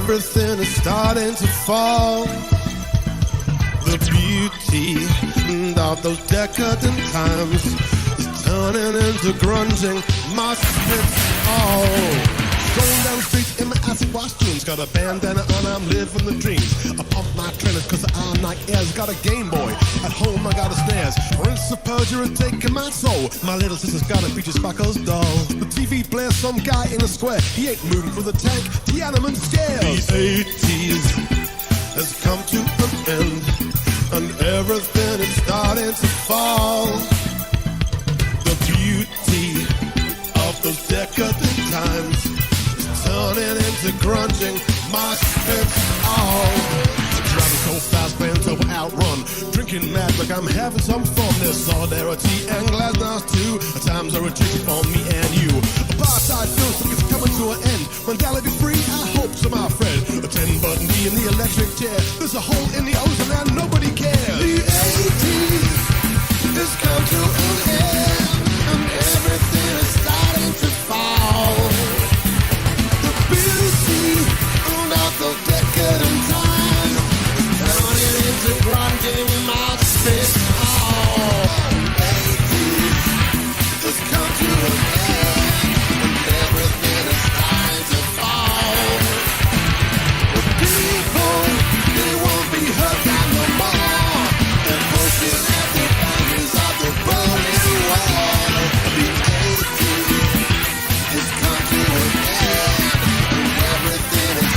everything is starting to fall. The beauty of those decadent times is turning into grunging mosh pits. Oh, going down the street in my acid wash jeans, got a bandana on, I'm living the dreams. I pump my trainers cause I'm like airs, got a Game Boy, at home I got a SNES. Prince of Persia is taking my soul, my little sister's got a Peaches Sparkles doll. The TV blares some guy in a square, he ain't moving for the tank, Tiananmen scares. The 80s has come to an end, and everything is starting to fall. The beauty of those decadent times turning into grunging mosh pits. Oh, driving so fast, bands over outrun, drinking mad like I'm having some fun. There's solidarity and glasnost too. Times are a tricky for me and you. Apartheid feels like it's coming to an end. Mentality free, I hope so, my friend. A 10-button D in the electric chair. There's a hole in the ozone and nobody cares. The 80s has come to an end, and everything is starting to fall. Those decadent times turning into grinding mosh pits. Oh, 80s has come to an end, and everything is starting to fall. The people, they won't be hurt down no more. They're pushing at the boundaries of the burning wall. The 80s has come to an end, and everything is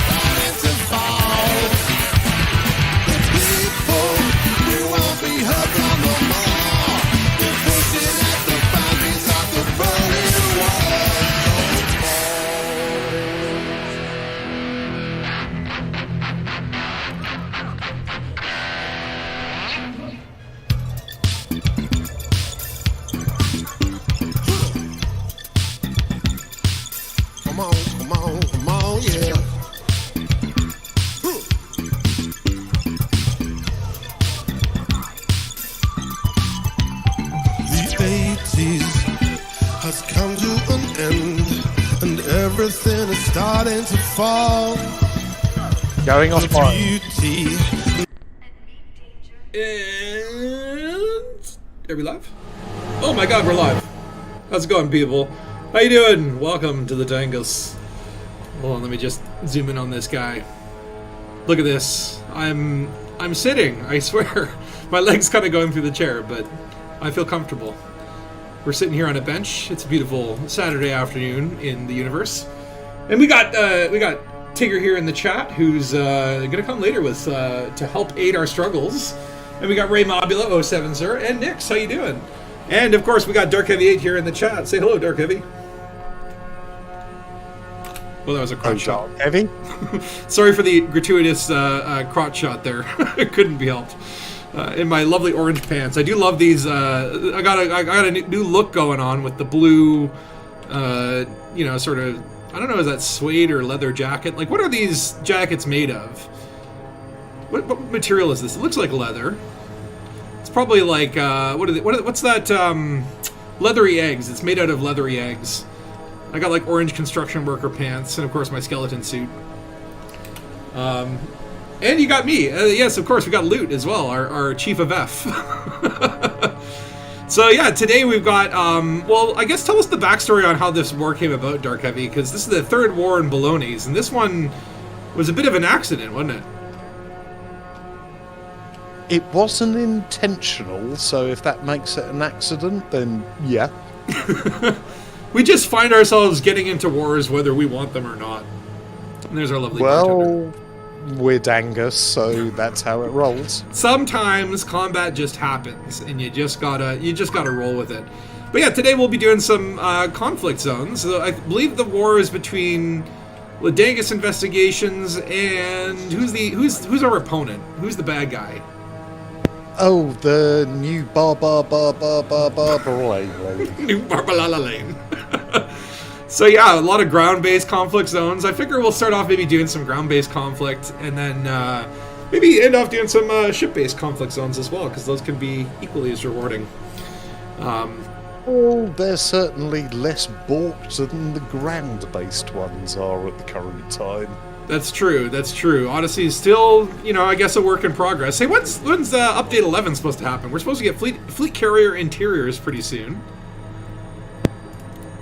everything is starting to fall. Going off my And are we live? Oh my god, we're live. How's it going, people? How you doing? Welcome to the Dangus. Hold on, let me just zoom in on this guy. Look at this. I'm sitting, I swear. My leg's kind of going through the chair, but I feel comfortable. We're sitting here on a bench. It's a beautiful Saturday afternoon in the universe. And we got Tigger here in the chat, who's gonna come later with to help aid our struggles. And we got Ray Mobula 07 sir, and Nix, how you doing? And of course we got Dark Heavy 8 here in the chat. Say hello, Dark Heavy. Well, that was a crotch shot. Heavy. Sorry for the gratuitous crotch shot there. It couldn't be helped. In my lovely orange pants, I do love these. I got a new look going on with the blue, sort of. I don't know, is that suede or leather jacket? Like, what are these jackets made of? What material is this? It looks like leather. It's probably like what's that? Leathery eggs. It's made out of leathery eggs. I got like orange construction worker pants, and of course my skeleton suit. And you got me. Yes, of course, we got Loot as well, our chief of F. So yeah, today we've got, well, I guess tell us the backstory on how this war came about, Dark Heavy, because this is the third war in Balones, and this one was a bit of an accident, wasn't it? It wasn't intentional, so if that makes it an accident, then yeah. We just find ourselves getting into wars whether we want them or not. And there's our lovely bartender. We're Dangus, so that's how it rolls. Sometimes combat just happens, and you just gotta roll with it. But yeah, today we'll be doing some conflict zones. So I believe the war is between the Dangus investigations and who's our opponent? Who's the bad guy? Oh, the new New Barbalala Lane. So yeah, a lot of ground-based conflict zones. I figure we'll start off maybe doing some ground-based conflict, and then maybe end off doing some ship-based conflict zones as well, because those can be equally as rewarding. Oh, they're certainly less balked than the ground-based ones are at the current time. That's true. That's true. Odyssey is still, I guess a work in progress. Hey, when's update 11 supposed to happen? We're supposed to get fleet carrier interiors pretty soon.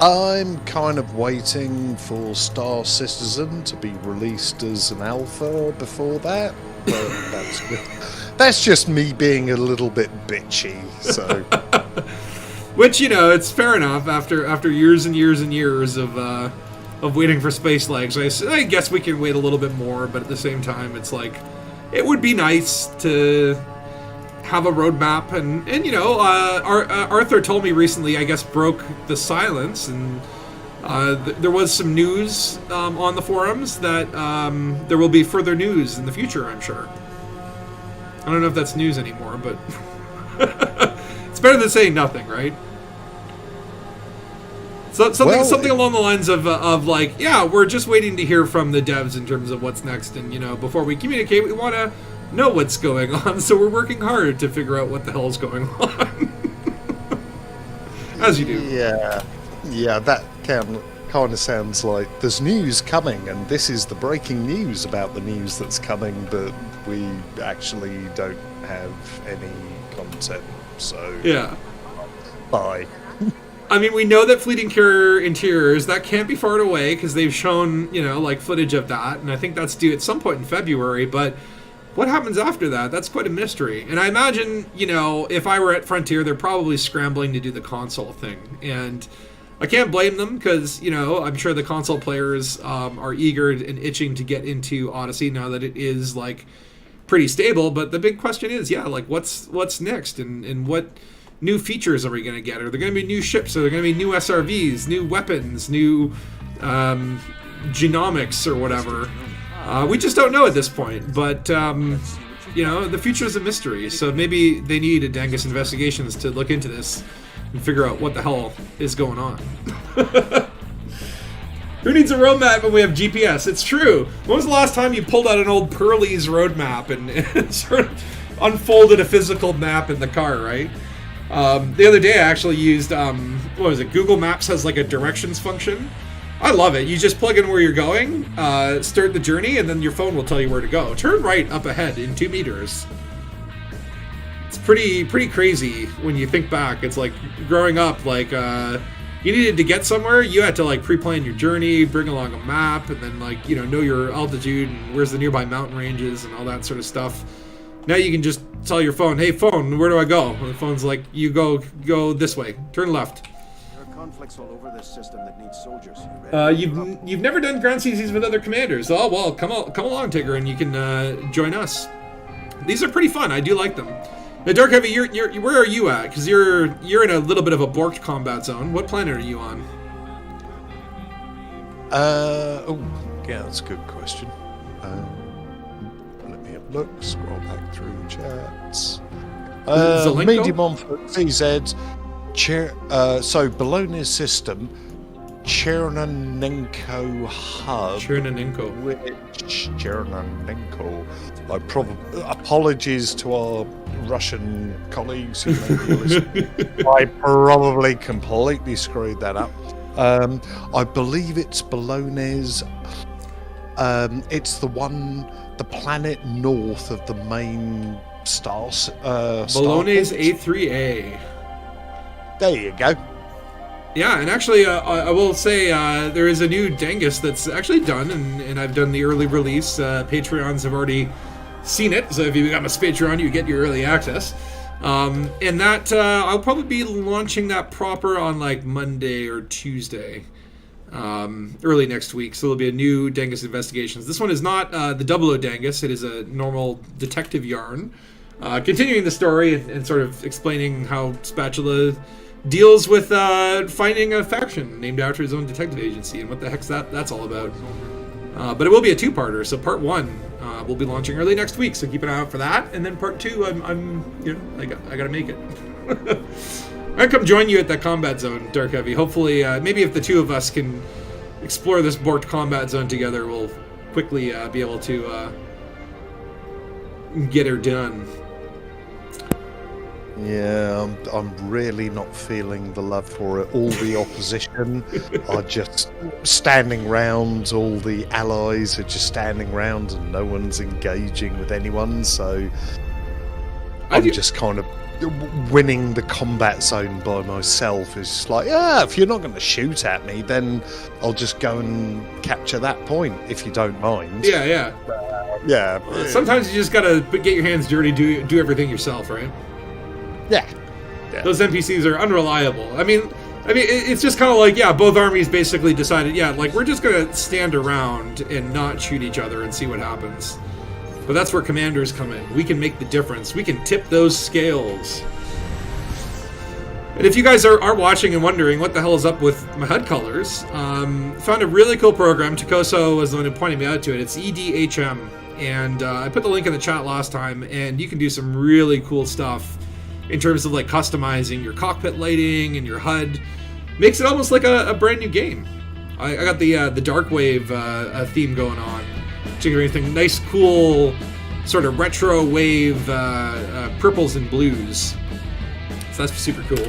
I'm kind of waiting for Star Citizen to be released as an alpha before that, but that's just me being a little bit bitchy. So, which it's fair enough after years and years and years of waiting for space legs. I guess we can wait a little bit more, but at the same time, it's like it would be nice to have a roadmap, and Arthur told me recently, I guess, broke the silence, and there was some news on the forums that there will be further news in the future, I'm sure. I don't know if that's news anymore, but it's better than saying nothing, right? So something along the lines of like, yeah, we're just waiting to hear from the devs in terms of what's next, and before we communicate, we want to know what's going on, so we're working hard to figure out what the hell is going on. As you do. Yeah, that kind of sounds like there's news coming, and this is the breaking news about the news that's coming, but we actually don't have any content, so yeah. Bye. I mean, we know that fleeting carrier interiors, that can't be far away, because they've shown, like footage of that, and I think that's due at some point in February, but what happens after that? That's quite a mystery. And I imagine, if I were at Frontier, they're probably scrambling to do the console thing. And I can't blame them because, I'm sure the console players are eager and itching to get into Odyssey now that it is, like, pretty stable. But the big question is, what's next? And what new features are we going to get? Are there going to be new ships? Are there going to be new SRVs, new weapons, new genomics or whatever? We just don't know at this point, but, the future is a mystery, so maybe they need a Dangus Investigations to look into this and figure out what the hell is going on. Who needs a roadmap when we have GPS? It's true. When was the last time you pulled out an old Pearlie's roadmap and sort of unfolded a physical map in the car, right? The other day I actually used, Google Maps has like a directions function. I love it. You just plug in where you're going, start the journey, and then your phone will tell you where to go. Turn right up ahead in 2 meters. It's pretty crazy when you think back. It's like growing up, like you needed to get somewhere, you had to like pre-plan your journey, bring along a map, and then like know your altitude and where's the nearby mountain ranges and all that sort of stuff. Now you can just tell your phone, "Hey phone, where do I go?" And the phone's like, "You go this way, turn left." Conflicts all over this system that needs soldiers. You've never done ground seizures with other commanders. Oh well, come along, Tigger, and you can join us. These are pretty fun. I do like them. Now, Dark Heavy, you're where are you at? Because you're in a little bit of a borked combat zone. What planet are you on? Yeah, that's a good question. Let me have a look. Scroll back through chats. Medium on foot, VZ. So Balones system, Chernenko hub. Chernenko. Which Chernenko? Apologies to our Russian colleagues who may be listening. I probably completely screwed that up. I believe it's Balones. It's the planet north of the main star. Balones A3A. There you go. Yeah, and actually, I will say there is a new Dangus that's actually done, and I've done the early release. Patreons have already seen it, so if you become a Patreon, you get your early access. And that I'll probably be launching that proper on like Monday or Tuesday, early next week. So there'll be a new Dangus Investigations. This one is not the 00 Dangus. It is a normal detective yarn, continuing the story and sort of explaining how Spatula deals with finding a faction named after his own detective agency and what the heck's that's all about. But it will be a two-parter, so part 1 will be launching early next week, so keep an eye out for that. And then part 2, I gotta make it. I'm gonna come join you at that combat zone, Dark Heavy. Hopefully, maybe if the two of us can explore this borked combat zone together, we'll quickly be able to get her done. Yeah, I'm really not feeling the love for it. All the opposition are just standing round, all the allies are just standing round, and no one's engaging with anyone, so I'm just kind of winning the combat zone by myself. It's just like, yeah, if you're not going to shoot at me, then I'll just go and capture that point, if you don't mind. Yeah. Yeah. Sometimes you just gotta get your hands dirty, do everything yourself, right? Yeah. Those NPCs are unreliable. I mean, it's just kind of like, yeah, both armies basically decided, yeah, like, we're just gonna stand around and not shoot each other and see what happens. But that's where commanders come in. We can make the difference. We can tip those scales. And if you guys are watching and wondering what the hell is up with my HUD colors, found a really cool program. Takoso was the one who pointed me out to it. It's EDHM. And I put the link in the chat last time, and you can do some really cool stuff in terms of like customizing your cockpit lighting and your HUD. Makes it almost like a brand new game. I got the Dark Wave theme going on. Anything nice, cool, sort of retro wave purples and blues. So that's super cool.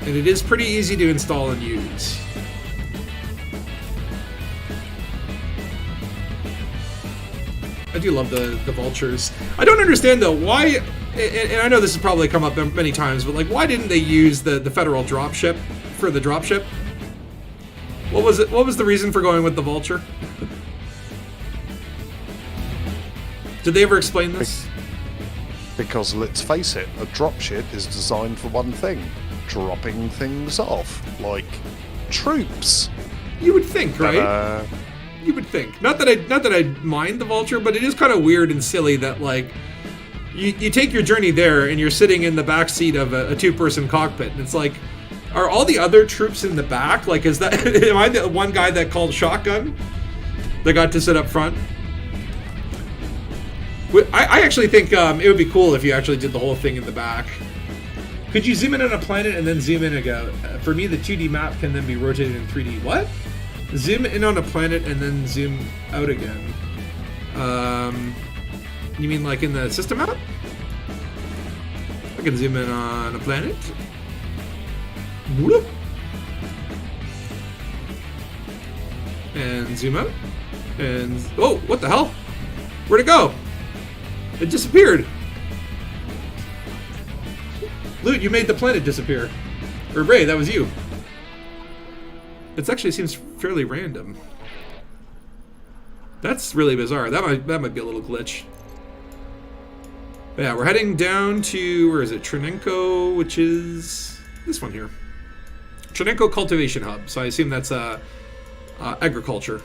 And it is pretty easy to install and use. I do love the vultures. I don't understand though why, and I know this has probably come up many times, but like, why didn't they use the federal dropship for the dropship? What was it? What was the reason for going with the vulture? Did they ever explain this? Because let's face it, a dropship is designed for one thing: dropping things off, like troops. You would think, right? You would think. Not that I mind the vulture, but it is kind of weird and silly that like you take your journey there and you're sitting in the back seat of a two-person cockpit, and it's like, are all the other troops in the back? Like, is that am I the one guy that called shotgun that got to sit up front? I actually think it would be cool if you actually did the whole thing in the back. Could you zoom in on a planet and then zoom in again? For me, the 2D map can then be rotated in 3D. What? Zoom in on a planet and then zoom out again. You mean like in the system map? I can zoom in on a planet. Whoop. And zoom out. And oh, what the hell? Where'd it go? It disappeared. Loot, you made the planet disappear. Or Ray, that was you. It actually seems fairly random. That's really bizarre. That might be a little glitch. But yeah, we're heading down to, where is it? Trinenko, which is this one here. Trinenko Cultivation Hub. So I assume that's agriculture.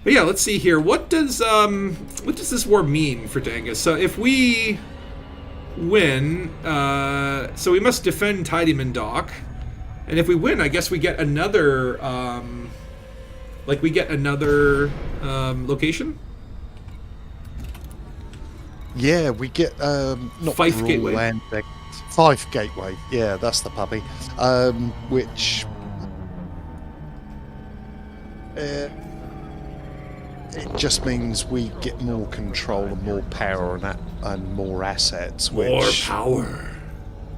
But yeah, let's see here. What does this war mean for Dangus? So if we win, so we must defend Tidyman Dock, and if we win, I guess we get another, location. Yeah, we get not Fife Gateway. Landing. Fife Gateway. Yeah, that's the puppy. Which. It just means we get more control and more power and more assets. Which, more power.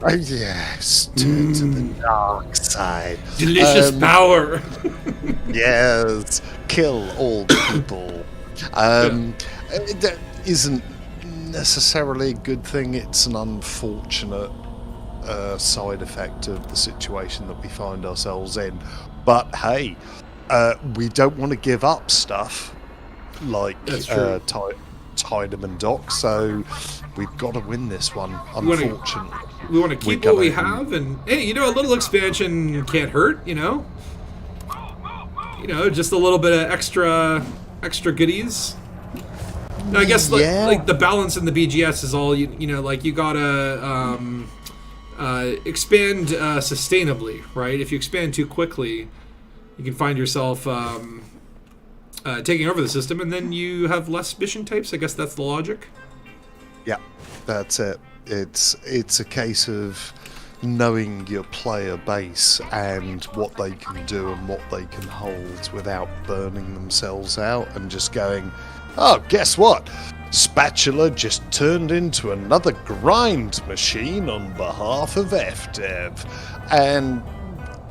Oh, yes, turn to the dark side. Delicious power. Yes, kill all people. That isn't necessarily a good thing. It's an unfortunate side effect of the situation that we find ourselves in. But hey, we don't want to give up stuff like Tidyman Dock, so we've got to win this one, unfortunately. We want to keep what we have, and hey, a little expansion can't hurt, just a little bit of extra goodies. Now, I guess like the balance in the BGS is all like you gotta expand sustainably, right? If you expand too quickly, you can find yourself taking over the system, and then you have less mission types. I guess that's the logic. Yeah, that's it. It's a case of knowing your player base and what they can do and what they can hold without burning themselves out and just going, oh, guess what? Spatula just turned into another grind machine on behalf of FDev. And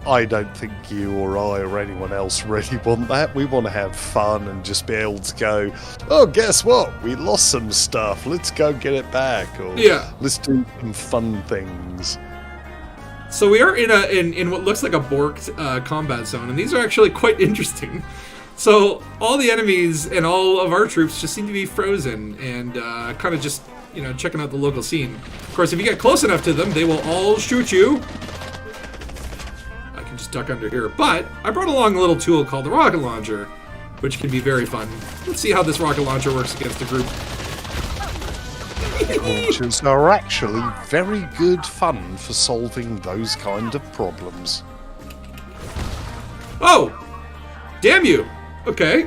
I don't think you or I or anyone else really want that. We want to have fun and just be able to go, oh, guess what? We lost some stuff. Let's go get it back. Or let's do some fun things. So we are in what looks like a borked combat zone, and these are actually quite interesting. So all the enemies and all of our troops just seem to be frozen and kind of just, checking out the local scene. Of course, if you get close enough to them, they will all shoot you. I can just duck under here. But I brought along a little tool called the rocket launcher, which can be very fun. Let's see how this rocket launcher works against a group. Launchers are actually very good fun for solving those kind of problems. Oh! Damn you! Okay.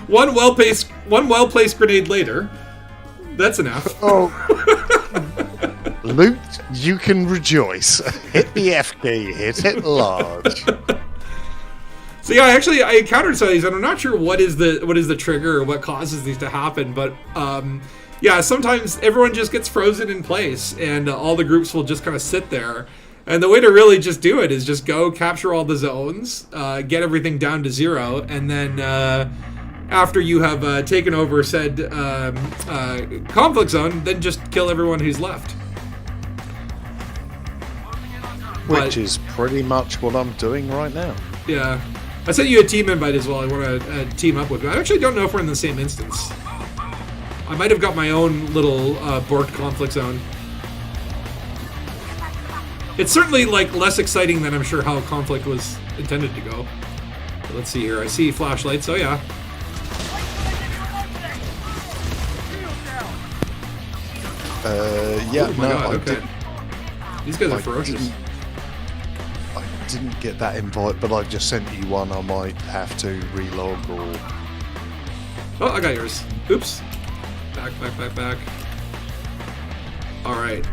One well-placed grenade later. That's enough. Oh. Loot, you can rejoice. Hit the F key, hit it large. So yeah, actually I encountered some of these and I'm not sure what is the trigger or what causes these to happen, but yeah, sometimes everyone just gets frozen in place and all the groups will just kind of sit there. And the way to really just do it is just go capture all the zones, get everything down to 0, and then after you have taken over said conflict zone, then just kill everyone who's left. Which is pretty much what I'm doing right now. Yeah. I sent you a team invite as well. I want to team up with you. I actually don't know if we're in the same instance. I might have got my own little borked conflict zone. It's certainly less exciting than I'm sure how conflict was intended to go. But let's see here. I see flashlights. Oh yeah. Yeah. Oh my God, okay. These guys are ferocious. I didn't get that invite, but I just sent you one. I might have to relog or. Oh, I got yours. Oops. Back. All right.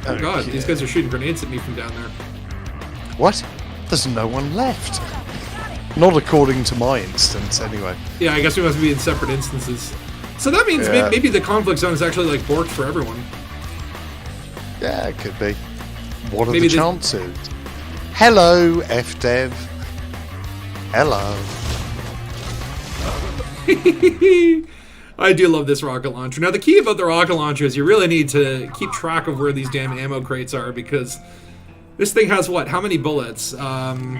Oh God, these guys are shooting grenades at me from down there. What? There's no one left. Not according to my instance, anyway. Yeah, I guess we must be in separate instances. So that means maybe the conflict zone is actually borked for everyone. Yeah, it could be. What are the chances? Hello, FDev. Hello. I do love this rocket launcher. Now, the key about the rocket launcher is you really need to keep track of where these damn ammo crates are, because this thing has, what, how many bullets? I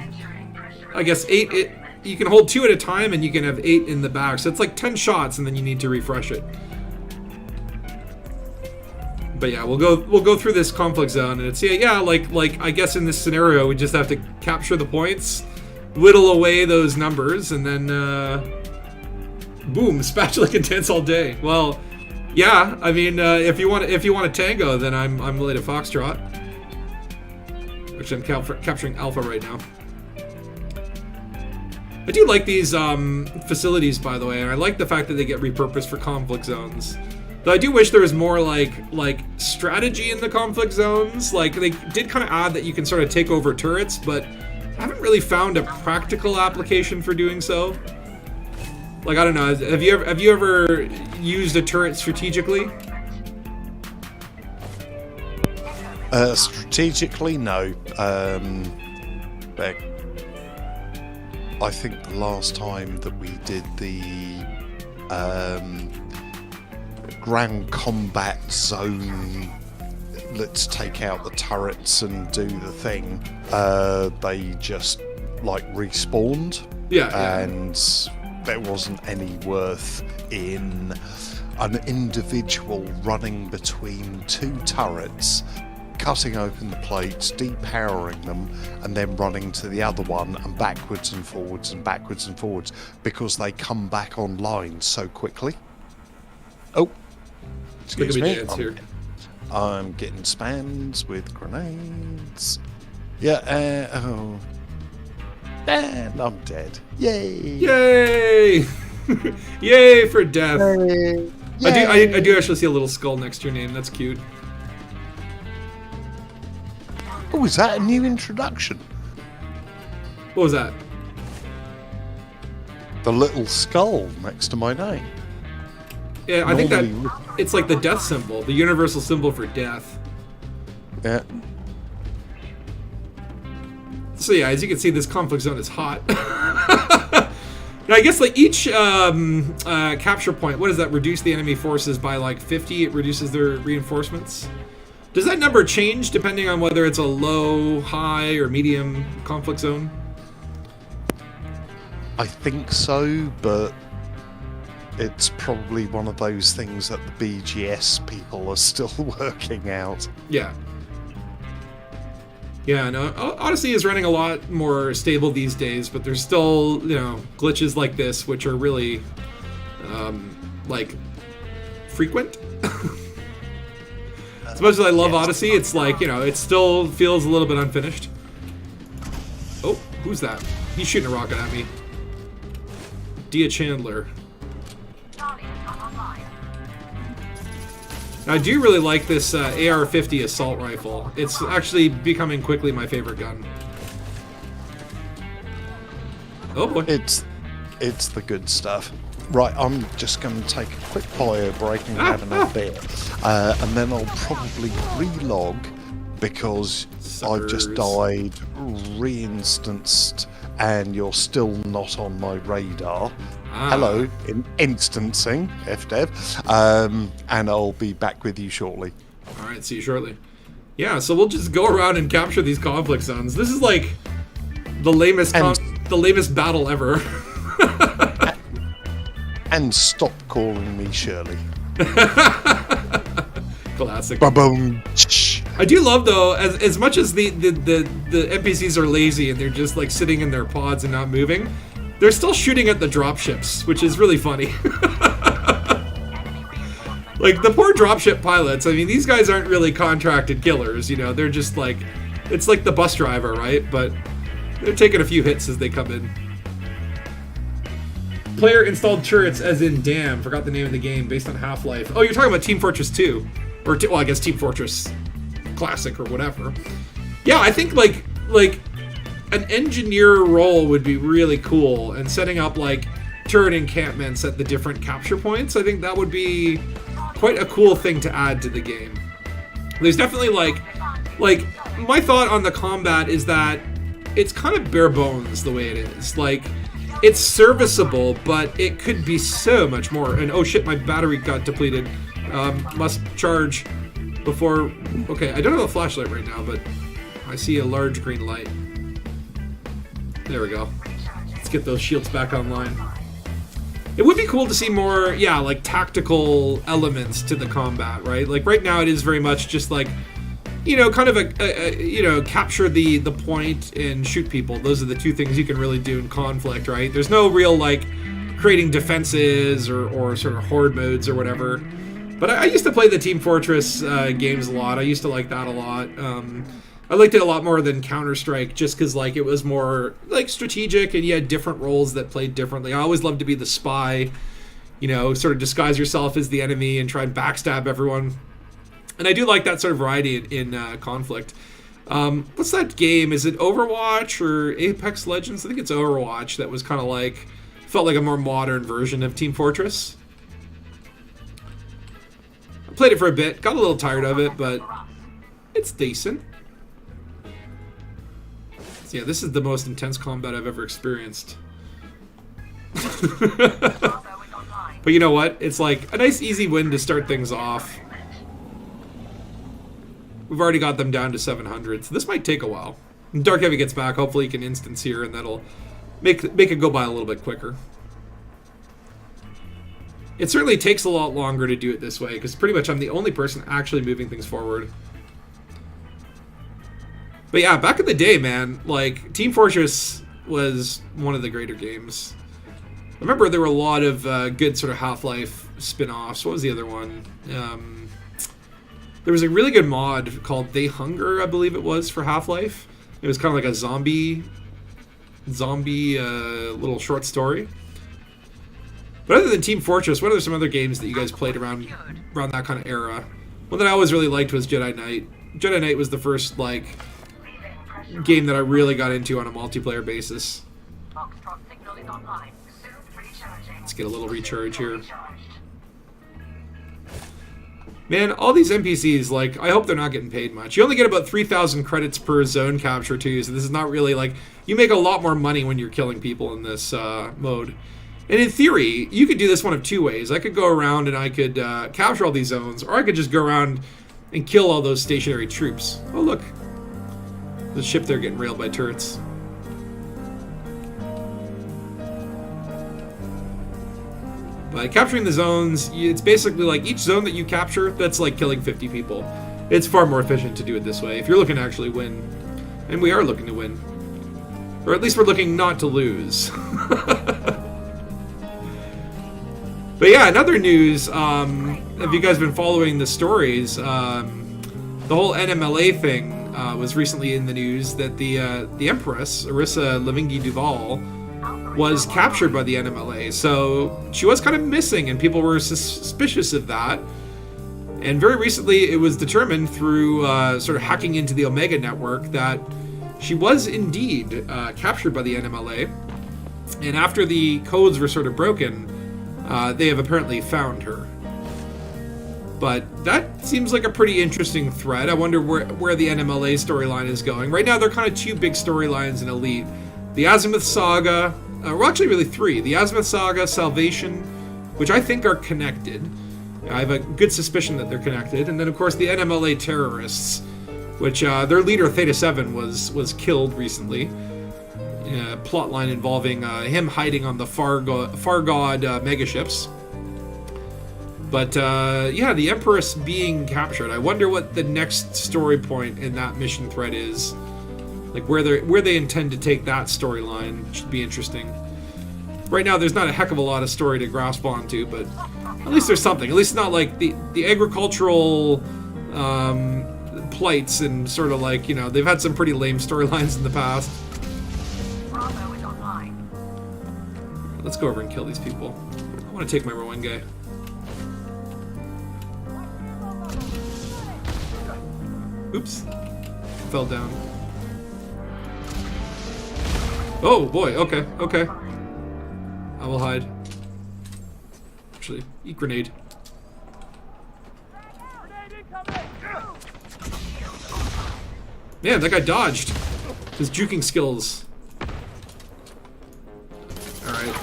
guess 8. You can hold 2 at a time, and you can have 8 in the back. So it's like 10 shots, and then you need to refresh it. But yeah, we'll go through this conflict zone, and it's like I guess in this scenario we just have to capture the points, whittle away those numbers, and then boom, Spatula can dance all day. Well, yeah, I mean, if you want a tango, then I'm Lily to Foxtrot. Actually, I'm capturing Alpha right now. I do like these facilities, by the way, and I like the fact that they get repurposed for conflict zones. Though I do wish there was more like strategy in the conflict zones. Like, they did kind of add that you can sort of take over turrets, but I haven't really found a practical application for doing so. Like, I don't know, have you ever used a turret strategically? Strategically, no. I think the last time that we did the ground combat zone, let's take out the turrets and do the thing, they just respawned. Yeah. And there wasn't any worth in an individual running between 2 turrets, cutting open the plates, depowering them, and then running to the other one and backwards and forwards and backwards and forwards, because they come back online so quickly. Oh, excuse me. Here. I'm getting spammed with grenades. Yeah, and I'm dead. Yay! Yay! Yay for death! Yay. I do actually see a little skull next to your name. That's cute. Oh, is that a new introduction? What was that? The little skull next to my name. Yeah, I think that Normally- it's like the death symbol, the universal symbol for death. Yeah. So yeah, as you can see, this conflict zone is hot. Now, I guess like each capture point, what does that reduce the enemy forces by like 50? It reduces their reinforcements. Does that number change depending on whether it's a low, high, or medium conflict zone? I think so, but it's probably one of those things that the BGS people are still working out. Yeah. Yeah, no, Odyssey is running a lot more stable these days, but there's still, you know, glitches like this, which are really, like, frequent. As much as I love Odyssey, it's like, you know, it still feels a little bit unfinished. Oh, who's that? He's shooting a rocket at me. Dia Chandler. Now, I do really like this AR-50 assault rifle. It's actually becoming quickly my favorite gun. Oh boy. It's the good stuff. Right, I'm just going to take a quick bio break and have another beer. And then I'll probably relog because I've just Suckers. died, reinstanced, and you're still not on my radar. Hello, in instancing, FDev. And I'll be back with you shortly. Alright, see you shortly. Yeah, so we'll just go around and capture these conflict zones. This is like the lamest the lamest battle ever. And stop calling me Shirley. Classic. Ba-boom. I do love though, as much as the NPCs are lazy and they're just like sitting in their pods and not moving, they're still shooting at the dropships, which is really funny. Like the poor dropship pilots, I mean, these guys aren't really contracted killers, you know, they're just like, it's like the bus driver, right? But they're taking a few hits as they come in. Player installed turrets as in damn, forgot the name of the game, based on Half-Life. Oh, you're talking about Team Fortress 2. Or, well, I guess Team Fortress Classic or whatever. Yeah, I think like an engineer role would be really cool, and setting up like turret encampments at the different capture points, I think that would be quite a cool thing to add to the game. There's definitely like my thought on the combat is that it's kind of bare bones the way it is. Like, it's serviceable, but it could be so much more. And oh shit, my battery got depleted. Must charge before. Okay, I don't have a flashlight right now, but I see a large green light. There we go. Let's get those shields back online. It would be cool to see more, yeah, like tactical elements to the combat, right? Like right now it is very much just like, you know, kind of a you know, capture the point and shoot people. Those are the two things you can really do in conflict, right? There's no real like creating defenses or sort of horde modes or whatever. But I used to play the Team Fortress games a lot. I used to like that a lot. I liked it a lot more than Counter-Strike just because like it was more like strategic and you had different roles that played differently. I always loved to be the spy, you know, sort of disguise yourself as the enemy and try and backstab everyone. And I do like that sort of variety in conflict. What's that game? Is it Overwatch or Apex Legends? I think it's Overwatch that was kind of like, felt like a more modern version of Team Fortress. I played it for a bit, got a little tired of it, but it's decent. So yeah, this is the most intense combat I've ever experienced. But you know what? It's like a nice easy win to start things off. We've already got them down to 700, so this might take a while. When Dark Heavy gets back, hopefully he can instance here, and that'll make it go by a little bit quicker. It certainly takes a lot longer to do it this way, because pretty much I'm the only person actually moving things forward. But yeah, back in the day, man, like, Team Fortress was one of the greater games. I remember there were a lot of good sort of Half-Life spin-offs. What was the other one? There was a really good mod called They Hunger, I believe it was, for Half-Life. It was kind of like a zombie little short story. But other than Team Fortress, what are some other games that you guys played around that kind of era? One that I always really liked was Jedi Knight. Jedi Knight was the first, like, game that I really got into on a multiplayer basis. Let's get a little recharge here. Man, all these NPCs, like, I hope they're not getting paid much. You only get about 3,000 credits per zone capture, too, so this is not really, like... You make a lot more money when you're killing people in this mode. And in theory, you could do this one of two ways. I could go around and I could capture all these zones, or I could just go around and kill all those stationary troops. Oh, look. The ship there getting railed by turrets. By capturing the zones, it's basically like each zone that you capture, that's like killing 50 people. It's far more efficient to do it this way, if you're looking to actually win. And we are looking to win. Or at least we're looking not to lose. But yeah, in other news, have you guys been following the stories? The whole NMLA thing was recently in the news that the Empress, Arissa Lavingi Duval, was captured by the NMLA. So she was kind of missing, and people were suspicious of that. And very recently, it was determined through sort of hacking into the Omega network that she was indeed captured by the NMLA. And after the codes were sort of broken, they have apparently found her. But that seems like a pretty interesting thread. I wonder where the NMLA storyline is going. Right now, there are kind of two big storylines in Elite. The Azimuth Saga, well, actually really three. The Azimuth Saga, Salvation, which I think are connected. I have a good suspicion that they're connected. And then, of course, the NMLA terrorists, which their leader, Theta 7, was killed recently. A plotline involving him hiding on the Far God megaships. But yeah, the Empress being captured. I wonder what the next story point in that mission thread is. Like where they intend to take that storyline should be interesting. Right now, there's not a heck of a lot of story to grasp onto, but at least there's something. At least not like the agricultural plights and sort of like, you know, they've had some pretty lame storylines in the past. Let's go over and kill these people. I want to take my Rowan guy. Oops. Fell down. Oh boy, okay, okay. I will hide. Actually, eat grenade. Man, that guy dodged. His juking skills. Alright.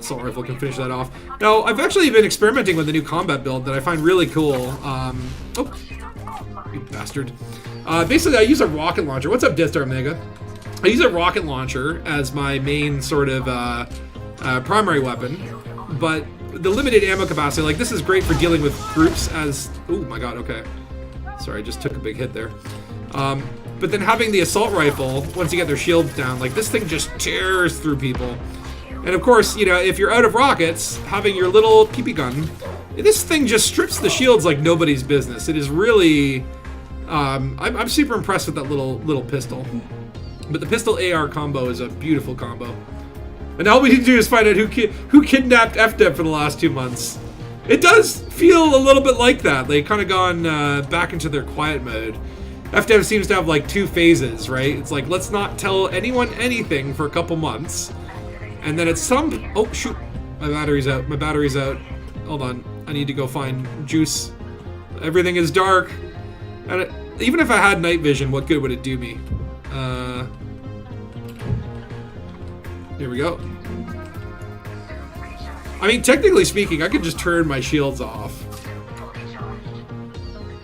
Assault rifle can finish that off. Now, I've actually been experimenting with a new combat build that I find really cool. Oh. You bastard. Basically, I use a rocket launcher. What's up, Deathstar Omega? I use a rocket launcher as my main sort of primary weapon, but the limited ammo capacity, like this is great for dealing with groups as... Oh my god, okay. Sorry, I just took a big hit there. But then having the assault rifle, once you get their shields down, like this thing just tears through people. And of course, you know, if you're out of rockets, having your little PP gun, this thing just strips the shields like nobody's business. It is really... I'm super impressed with that little pistol. But the pistol AR combo is a beautiful combo. And all we need to do is find out who kidnapped FDev for the last 2 months. It does feel a little bit like that. They kind of gone back into their quiet mode. FDev seems to have like 2 phases, right? It's like, let's not tell anyone anything for a couple months. And then it's some... Oh, shoot. My battery's out. My battery's out. Hold on. I need to go find juice. Everything is dark. And even if I had night vision, what good would it do me? Here we go. I mean, technically speaking, I could just turn my shields off.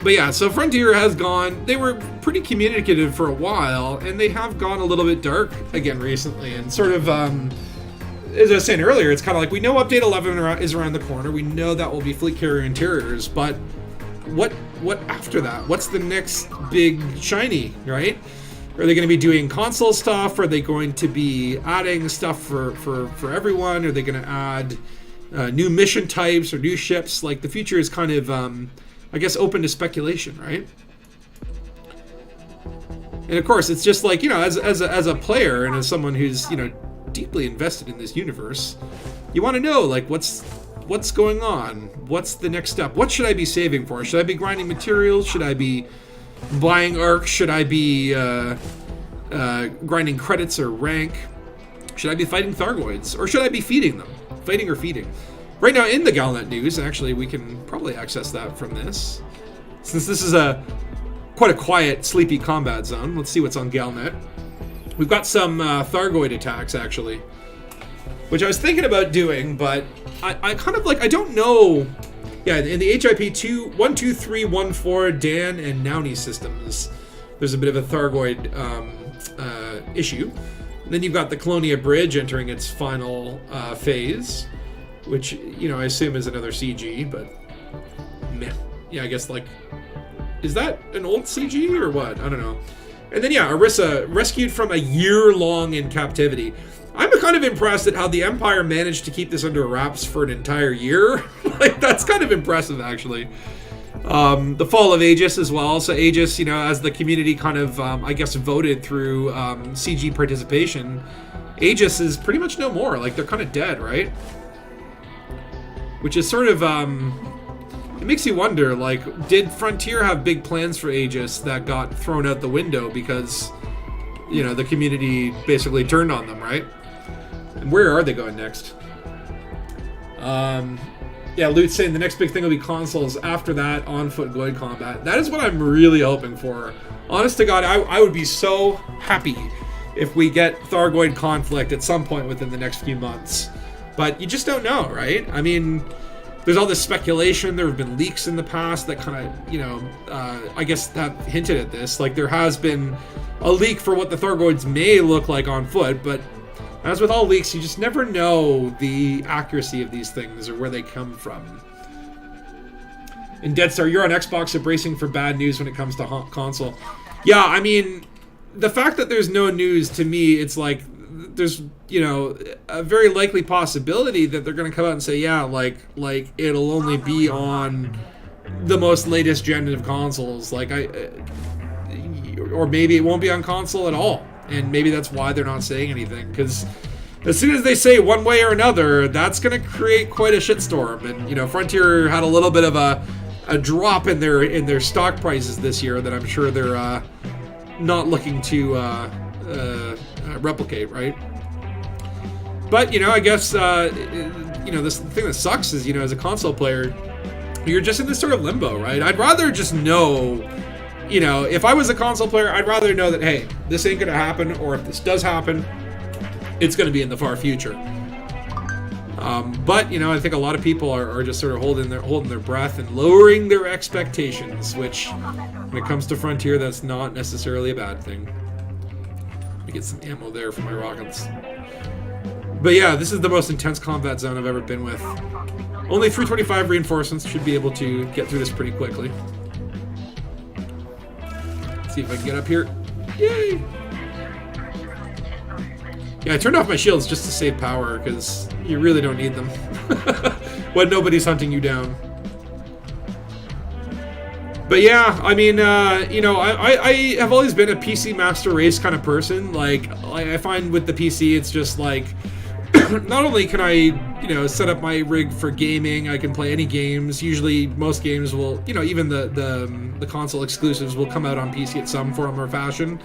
But yeah, so Frontier has gone... They were pretty communicative for a while, and they have gone a little bit dark again recently. And sort of, as I was saying earlier, it's kind of like, we know Update 11 is around the corner. We know that will be Fleet Carrier Interiors, but what after that? What's the next big shiny, right? Are they going to be doing console stuff? Are they going to be adding stuff for everyone? Are they going to add new mission types or new ships? Like, the future is kind of, I guess, open to speculation, right? And of course, it's just like, you know, as a player and as someone who's, you know, deeply invested in this universe, you want to know, like, what's going on? What's the next step? What should I be saving for? Should I be grinding materials? Should I be buying arcs? Should I be grinding credits or rank? Should I be fighting Thargoids, or should I be feeding them? Fighting or feeding? Right now in the Galnet news, actually, we can probably access that from this. Since this is quite a quiet, sleepy combat zone, let's see what's on Galnet. We've got some Thargoid attacks, actually, which I was thinking about doing, but I kind of like, I don't know. Yeah, in the HIP 1, 2, 3, 1, 4, Dan, and Nowney systems, there's a bit of a Thargoid issue. And then you've got the Colonia Bridge entering its final phase, which, you know, I assume is another CG, but meh. Yeah, I guess, like, is that an old CG or what? I don't know. And then, yeah, Orisa, rescued from a year-long in captivity. I'm kind of impressed at how the Empire managed to keep this under wraps for an entire year. Like, that's kind of impressive, actually. The fall of Aegis as well. So Aegis, you know, as the community kind of, I guess, voted through CG participation, Aegis is pretty much no more. Like, they're kind of dead, right? Which is sort of, it makes you wonder, like, did Frontier have big plans for Aegis that got thrown out the window because, you know, the community basically turned on them, right? And where are they going next? Yeah, Loot's saying the next big thing will be consoles. After that, on-foot Gloid combat. That is what I'm really hoping for. Honest to God, I would be so happy if we get Thargoid conflict at some point within the next few months. But you just don't know, right? I mean, there's all this speculation. There have been leaks in the past that kind of, you know, I guess have hinted at this. Like, there has been a leak for what the Thargoids may look like on foot, but as with all leaks, you just never know the accuracy of these things or where they come from. In Deadstar, you're on Xbox, so bracing for bad news when it comes to console. Yeah, I mean, the fact that there's no news, to me, it's like, there's, you know, a very likely possibility that they're going to come out and say, yeah, like it'll only be on the most latest gen of consoles, like or maybe it won't be on console at all, and maybe that's why they're not saying anything, because as soon as they say one way or another, that's going to create quite a shitstorm. And, you know, Frontier had a little bit of a drop in their stock prices this year that I'm sure they're not looking to replicate, right? But, you know, I guess, you know, this thing that sucks is, you know, as a console player, you're just in this sort of limbo, right? I'd rather just know, you know, if I was a console player, I'd rather know that, hey, this ain't going to happen, or if this does happen, it's going to be in the far future. But, you know, I think a lot of people are just sort of holding their breath and lowering their expectations, which, when it comes to Frontier, that's not necessarily a bad thing. Let me get some ammo there for my rockets. But yeah, this is the most intense combat zone I've ever been with. Only 325 reinforcements should be able to get through this pretty quickly. Let's see if I can get up here. Yay! Yeah, I turned off my shields just to save power, because you really don't need them when nobody's hunting you down. But yeah, I mean, you know, I have always been a PC master race kind of person. Like, I find with the PC, it's just like, not only can I, you know, set up my rig for gaming, I can play any games. Usually, most games will, you know, even the console exclusives will come out on PC at some form or fashion.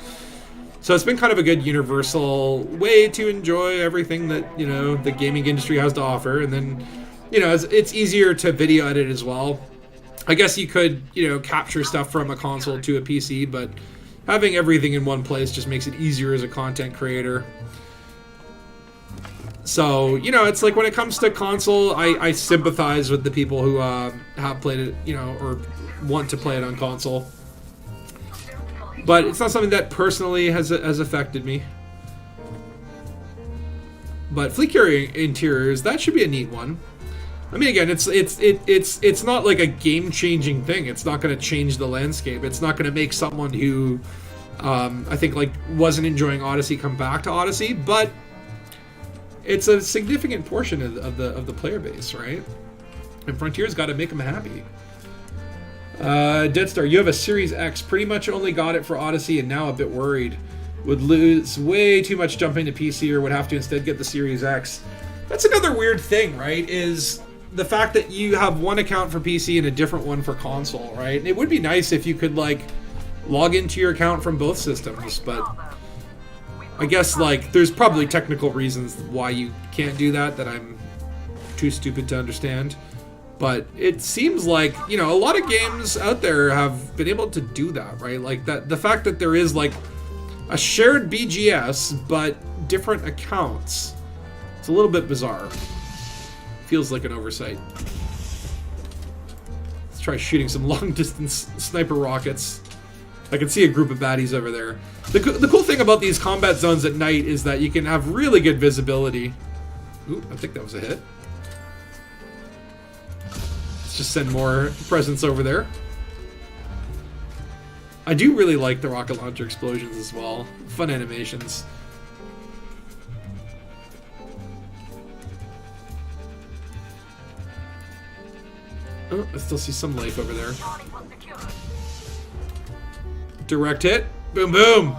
So it's been kind of a good universal way to enjoy everything that, you know, the gaming industry has to offer. And then, you know, it's easier to video edit as well. I guess you could, you know, capture stuff from a console to a PC, but having everything in one place just makes it easier as a content creator. So, you know, it's like when it comes to console, I sympathize with the people who have played it, you know, or want to play it on console. But it's not something that personally has affected me. But fleet carrier interiors, that should be a neat one. I mean, again, it's not like a game-changing thing. It's not going to change the landscape. It's not going to make someone who, I think, like, wasn't enjoying Odyssey come back to Odyssey. But it's a significant portion of the player base, right? And Frontier's got to make them happy. Deadstar, you have a Series X. Pretty much only got it for Odyssey, and now a bit worried. Would lose way too much jumping to PC, or would have to instead get the Series X. That's another weird thing, right? Is the fact that you have one account for PC and a different one for console, right? And it would be nice if you could, like, log into your account from both systems, but I guess, like, there's probably technical reasons why you can't do that I'm too stupid to understand. But it seems like, you know, a lot of games out there have been able to do that, right? Like, that the fact that there is, like, a shared BGS, but different accounts. It's a little bit bizarre. Feels like an oversight. Let's try shooting some long-distance sniper rockets. I can see a group of baddies over there. The cool thing about these combat zones at night is that you can have really good visibility. Ooh, I think that was a hit. Let's just send more presence over there. I do really like the rocket launcher explosions as well. Fun animations. Oh, I still see some life over there. Direct hit. Boom, boom.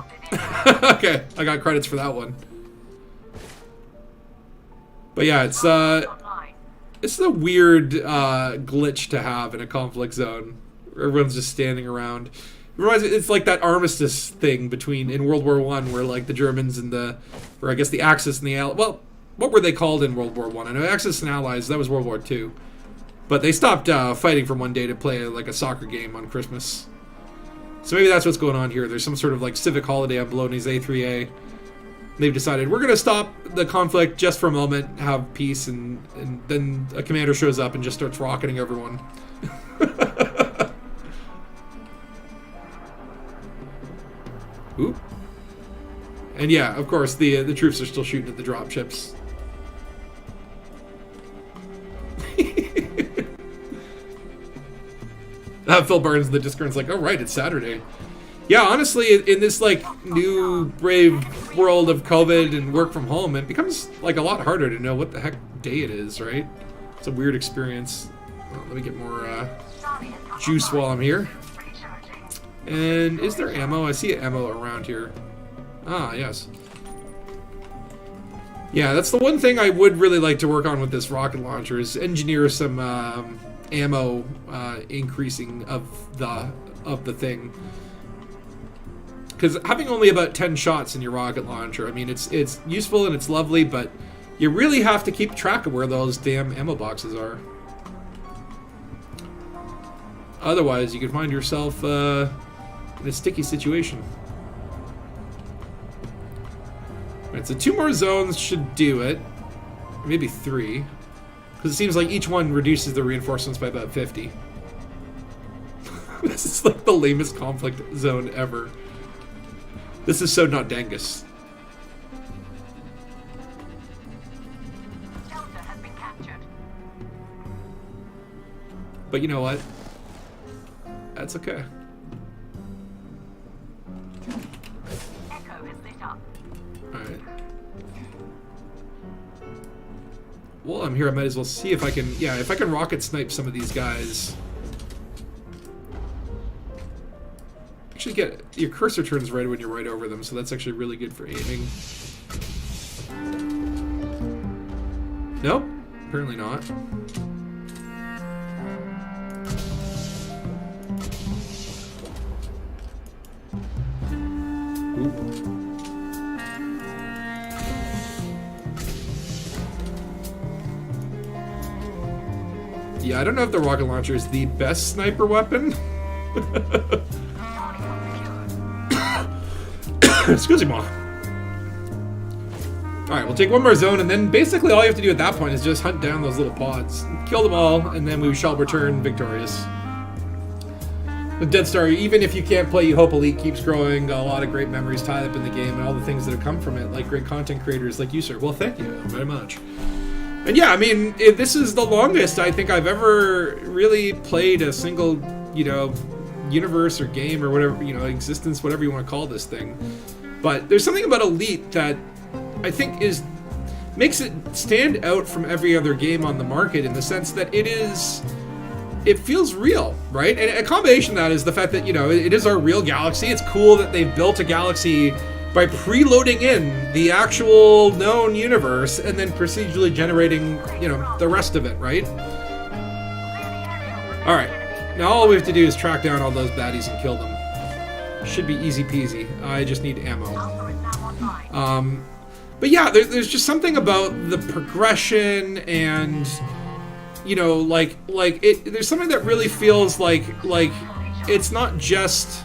Okay, I got credits for that one. But yeah, it's a weird glitch to have in a conflict zone. Everyone's just standing around. It reminds me, it's like that armistice thing between in World War I, where like the Germans and or I guess the Axis and the Allies. Well, what were they called in World War I? I know Axis and Allies. That was World War II. But they stopped fighting for one day to play like a soccer game on Christmas. So maybe that's what's going on here. There's some sort of like civic holiday on Balones A3A. They've decided we're going to stop the conflict just for a moment, have peace, and then a commander shows up and just starts rocketing everyone. Ooh. And yeah, of course, the troops are still shooting at the drop ships. Phil Barnes in the Discord's like, oh right, it's Saturday. Yeah, honestly, in this like new brave world of COVID and work from home, it becomes like a lot harder to know what the heck day it is, right? It's a weird experience. Well, let me get more juice while I'm here. And is there ammo? I see ammo around here. Ah, yes. Yeah, that's the one thing I would really like to work on with this rocket launcher is engineer some ammo increasing of the thing. Because having only about 10 shots in your rocket launcher, I mean, it's useful and it's lovely, but you really have to keep track of where those damn ammo boxes are. Otherwise, you could find yourself in a sticky situation. Alright, so 2 more zones should do it. Maybe 3. Because it seems like each one reduces the reinforcements by about 50. This is like the lamest conflict zone ever. This is so not Dangus. But you know what? That's okay. Alright. Well, I'm here. I might as well see if I can... Yeah, if I can rocket snipe some of these guys. Actually, your cursor turns red when you're right over them, so that's actually really good for aiming. Nope. Apparently not. Ooh. Yeah, I don't know if the rocket launcher is the best sniper weapon. Excuse me. Alright, we'll take one more zone, and then basically all you have to do at that point is just hunt down those little pods. Kill them all, and then we shall return victorious. The Dead Star, even if you can't play, you hope Elite keeps growing. A lot of great memories tied up in the game, and all the things that have come from it, like great content creators like you, sir. Well, thank you very much. And yeah, I mean, this is the longest I think I've ever really played a single, you know, universe or game or whatever, you know, existence, whatever you want to call this thing. But there's something about Elite that I think makes it stand out from every other game on the market in the sense that it feels real, right? And a combination of that is the fact that, you know, it is our real galaxy. It's cool that they've built a galaxy by preloading in the actual known universe and then procedurally generating, you know, the rest of it, right? All right. Now all we have to do is track down all those baddies and kill them. Should be easy peasy. I just need ammo. But yeah, there's just something about the progression and, you know, like there's something that really feels like it's not just,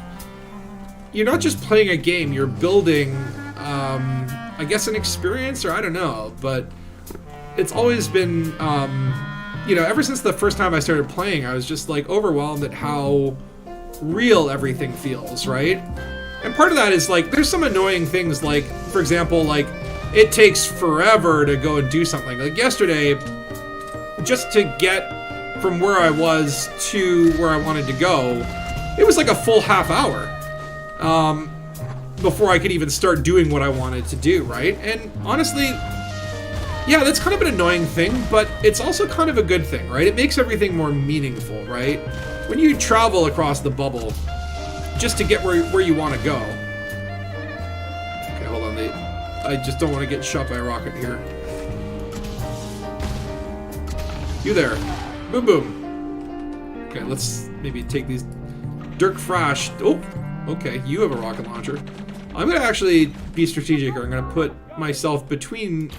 you're not just playing a game, you're building, I guess, an experience, or I don't know, but it's always been, you know, ever since the first time I started playing, I was just like overwhelmed at how real everything feels, right? And part of that is like, there's some annoying things, like, for example, like, it takes forever to go and do something. Like yesterday, just to get from where I was to where I wanted to go, it was like a full half hour before I could even start doing what I wanted to do, right? And honestly, yeah, that's kind of an annoying thing, but it's also kind of a good thing, right? It makes everything more meaningful, right? When you travel across the bubble just to get where you want to go. Okay, hold on, I just don't want to get shot by a rocket here. You there. Boom, boom. Okay, let's maybe take these. Dirk Frash. Oh, okay, you have a rocket launcher. I'm going to actually be strategic, or I'm going to put myself between...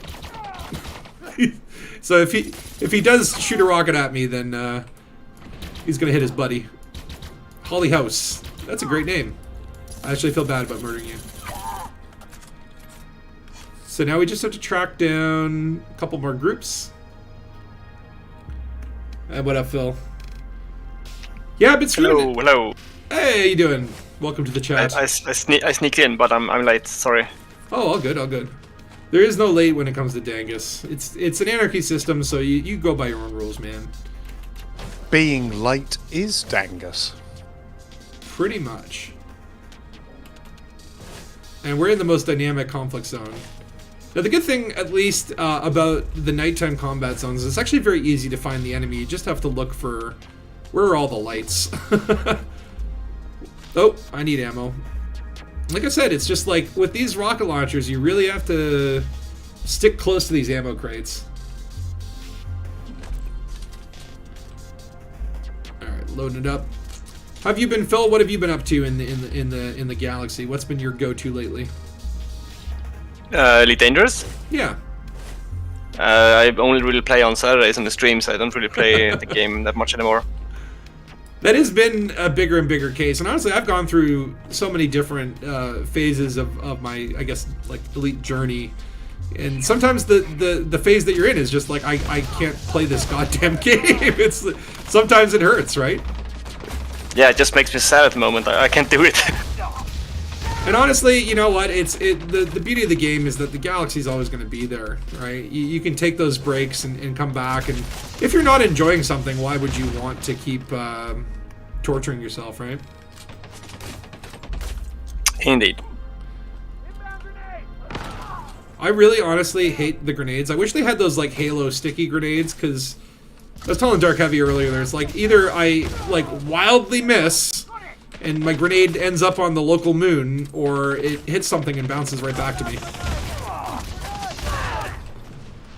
So if he does shoot a rocket at me, then he's going to hit his buddy. Holly House. That's a great name. I actually feel bad about murdering you. So now we just have to track down a couple more groups. Hey, what up, Phil? Yeah, I've been screwing. Hello. Hey, how you doing? Welcome to the chat. I sneaked in, but I'm late. Sorry. Oh, all good, all good. There is no late when it comes to Dangus. It's an anarchy system, so you go by your own rules, man. Being late is Dangus. Pretty much. And we're in the most dynamic conflict zone. Now, the good thing, at least, about the nighttime combat zones, is it's actually very easy to find the enemy. You just have to look for... Where are all the lights? Oh, I need ammo. Like I said, it's just like, with these rocket launchers, you really have to stick close to these ammo crates. Alright, loading it up. How have you been, Phil? What have you been up to in the galaxy? What's been your go-to lately? Elite Dangerous? Yeah. I only really play on Saturdays on the streams. I don't really play the game that much anymore. That has been a bigger and bigger case, and honestly, I've gone through so many different phases of my, I guess, like, elite journey. And sometimes the phase that you're in is just like, I can't play this goddamn game. It's sometimes it hurts, right? Yeah, it just makes me sad at the moment. I can't do it. And honestly, you know what? The beauty of the game is that the galaxy's always going to be there, right? You can take those breaks and come back, and if you're not enjoying something, why would you want to keep torturing yourself, right? Indeed. I really honestly hate the grenades. I wish they had those like Halo sticky grenades, because I was telling Dark Heavy earlier, there's like either I like wildly miss and my grenade ends up on the local moon, or it hits something and bounces right back to me.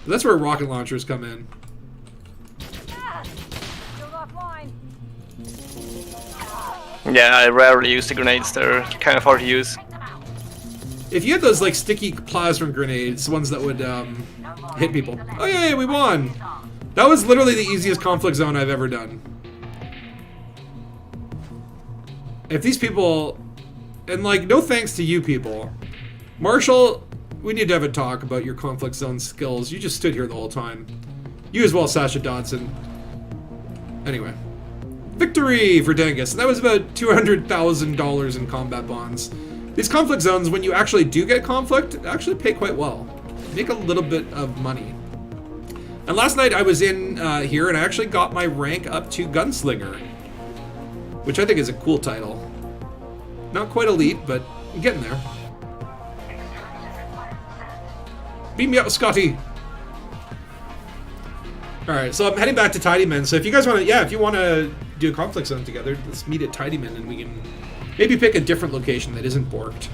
That's where rocket launchers come in. Yeah, I rarely use the grenades. They're kind of hard to use. If you had those like sticky plasma grenades, ones that would hit people. Oh yeah, we won! That was literally the easiest conflict zone I've ever done. If these people, and like, no thanks to you people. Marshall, we need to have a talk about your conflict zone skills. You just stood here the whole time. You as well, Sasha Dodson. Anyway. Victory for Dangus. And that was about $200,000 in combat bonds. These conflict zones, when you actually do get conflict, actually pay quite well. Make a little bit of money. And last night I was in here and I actually got my rank up to Gunslinger, which I think is a cool title. Not quite elite, but I'm getting there. Beam me up, Scotty! Alright, so I'm heading back to Tidyman, so if you guys want to, yeah, if you want to do a conflict zone together, let's meet at Tidyman and we can maybe pick a different location that isn't Borked.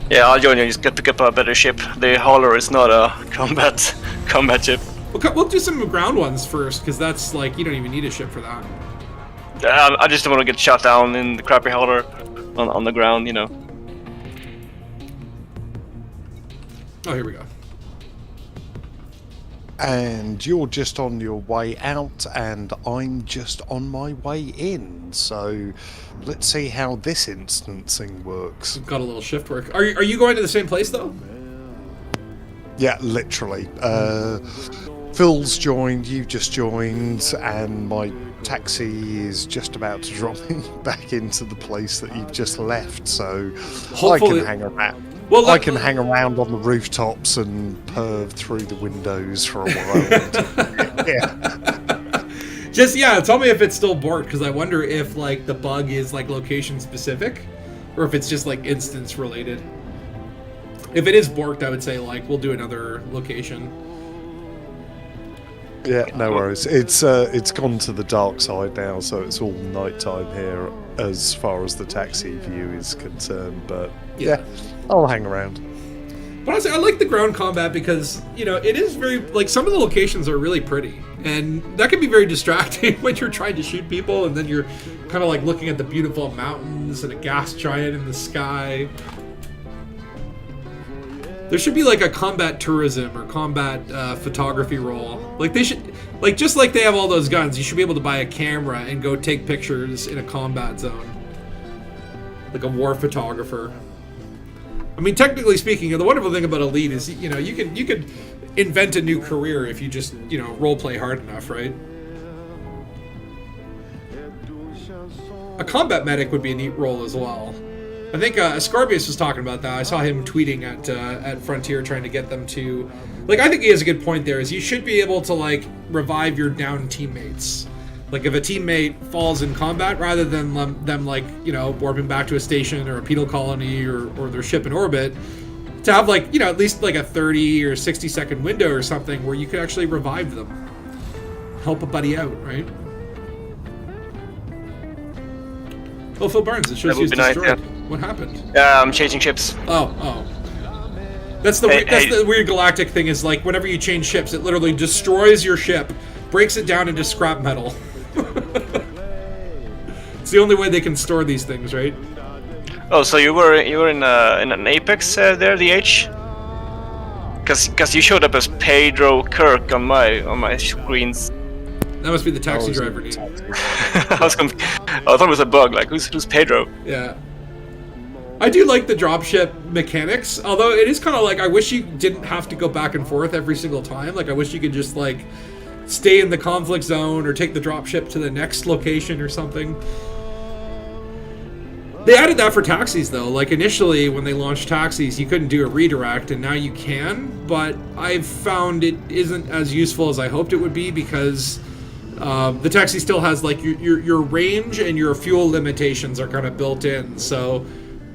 Yeah, I'll join you. Just get to pick up a better ship. The hauler is not a combat ship. We'll do some ground ones first, because that's like, you don't even need a ship for that. I just don't want to get shot down in the crappy hauler on the ground, you know. Oh, here we go. And you're just on your way out, and I'm just on my way in. So let's see how this instancing works. Got a little shift work. Are you going to the same place though? Yeah, literally. Phil's joined, you've just joined, and my taxi is just about to drop back into the place that you've just left. So Hopefully, I can hang around. Well, I can hang around on the rooftops and perv through the windows for a while. Yeah. Tell me if it's still borked, because I wonder if like the bug is like location specific, or if it's just like instance related. If it is borked, I would say like we'll do another location. Yeah, no worries. It's gone to the dark side now, so it's all nighttime here as far as the taxi view is concerned. But yeah, I'll hang around. But honestly, I like the ground combat because, you know, it is very, like, some of the locations are really pretty. And that can be very distracting when you're trying to shoot people, and then you're kind of like looking at the beautiful mountains and a gas giant in the sky. There should be like a combat tourism or combat photography role. Like they should, like just like they have all those guns, you should be able to buy a camera and go take pictures in a combat zone. Like a war photographer. I mean, technically speaking, the wonderful thing about Elite is, you know, you could invent a new career if you just, you know, role play hard enough, right? A combat medic would be a neat role as well. I think Ascarbius was talking about that. I saw him tweeting at Frontier trying to get them to... Like, I think he has a good point there, is you should be able to, like, revive your down teammates. Like, if a teammate falls in combat, rather than them, like, you know, warping back to a station or a penal colony or their ship in orbit, to have, like, you know, at least, like, a 30 or 60-second window or something where you could actually revive them. Help a buddy out, right? Oh, Phil Barnes, it shows he's destroyed. Nice, yeah. What happened? I'm changing ships. Oh. That's the weird galactic thing, is like whenever you change ships, it literally destroys your ship, breaks it down into scrap metal. It's the only way they can store these things, right? Oh, so you were in an Apex there, the H? Because you showed up as Pedro Kirk on my screens. That must be the taxi driver, dude. I thought it was a bug. Like, who's Pedro? Yeah. I do like the dropship mechanics, although it is kind of like, I wish you didn't have to go back and forth every single time. Like, I wish you could just, like, stay in the conflict zone or take the dropship to the next location or something. They added that for taxis, though. Like, initially, when they launched taxis, you couldn't do a redirect, and now you can, but I've found it isn't as useful as I hoped it would be, because the taxi still has, like, your range and your fuel limitations are kind of built in, so...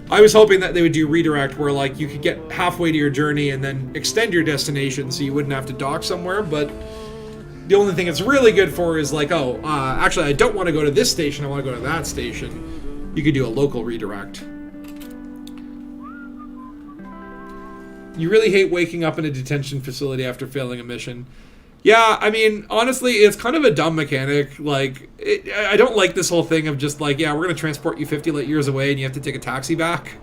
I was hoping that they would do redirect where, like, you could get halfway to your journey and then extend your destination so you wouldn't have to dock somewhere, but the only thing it's really good for is, like, actually, I don't want to go to this station, I want to go to that station. You could do a local redirect. You really hate waking up in a detention facility after failing a mission. Yeah, I mean, honestly, it's kind of a dumb mechanic. Like, I don't like this whole thing of just like, yeah, we're going to transport you 50 light years away and you have to take a taxi back.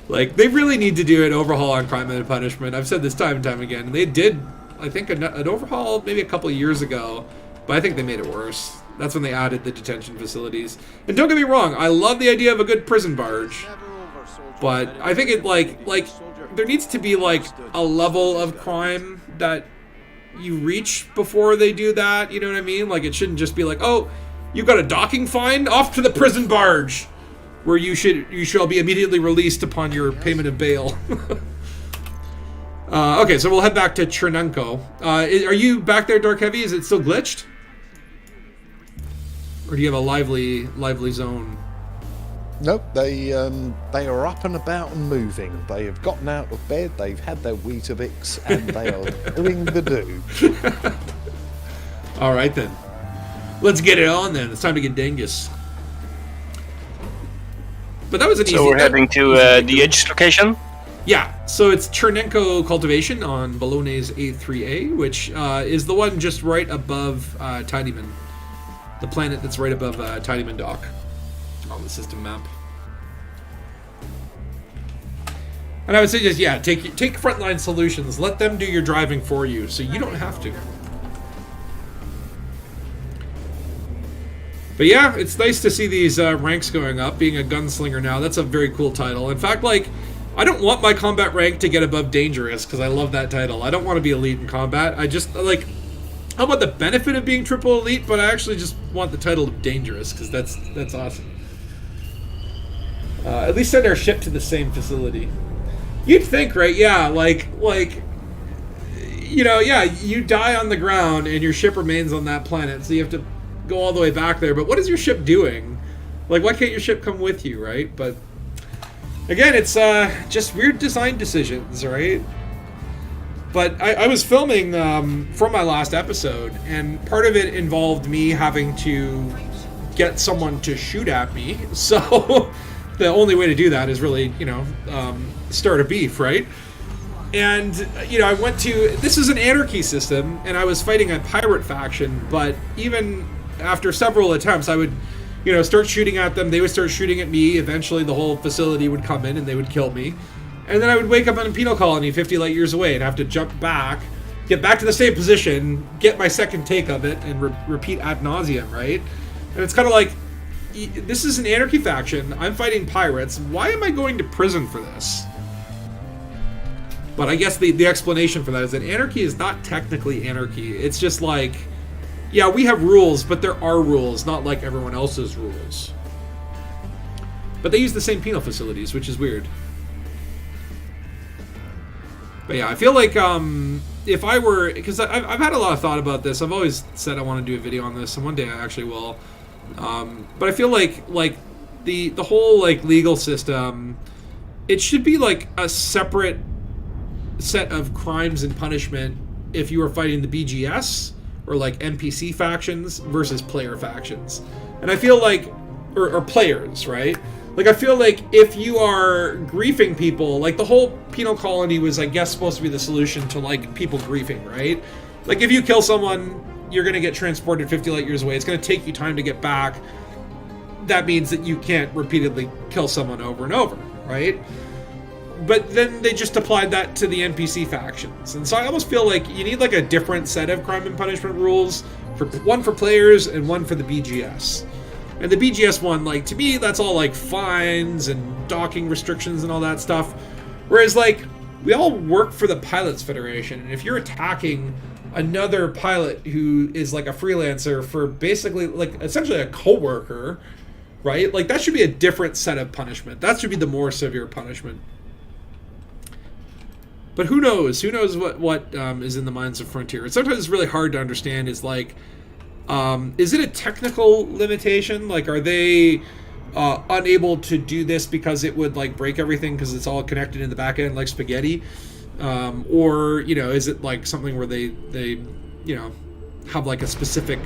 Like, they really need to do an overhaul on Crime and Punishment. I've said this time and time again. And they did, I think, an overhaul maybe a couple of years ago, but I think they made it worse. That's when they added the detention facilities. And don't get me wrong, I love the idea of a good prison barge. But I think it, like there needs to be, like, a level of crime that you reach before they do that, you know what I mean? Like, it shouldn't just be like, oh, you got a docking fine? Off to the prison barge, where you shall be immediately released upon your payment of bail. Okay, so we'll head back to Chernenko. Are you back there, Dark Heavy? Is it still glitched? Or do you have a lively zone? Nope, they are up and about and moving. They have gotten out of bed, they've had their Weetabix, and they are doing the do. All right, then. Let's get it on, then. It's time to get Dangus. But that was an easy... So we're heading to the Edge location? Yeah, so it's Chernenko Cultivation on Balones A3A, which is the one just right above Tidyman. The planet that's right above Tidyman Dock on the system map. And I would say just, yeah, take Frontline Solutions. Let them do your driving for you, so you don't have to. But yeah, it's nice to see these ranks going up. Being a gunslinger now, that's a very cool title. In fact, like, I don't want my combat rank to get above dangerous, because I love that title. I don't want to be elite in combat. I just, like, I want the benefit of being triple elite, but I actually just want the title of dangerous, because that's awesome. At least send our ship to the same facility. You'd think, right? Yeah, like, you know, yeah, you die on the ground and your ship remains on that planet, so you have to go all the way back there. But what is your ship doing? Like, why can't your ship come with you, right? But again, it's just weird design decisions, right? But I was filming for my last episode, and part of it involved me having to get someone to shoot at me. So the only way to do that is really, you know, start a beef, right? And, you know, I went to, this is an anarchy system, and I was fighting a pirate faction, but even after several attempts, I would, you know, start shooting at them, they would start shooting at me, eventually the whole facility would come in and they would kill me. And then I would wake up in a penal colony 50 light years away and have to jump back, get back to the same position, get my second take of it, and repeat ad nauseum, right? And it's kind of like, this is an anarchy faction, I'm fighting pirates, why am I going to prison for this? But I guess the explanation for that is that anarchy is not technically anarchy. It's just like, yeah, we have rules, but there are rules, not like everyone else's rules. But they use the same penal facilities, which is weird. But yeah, I feel like if I were, because I've had a lot of thought about this. I've always said I want to do a video on this, and one day I actually will. But I feel like the whole like legal system, it should be like a separate set of crimes and punishment if you were fighting the BGS or like NPC factions versus player factions. And I feel like, or players, right? Like, I feel like if you are griefing people, like the whole penal colony was, I guess, supposed to be the solution to like people griefing, right? Like, if you kill someone, you're going to get transported 50 light years away. It's going to take you time to get back. That means that you can't repeatedly kill someone over and over, right? But then they just applied that to the NPC factions. And so I almost feel like you need like a different set of crime and punishment rules, one for players and one for the BGS. And the BGS one, like, to me, that's all like fines and docking restrictions and all that stuff. Whereas, like, we all work for the Pilots Federation, and if you're attacking another pilot who is like a freelancer for basically like essentially a co-worker, right? Like, that should be a different set of punishment. That should be the more severe punishment. But who knows? Who knows what is in the minds of Frontier? It's sometimes really hard to understand. Is like, is it a technical limitation? Like, are they unable to do this because it would like break everything because it's all connected in the back end like spaghetti? Or, you know, is it like something where they you know, have like a specific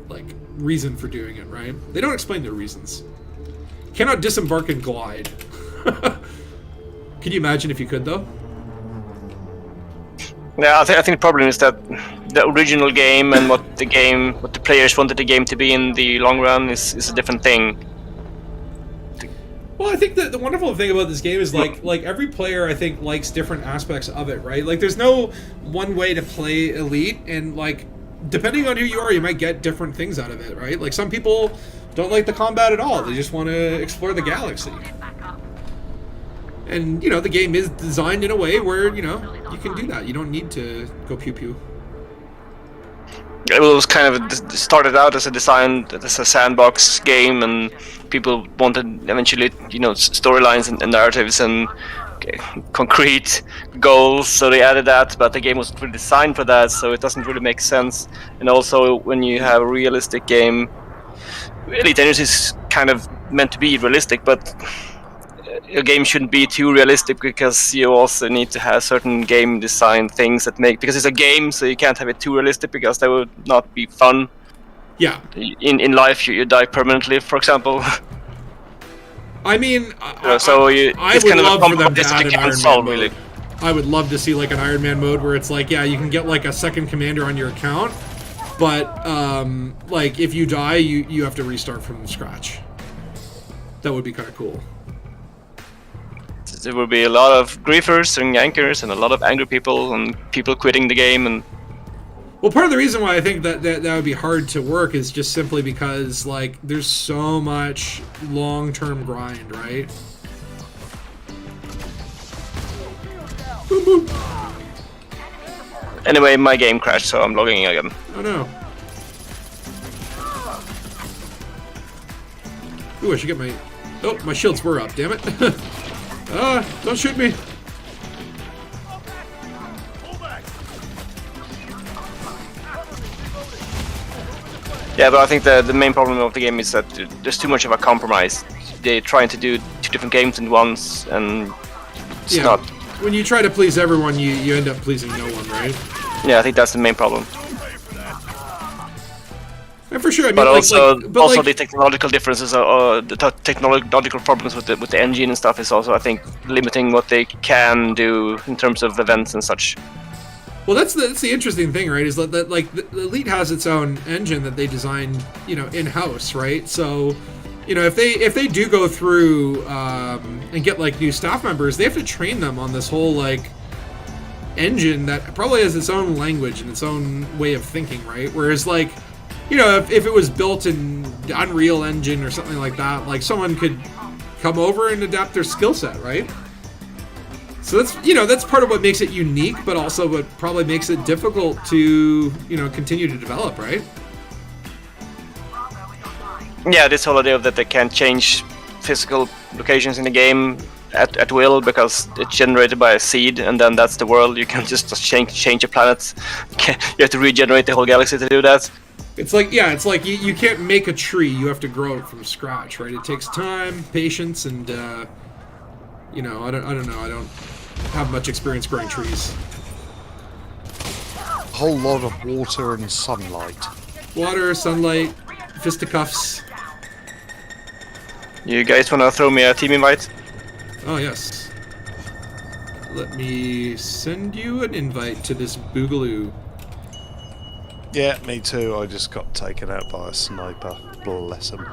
like reason for doing it, right? They don't explain their reasons. Cannot disembark and glide. Can you imagine if you could, though? Yeah, I think the problem is that the original game and what the players wanted the game to be in the long run is a different thing. Well, I think that the wonderful thing about this game is like every player, I think, likes different aspects of it, right? Like, there's no one way to play Elite, and like, depending on who you are, you might get different things out of it, right? Like, some people don't like the combat at all; they just want to explore the galaxy. And, you know, the game is designed in a way where, you know, you can do that. You don't need to go pew-pew. It was kind of started out as a sandbox game, and people wanted eventually, you know, storylines and narratives and concrete goals, so they added that, but the game wasn't really designed for that, so it doesn't really make sense. And also, when you have a realistic game, Elite Dangerous is kind of meant to be realistic, but a game shouldn't be too realistic, because you also need to have certain game design things that make, because it's a game, so you can't have it too realistic, because that would not be fun. Yeah. In life, you die permanently, for example. I mean, I would love for them to add an Iron Man really. mode. I would love to see like an Iron Man mode where it's like, yeah, you can get like a second commander on your account, but like if you die, you have to restart from scratch. That would be kind of cool. there will be a lot of griefers and yankers and a lot of angry people and people quitting the game. And Well, part of the reason why I think that would be hard to work is just simply because, like, there's so much long-term grind, right? Boop, boop. anyway, my game crashed, so I'm logging in again. Oh no. Ooh, I should get my... Oh, my shields were up, damn it. Don't shoot me. Yeah, but I think the main problem of the game is that there's too much of a compromise. They're trying to do 2 different games in once, and it's not. When you try to please everyone, you end up pleasing no one, right? Yeah, I think that's the main problem. And for sure, I mean, But also, like, the technological differences, or the technological problems with the engine and stuff is also, I think, limiting what they can do in terms of events and such. well, that's the interesting thing, right? Is that like the Elite has its own engine that they designed, you know, in house, right? So, you know, if they do go through and get like new staff members, they have to train them on this whole like engine that probably has its own language and its own way of thinking, right? Whereas like, you know, if it was built in Unreal Engine or something like that, like someone could come over and adapt their skill set, right? So that's, you know, that's part of what makes it unique, but also what probably makes it difficult to, you know, continue to develop, right? Yeah, this whole idea of that they can't change physical locations in the game at will because it's generated by a seed, and then that's the world. You can't just change a planet. You have to regenerate the whole galaxy to do that. It's like, yeah, it's like you can't make a tree, you have to grow it from scratch, right? It takes time, patience, and, you know, I don't know, I don't have much experience growing trees. A whole lot of water and sunlight. Water, sunlight, fisticuffs. You guys wanna throw me a team invite? Oh, yes. Let me send you an invite to this boogaloo. Yeah, me too. I just got taken out by a sniper. Bless him.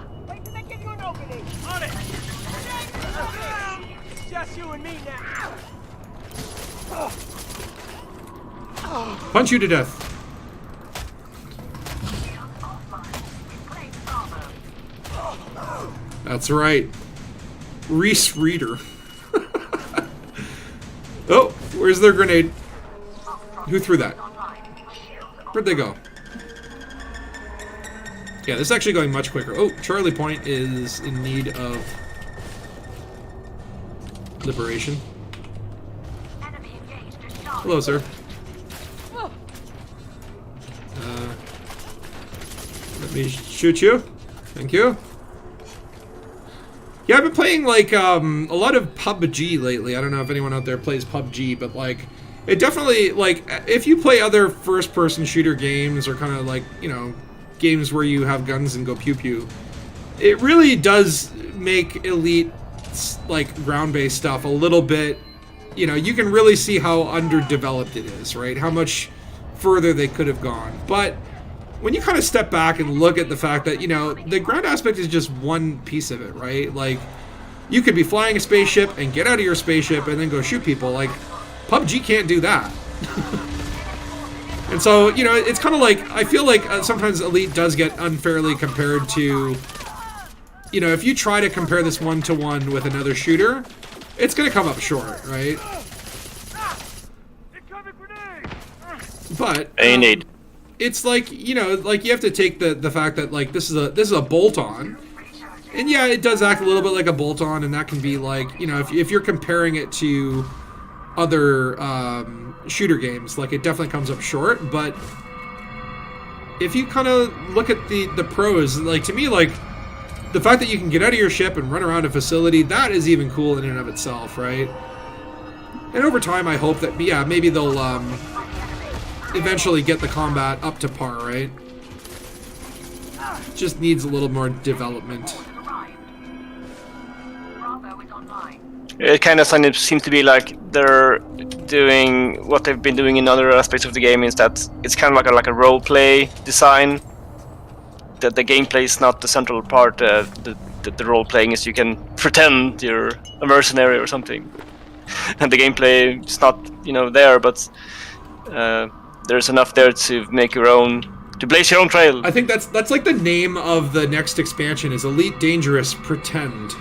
Just you and me now. Punch you to death. That's right. Reese Reader. Oh, where's their grenade? Who threw that? Where'd they go? Yeah, this is actually going much quicker. Oh, Charlie Point is in need of liberation. Hello, sir. Let me shoot you. Thank you. Yeah, I've been playing like a lot of PUBG lately. I don't know if anyone out there plays PUBG, but like it definitely, like, if you play other first-person shooter games or kind of like, you know, games where you have guns and go pew-pew, it really does make Elite, like, ground-based stuff a little bit, you know, you can really see how underdeveloped it is, right? How much further they could have gone. But when you kind of step back and look at the fact that, you know, the ground aspect is just one piece of it, right? Like, you could be flying a spaceship and get out of your spaceship and then go shoot people. Like, PUBG can't do that. And so, you know, it's kind of like, I feel like sometimes Elite does get unfairly compared to, you know, if you try to compare this one-to-one with another shooter, it's going to come up short, right? But it's like, you know, like you have to take the fact that like this is a bolt-on, and yeah, it does act a little bit like a bolt-on, and that can be like, you know, if you're comparing it to other shooter games, like it definitely comes up short. But if you kind of look at the pros, like to me, like the fact that you can get out of your ship and run around a facility, that is even cool in and of itself, right? And over time, I hope that, yeah, maybe they'll eventually get the combat up to par, right? Just needs a little more development. It kind of seems to be like they're doing what they've been doing in other aspects of the game, is that it's kind of like a role play design. That the gameplay is not the central part. The role playing is you can pretend you're a mercenary or something. and the gameplay is not, there, but there's enough there to make your own, to blaze your own trail. I think that's like the name of the next expansion is Elite Dangerous Pretend.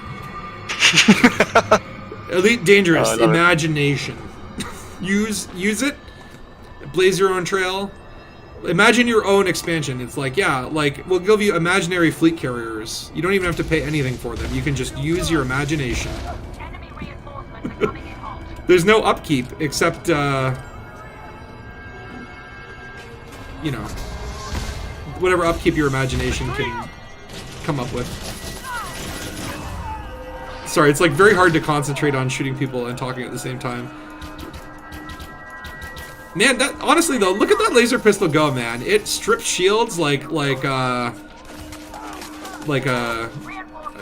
Elite Dangerous Imagination. use it. Blaze your own trail. Imagine your own expansion. It's like, we'll give you imaginary fleet carriers. You don't even have to pay anything for them. You can just use your imagination. There's no upkeep except, whatever upkeep your imagination can come up with. Sorry, it's like very hard to concentrate on shooting people and talking at the same time. Man, that honestly though, look at that laser pistol go, man. It strips shields like I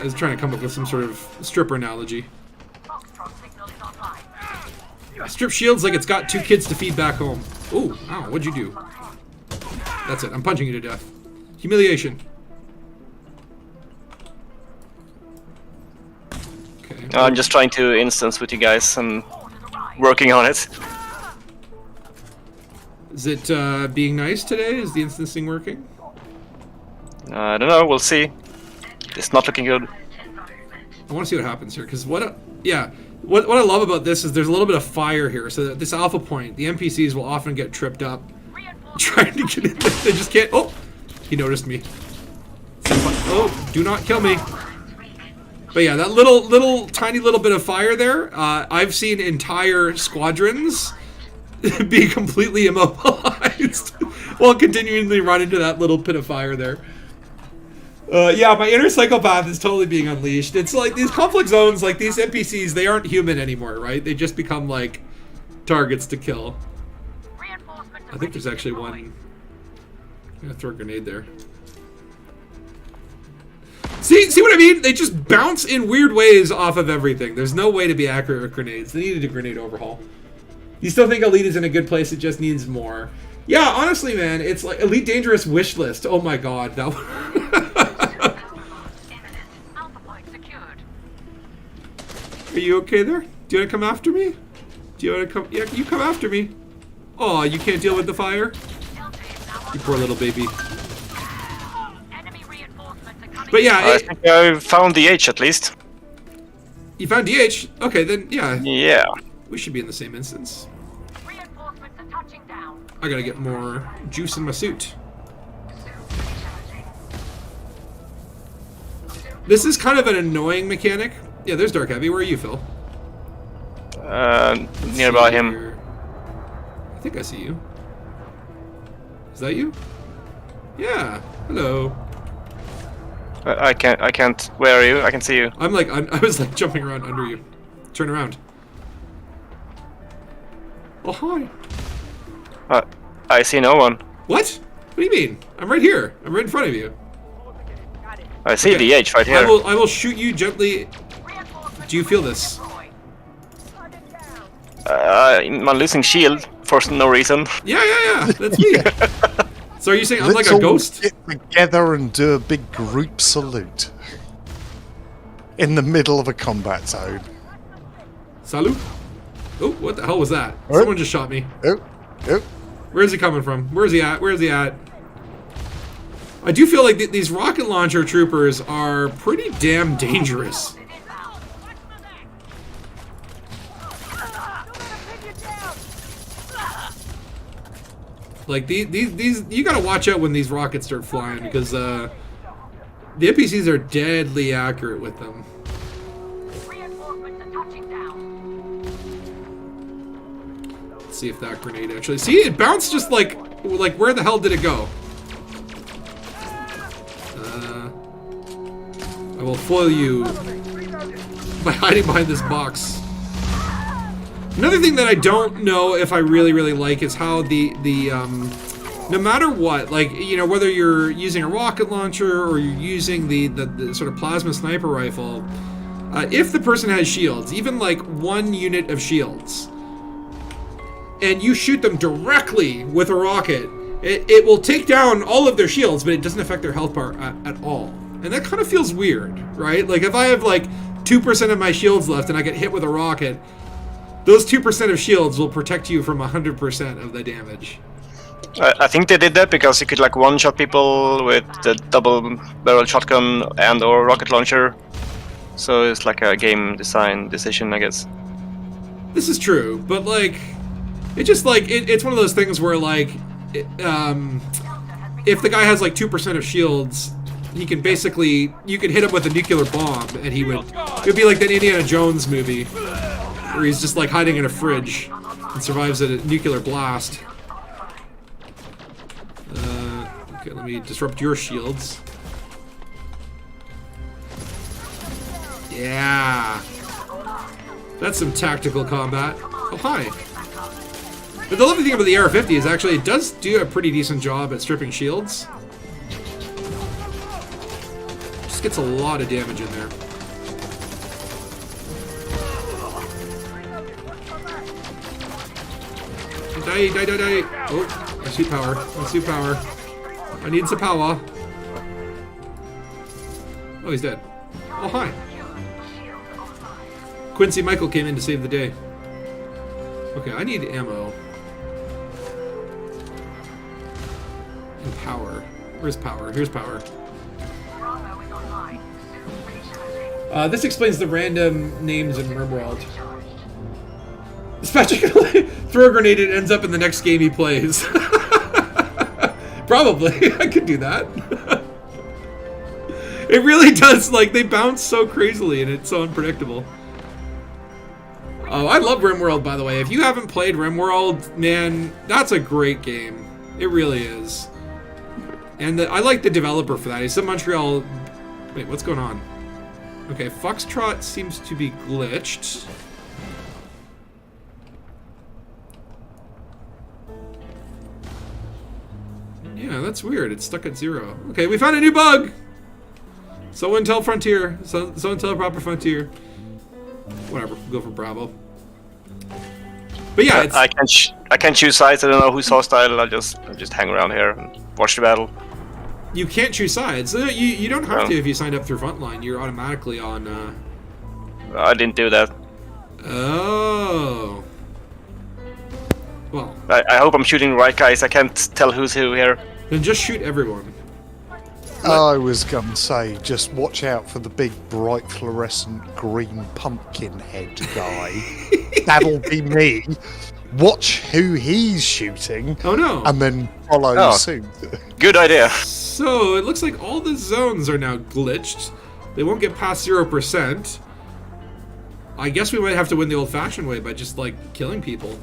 was trying to come up with some sort of stripper analogy. Strip shields like it's got 2 kids to feed back home. Ooh, ow, what'd you do? That's it, I'm punching you to death. Humiliation. Okay. I'm just trying to instance with you guys. I'm working on it. Is it being nice today? Is the instancing working? I don't know. We'll see. It's not looking good. I want to see what happens here, because what I love about this is there's a little bit of fire here. So that this alpha point, the NPCs will often get tripped up trying to get in there. They just can't. Oh, he noticed me. Oh, do not kill me. But yeah, that little tiny little bit of fire there. I've seen entire squadrons be completely immobilized while continuing to run into that little pit of fire there. Yeah, my inner psychopath is totally being unleashed. It's like these conflict zones, like these NPCs, they aren't human anymore, right? They just become like targets to kill. I think there's actually one. I'm gonna throw a grenade there. See what I mean? They just bounce in weird ways off of everything. There's no way to be accurate with grenades. They needed a grenade overhaul. You still think Elite is in a good place? It just needs more. Yeah, honestly, man, it's like Elite Dangerous wish list. Oh my god, that Are you okay there? Do you want to come after me? Do you want to come? Yeah, you come after me. Oh, you can't deal with the fire? You poor little baby. But yeah, I think I found the H at least. You found DH? Okay, then yeah. Yeah. We should be in the same instance. I gotta get more juice in my suit. This is kind of an annoying mechanic. Yeah, there's Dark Heavy. Where are you, Phil? Nearby him. Here. I think I see you. Is that you? Yeah. Hello. I can't. Where are you? I can see you. I was like jumping around under you. Turn around. Oh, hi. I see no one. What? What do you mean? I'm right here. I'm right in front of you. I see the H right here. I will shoot you gently. Do you feel this? I'm losing shield for no reason. Yeah. That's me. So are you saying I'm like a all ghost? Get together and do a big group salute in the middle of a combat zone. Salut? Oh, what the hell was that? Someone just shot me. Oh. Where is he coming from? Where is he at? Where is he at? I do feel like these rocket launcher troopers are pretty damn dangerous. Like these you gotta watch out when these rockets start flying because the NPCs are deadly accurate with them. Let's see if that grenade actually. See, it bounced just like where the hell did it go? I will foil you by hiding behind this box. Another thing that I don't know if I really like is how the no matter what, like, you know, whether you're using a rocket launcher or you're using the sort of plasma sniper rifle, if the person has shields, even like one unit of shields, and you shoot them directly with a rocket, it will take down all of their shields, but it doesn't affect their health bar at all. And that kind of feels weird, right? Like if I have like 2% of my shields left and I get hit with a rocket, Those 2% of shields will protect you from 100% of the damage. I think they did that because you could like one-shot people with the double-barrel shotgun and or rocket launcher. So it's like a game design decision, I guess. This is true, but like, it just like it's one of those things where like, if the guy has like 2% of shields, he can basically you could hit him with a nuclear bomb and he would. It would be like that Indiana Jones movie where he's just like hiding in a fridge and survives a nuclear blast. Okay, let me disrupt your shields. Yeah. That's some tactical combat. Oh, hi. But the lovely thing about the AR-50 is actually it does do a pretty decent job at stripping shields. Just gets a lot of damage in there. Die. Oh, I see power. I need some power. Oh, he's dead. Oh, hi. Quincy Michael came in to save the day. Okay, I need ammo. And power. Where's power? Here's power. This explains the random names in RimWorld. Spatula throw a grenade and ends up in the next game he plays. Probably. I could do that. It really does, like, they bounce so crazily and it's so unpredictable. Oh, I love RimWorld, by the way. If you haven't played RimWorld, man, that's a great game. It really is. And I like the developer for that. He's in Montreal. Wait, what's going on? Okay, Foxtrot seems to be glitched. Yeah, that's weird. It's stuck at 0. Okay, we found a new bug! Someone tell Frontier. Someone tell proper Frontier. Whatever, we'll go for Bravo. But yeah, it's... I can't choose sides. I don't know who's hostile. I'll just hang around here and watch the battle. You can't choose sides. You don't have to if you signed up through Frontline. You're automatically on... I didn't do that. Oh. Well... I hope I'm shooting the right guys. I can't tell who's who here. Then just shoot everyone. I was gonna say, just watch out for the big, bright, fluorescent green pumpkin head guy. That'll be me. Watch who he's shooting. Oh no! And then follow suit. Good idea. So it looks like all the zones are now glitched. They won't get past 0%. I guess we might have to win the old-fashioned way by just like killing people.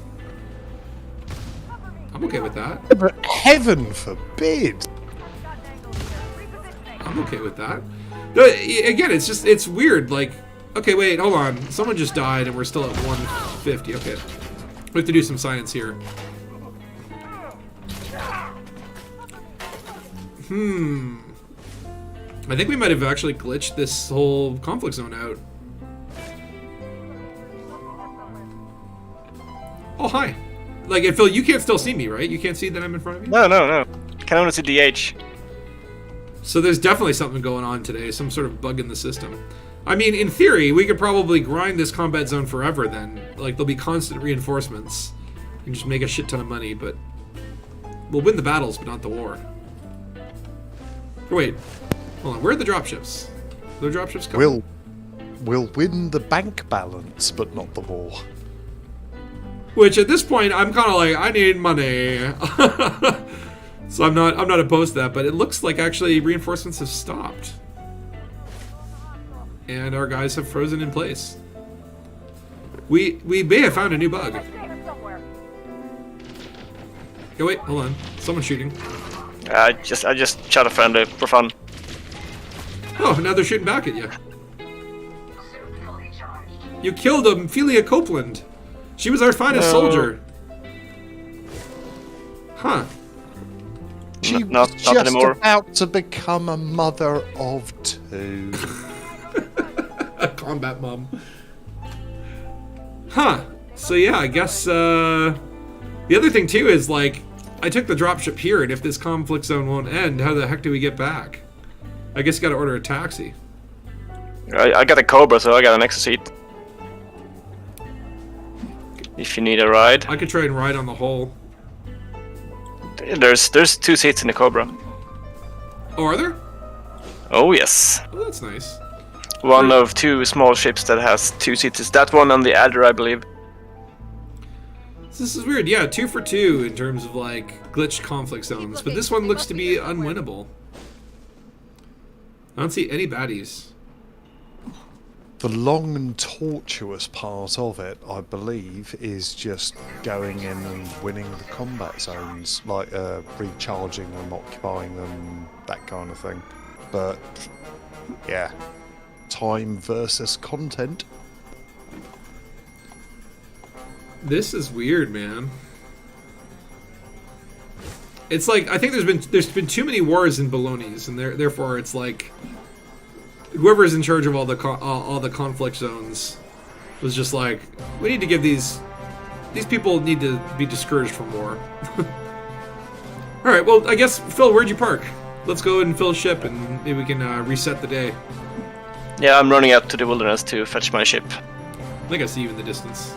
I'm okay with that. But heaven forbid. I'm okay with that. Again, it's weird. Like, okay, wait, hold on. Someone just died and we're still at 150. Okay. We have to do some science here. I think we might have actually glitched this whole conflict zone out. Oh, hi. Like, Phil, you can't still see me, right? You can't see that I'm in front of you? No. I can only see DH. So there's definitely something going on today, some sort of bug in the system. I mean, in theory, we could probably grind this combat zone forever then. Like, there'll be constant reinforcements and just make a shit ton of money, but we'll win the battles, but not the war. Oh, wait, hold on, where are the dropships? Are there dropships coming? We'll win the bank balance, but not the war. Which, at this point, I'm kind of like, I need money. So I'm not opposed to that, but it looks like actually reinforcements have stopped. And our guys have frozen in place. We may have found a new bug. Oh wait, hold on. Someone's shooting. I just shot a friendly for fun. Oh, now they're shooting back at you. You killed Ophelia Copeland. She was our finest soldier. Huh. She was not just anymore. about to become a mother of 2. A combat mom. Huh. So yeah, I guess the other thing too is like I took the dropship here, and if this conflict zone won't end, how the heck do we get back? I guess you gotta order a taxi. I got a Cobra, so I got an extra seat. if you need a ride. I could try and ride on the hull. There's 2 seats in the Cobra. Oh, are there? Oh yes. Oh, that's nice. One of 2 small ships that has 2 seats. Is that one on the Adder, I believe. This is weird. Yeah, 2 for 2 in terms of like glitched conflict zones, but this one looks to be unwinnable. I don't see any baddies. The long and tortuous part of it, I believe, is just going in and winning the combat zones, like recharging them, occupying them, that kind of thing. But yeah, time versus content. This is weird, man. It's like I think there's been too many wars in Balones, and therefore it's like whoever's in charge of all the conflict zones was just like, we need to give these people need to be discouraged from war. All right, well I guess Phil, where'd you park? Let's go and fill ship, and maybe we can reset the day. Yeah, I'm running out to the wilderness to fetch my ship. I think I see you in the distance.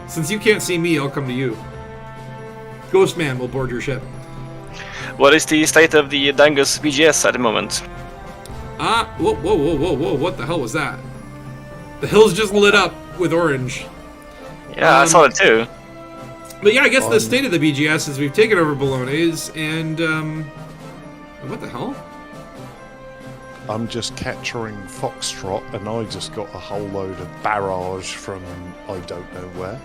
Since you can't see me, I'll come to you. Ghost Man will board your ship. What is the state of the Dangus BGS at the moment? Whoa, what the hell was that? The hills just lit up with orange. Yeah, I saw it too. But yeah, I guess the state of the BGS is we've taken over Balones, and, what the hell? I'm just capturing Foxtrot, and I just got a whole load of barrage from I don't know where.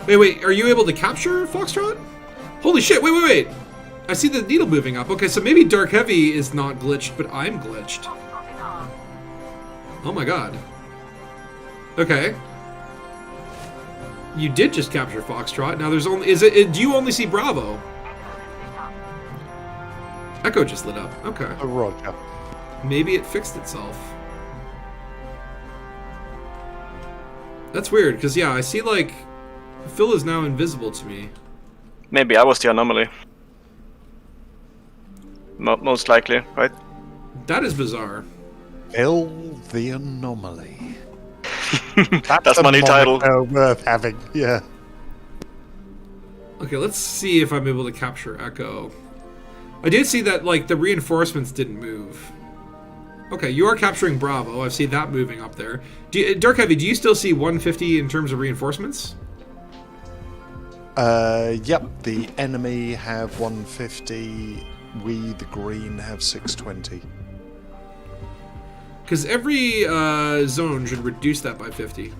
Wait, are you able to capture Foxtrot? Holy shit, wait. I see the needle moving up. Okay, so maybe Dark Heavy is not glitched, but I'm glitched. Oh my god. Okay. You did just capture Foxtrot. Now there's only... do you only see Bravo? Echo just lit up. Okay. Oh, roger. Maybe it fixed itself. That's weird, because yeah, I see like... Phil is now invisible to me. Maybe I was the anomaly. Most likely, right? That is bizarre. Phil the Anomaly. That's my new title. Worth having, yeah. Okay, let's see if I'm able to capture Echo. I did see that, like, the reinforcements didn't move. Okay, you are capturing Bravo. I see that moving up there. Dark Heavy, do you still see 150 in terms of reinforcements? Yep, the enemy have 150, we, the green, have 620. Because every zone should reduce that by 50.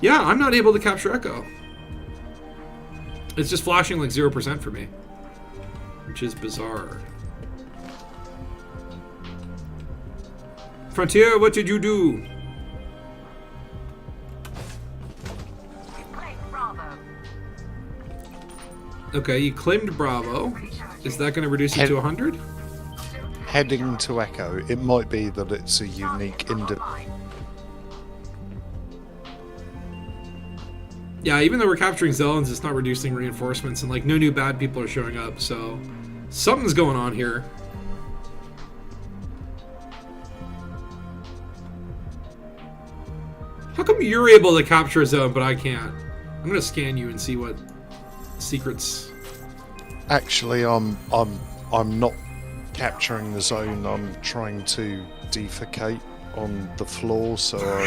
Yeah, I'm not able to capture Echo. It's just flashing like 0% for me. Which is bizarre. Frontier, what did you do? Okay, you claimed Bravo. Is that going to reduce it to 100? Heading to Echo. It might be that it's a unique Yeah, even though we're capturing zones, it's not reducing reinforcements, and like no new bad people are showing up, so something's going on here. How come you're able to capture a zone, but I can't? I'm gonna scan you and see what secrets. Actually, I'm not capturing the zone. I'm trying to defecate on the floor, so I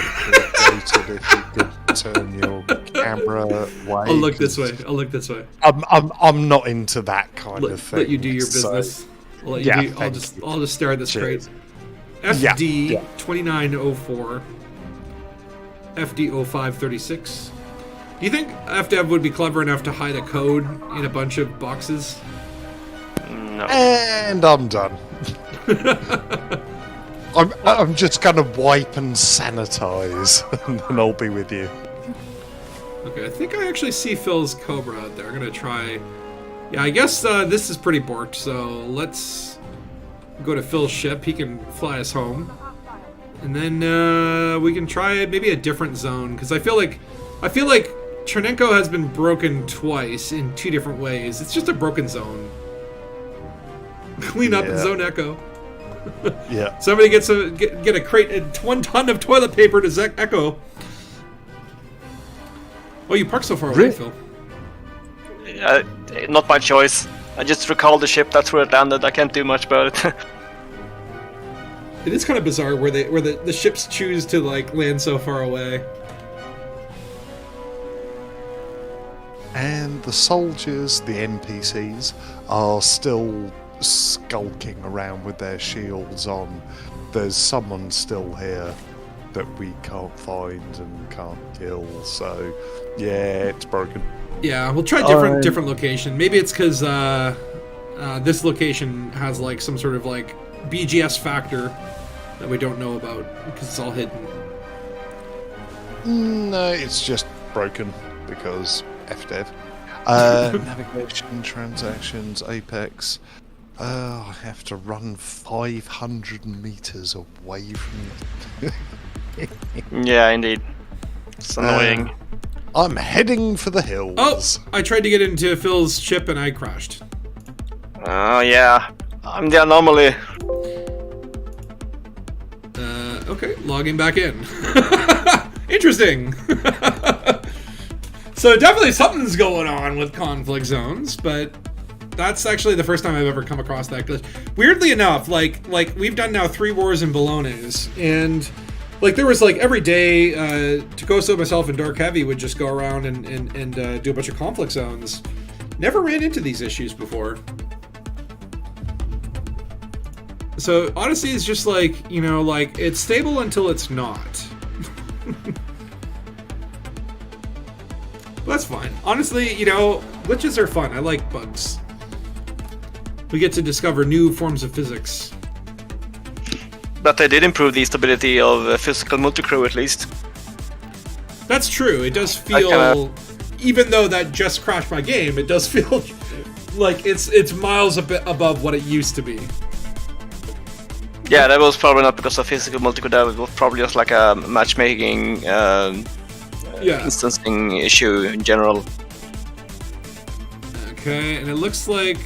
appreciate it if you could turn your camera away. I'll look this way. I'll look this way. I'm not into that kind of thing. Let you do your business. So, I'll let you do, I'll just stare at this crate. FD 2904. FD 0536. Do you think FDev would be clever enough to hide a code in a bunch of boxes? No. And I'm done. I'm just gonna wipe and sanitize, and then I'll be with you. Okay, I think I actually see Phil's Cobra out there. I'm gonna try. Yeah, I guess this is pretty borked. So let's go to Phil's ship. He can fly us home, and then we can try maybe a different zone because I feel like Chernenko has been broken twice in 2 different ways. It's just a broken zone. Clean up and zone Echo. Yeah. Somebody get a crate and 1 ton of toilet paper to Echo. Oh, you parked so far away, Really? Phil. Not my choice. I just recalled the ship. That's where it landed. I can't do much about it. It is kind of bizarre where the ships choose to like land so far away. And the soldiers, the NPCs, are still skulking around with their shields on. There's someone still here that we can't find and can't kill, so yeah, it's broken. Yeah, we'll try different location. Maybe it's because this location has like some sort of like BGS factor that we don't know about because it's all hidden. No, it's just broken because FDev. Navigation, transactions, Apex. I have to run 500 meters away from. Yeah, indeed. It's annoying. I'm heading for the hills. Oh, I tried to get into Phil's ship and I crashed. Oh yeah, I'm the anomaly. Okay, logging back in. Interesting. So definitely something's going on with conflict zones, but that's actually the first time I've ever come across that glitch. Weirdly enough, like we've done now 3 wars in Balones, and like there was like every day, Takoso, myself, and Dark Heavy would just go around and do a bunch of conflict zones. Never ran into these issues before. So Odyssey is just like, you know, like it's stable until it's not. That's fine. Honestly, you know, glitches are fun. I like bugs. We get to discover new forms of physics. But they did improve the stability of physical multi-crew at least. That's true. It does feel, even though that just crashed my game, it does feel like it's miles a bit above what it used to be. Yeah, that was probably not because of physical multi-crew. That was probably just like a matchmaking, instancing issue in general. Okay, and it looks like.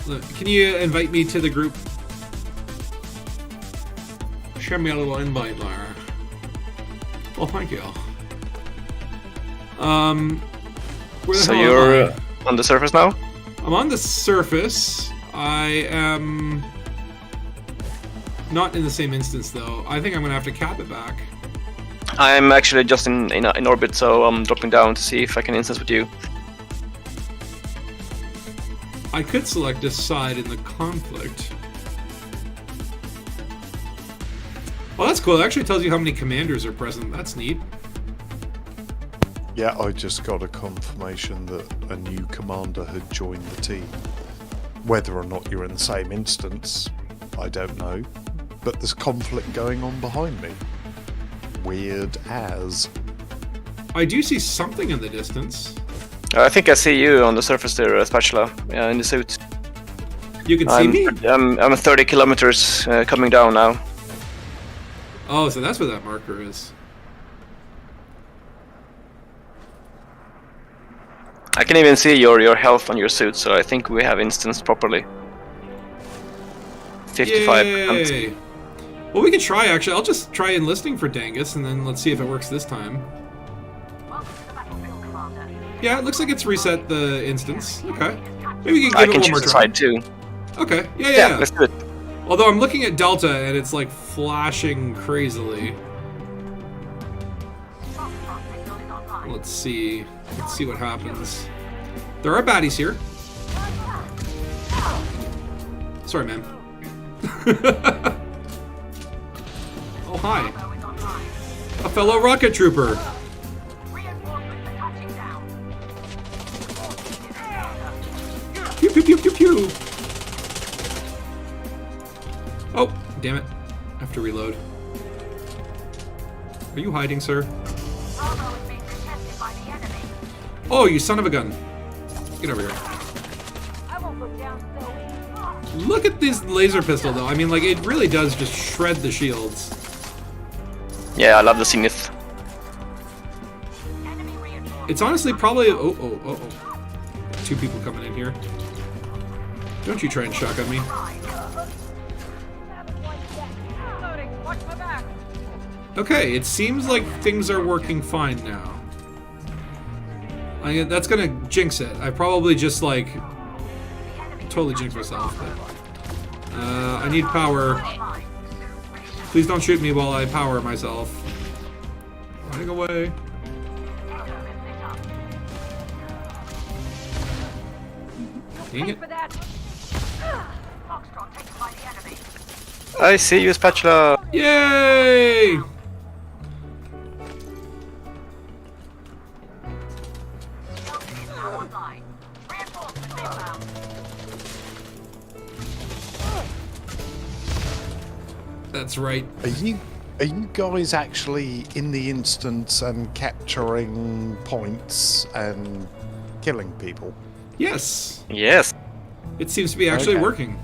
Look, can you invite me to the group? Share me a little invite there. Well, thank you. Where the So hell you're am I? on the surface now? I'm on the surface. I am not in the same instance though. I think I'm gonna have to cap it back. I'm actually just in orbit, so I'm dropping down to see if I can instance with you. I could select this side in the conflict. Oh, that's cool. It actually tells you how many commanders are present. That's neat. Yeah, I just got a confirmation that a new commander had joined the team. Whether or not you're in the same instance, I don't know. But there's conflict going on behind me. Weird as. Uh, I do see something in the distance. I think I see you on the surface there, Spatula, in the suit. You can see me? I'm 30 kilometers coming down now. Oh, so that's where that marker is. I can even see your health on your suit, so I think we have instanced properly. 55%. Yay. Well, we can try, actually. I'll just try enlisting for Dangus, and then let's see if it works this time. Yeah, it looks like it's reset the instance. Okay. Maybe we can I give can it one more choose the try. side too. Okay. Yeah. Let's do it. Although I'm looking at Delta, and it's like flashing crazily. Let's see. Let's see what happens. There are baddies here. Sorry, man. Oh, hi. A fellow rocket trooper. Pew, pew, pew, pew, pew. Oh, damn it. I have to reload. Are you hiding, sir? Oh, you son of a gun. Get over here. Look at this laser pistol, though. I mean, like, it really does just shred the shields. Yeah, I love the Zenith. It's honestly probably... Oh. 2 people coming in here. Don't you try and shotgun me. Okay, it seems like things are working fine now. That's gonna jinx it. I probably just like totally jinxed myself. But, I need power. Please don't shoot me while I power myself. Running away. Dang it. I see you, Spatula. Yay! That's right. Are you guys actually in the instance and capturing points and killing people? Yes. Yes. It seems to be actually Okay. working.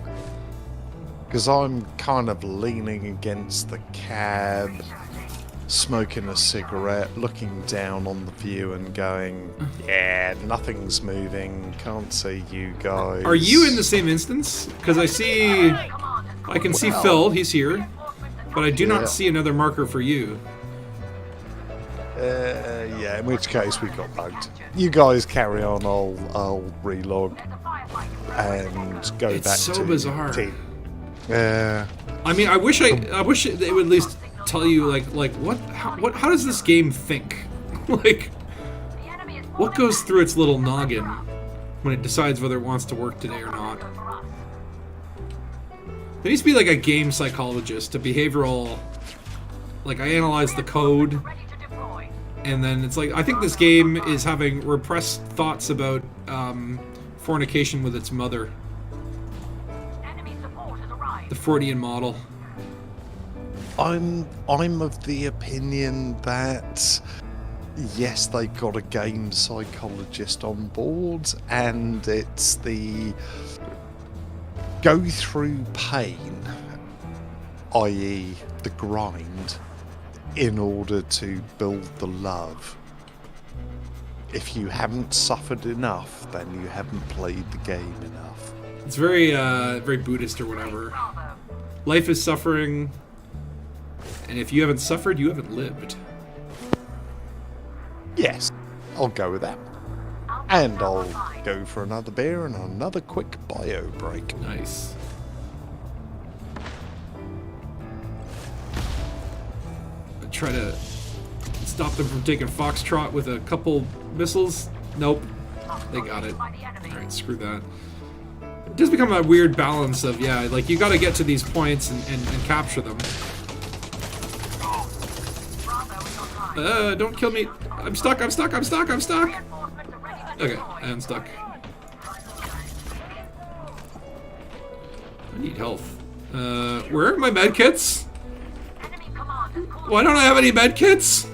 Because I'm kind of leaning against the cab, smoking a cigarette, looking down on the view and going, yeah, nothing's moving, can't see you guys. Are you in the same instance? Because I can see Phil, he's here, but I do Yeah. not see another marker for you. Yeah, in which case we got bugged. You guys carry on, I'll relog and go It's back so to bizarre. team. I mean, I wish it would at least tell you like how does this game think? Like, what goes through its little noggin when it decides whether it wants to work today or not? There needs to be like a game psychologist, a behavioral. Like, I analyze the code, and then it's like I think this game is having repressed thoughts about fornication with its mother. The Freudian model. I'm of the opinion that yes, they got a game psychologist on board, and it's the go through pain, i.e. the grind, in order to build the love. If you haven't suffered enough, then you haven't played the game enough. It's very very Buddhist or whatever. Life is suffering, and if you haven't suffered, you haven't lived. Yes, I'll go with that. And I'll go for another beer and another quick bio break. Nice. Try to stop them from taking Foxtrot with a couple missiles. Nope. They got it. Alright, screw that. It does become a weird balance of, yeah, like you gotta get to these points and capture them. Don't kill me. I'm stuck, I'm stuck, I'm stuck, I'm stuck. Okay, I'm stuck. I need health. Where are my medkits? Why don't I have any medkits?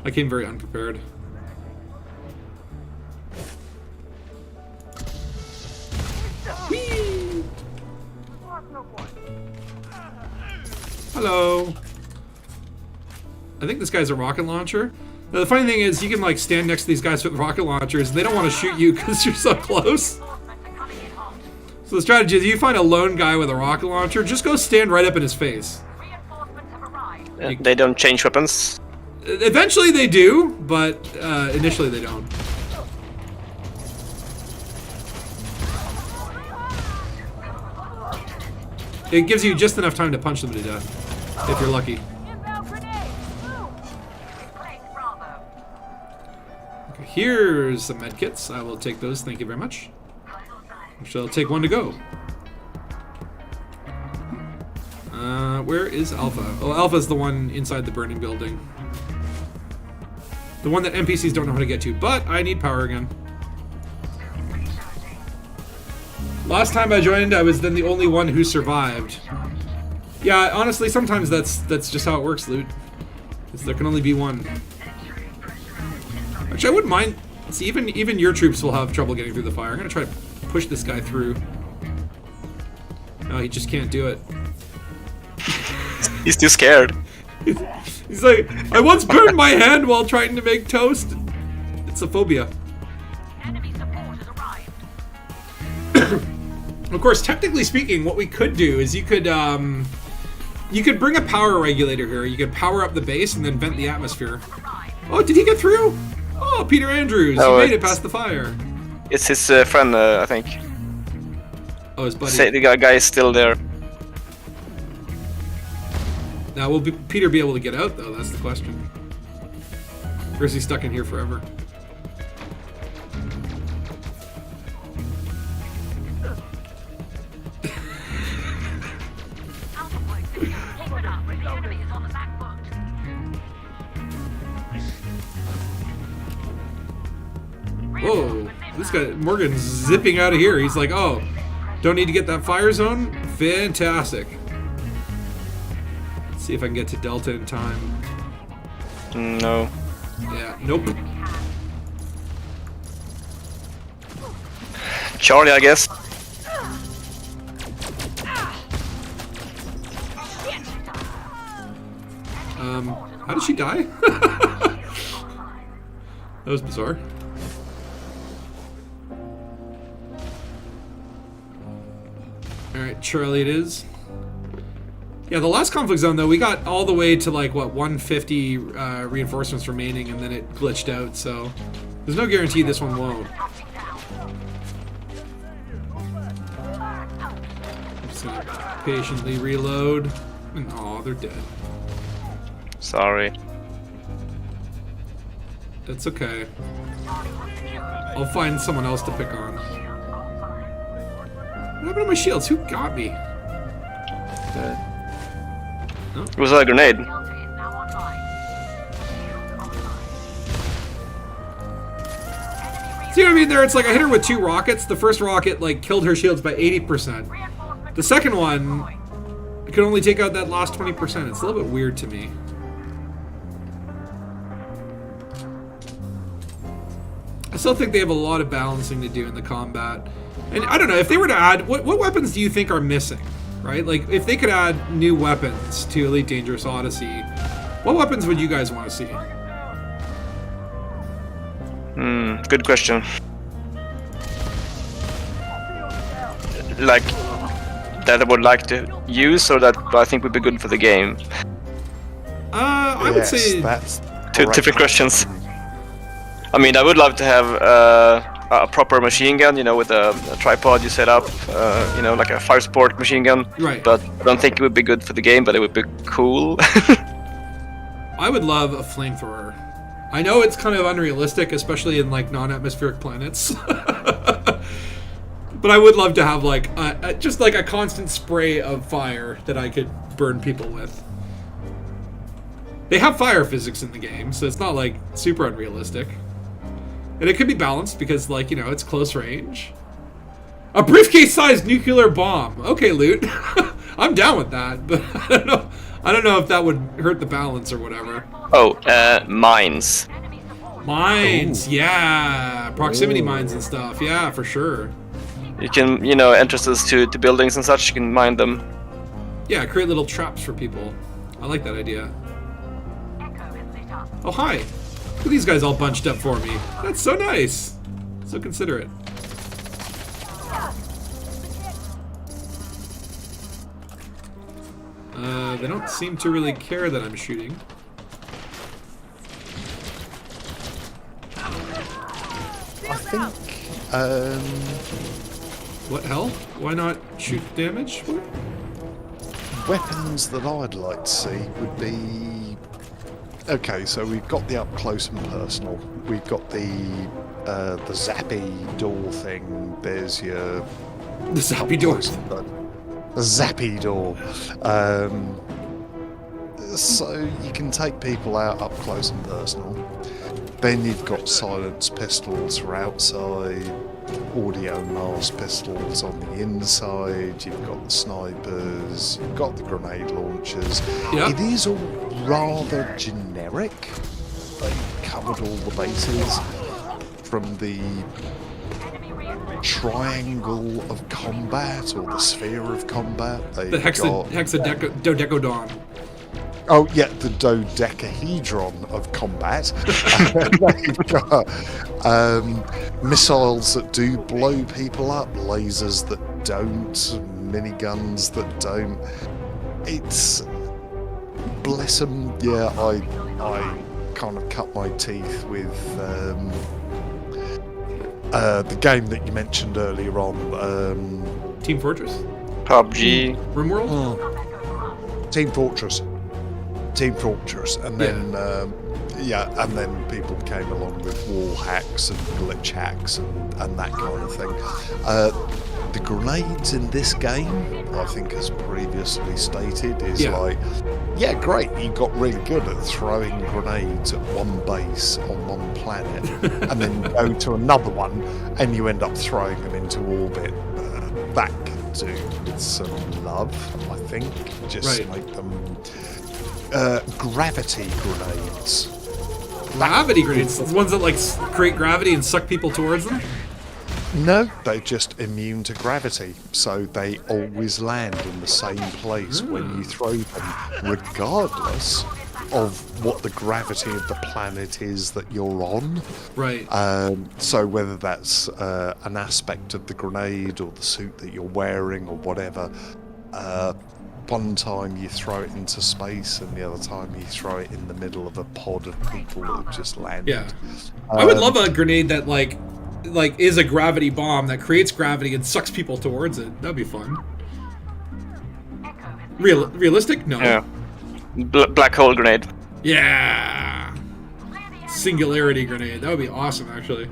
I came very unprepared. Whee! Hello. I think this guy's a rocket launcher. Now, the funny thing is, you can like stand next to these guys with rocket launchers, and they don't want to shoot you because you're so close. So the strategy is, you find a lone guy with a rocket launcher, just go stand right up in his face. They don't change weapons. Eventually they do, but initially they don't. It gives you just enough time to punch them to death, if you're lucky. Okay, here's some medkits. I will take those, thank you very much. I shall take one to go. Where is Alpha? Oh, Alpha's the one inside the burning building. The one that NPCs don't know how to get to, but I need power again. Last time I joined, I was then the only one who survived. Yeah, honestly, sometimes that's just how it works, Loot. There can only be one. Actually, I wouldn't mind. See, even your troops will have trouble getting through the fire. I'm gonna try to push this guy through. No, he just can't do it. He's too scared. He's like, I once burned my hand while trying to make toast. It's a phobia. Of course, technically speaking, what we could do is you could bring a power regulator here. You could power up the base and then vent the atmosphere. Oh, did he get through? Oh, Peter Andrews, No, you made it it's- past the fire. It's his friend, I think. Oh, his buddy. The guy is still there. Now, will Peter be able to get out, though? That's the question. Or is he stuck in here forever? Whoa, this guy, Morgan's zipping out of here. He's like, oh, don't need to get that fire zone? Fantastic. Let's see if I can get to Delta in time. No. Yeah, nope. Charlie, I guess. How did she die? That was bizarre. Alright, Charlie it is. Yeah, the last conflict zone, though, we got all the way to, like, what, 150 reinforcements remaining, and then it glitched out, so there's no guarantee this one won't. I'm just gonna patiently reload. And, aw, they're dead. Sorry. That's okay. I'll find someone else to pick on. What happened to my shields? Who got me? It was a grenade. See what I mean there? It's like I hit her with 2 rockets. The first rocket, like, killed her shields by 80%. The second one could only take out that last 20%. It's a little bit weird to me. I still think they have a lot of balancing to do in the combat. And I don't know, if they were to add... What weapons do you think are missing? Right? Like, if they could add new weapons to Elite Dangerous Odyssey, what weapons would you guys want to see? Good question. Like, that I would like to use, or that I think would be good for the game? I would say... that's Two correct. different questions. I mean, I would love to have a proper machine gun, you know, with a tripod you set up, you know, like a fire support machine gun. Right. But I don't think it would be good for the game, but it would be cool. I would love a flamethrower. I know it's kind of unrealistic, especially in like non-atmospheric planets. But I would love to have like just like a constant spray of fire that I could burn people with. They have fire physics in the game, so it's not like super unrealistic. And it could be balanced because, like, you know, it's close range. A briefcase-sized nuclear bomb. Okay, Loot. I'm down with that, but I don't know if that would hurt the balance or whatever. Oh, mines. Mines, yeah. Proximity mines and stuff, yeah, for sure. You can, you know, entrances to buildings and such, you can mine them. Yeah, create little traps for people. I like that idea. Oh, hi. Look at these guys all bunched up for me. That's so nice. So considerate. They don't seem to really care that I'm shooting. I think What hell? Why not shoot damage? What? weapons that I'd like to see would be... Okay, so we've got the up close and personal. We've got the zappy door thing. There's your The zappy doors. the zappy door. So you can take people out up close and personal. Then you've got silenced pistols for outside, audio Mars pistols on the inside, you've got the snipers, you've got the grenade launchers. Yeah. It is all rather generic. They covered all the bases from the triangle of combat or the sphere of combat. They've The got... hexadodecadon. Oh yeah, the dodecahedron of combat. They've got missiles that do blow people up, lasers that don't, miniguns that don't. It's bless 'em. Yeah, I kind of cut my teeth with the game that you mentioned earlier on. Team Fortress? PUBG. RimWorld? Team Fortress. And then, and then people came along with wall hacks and glitch hacks and that kind of thing. The grenades in this game, I think, as previously stated, is great. You got really good at throwing grenades at one base on one planet, and then you go to another one, and you end up throwing them into orbit. That could do with some love, I think. Just make them gravity grenades. Gravity grenades? The ones that like create gravity and suck people towards them? No, they're just immune to gravity, so they always land in the same place when you throw them, regardless of what the gravity of the planet is that you're on. Right. So whether that's an aspect of the grenade or the suit that you're wearing or whatever, one time you throw it into space and the other time you throw it in the middle of a pod of people that have just landed. Yeah. I would love a grenade that like is a gravity bomb that creates gravity and sucks people towards it. That'd be fun. Realistic? No. Yeah. Black hole grenade. Yeah. Singularity grenade. That would be awesome, actually.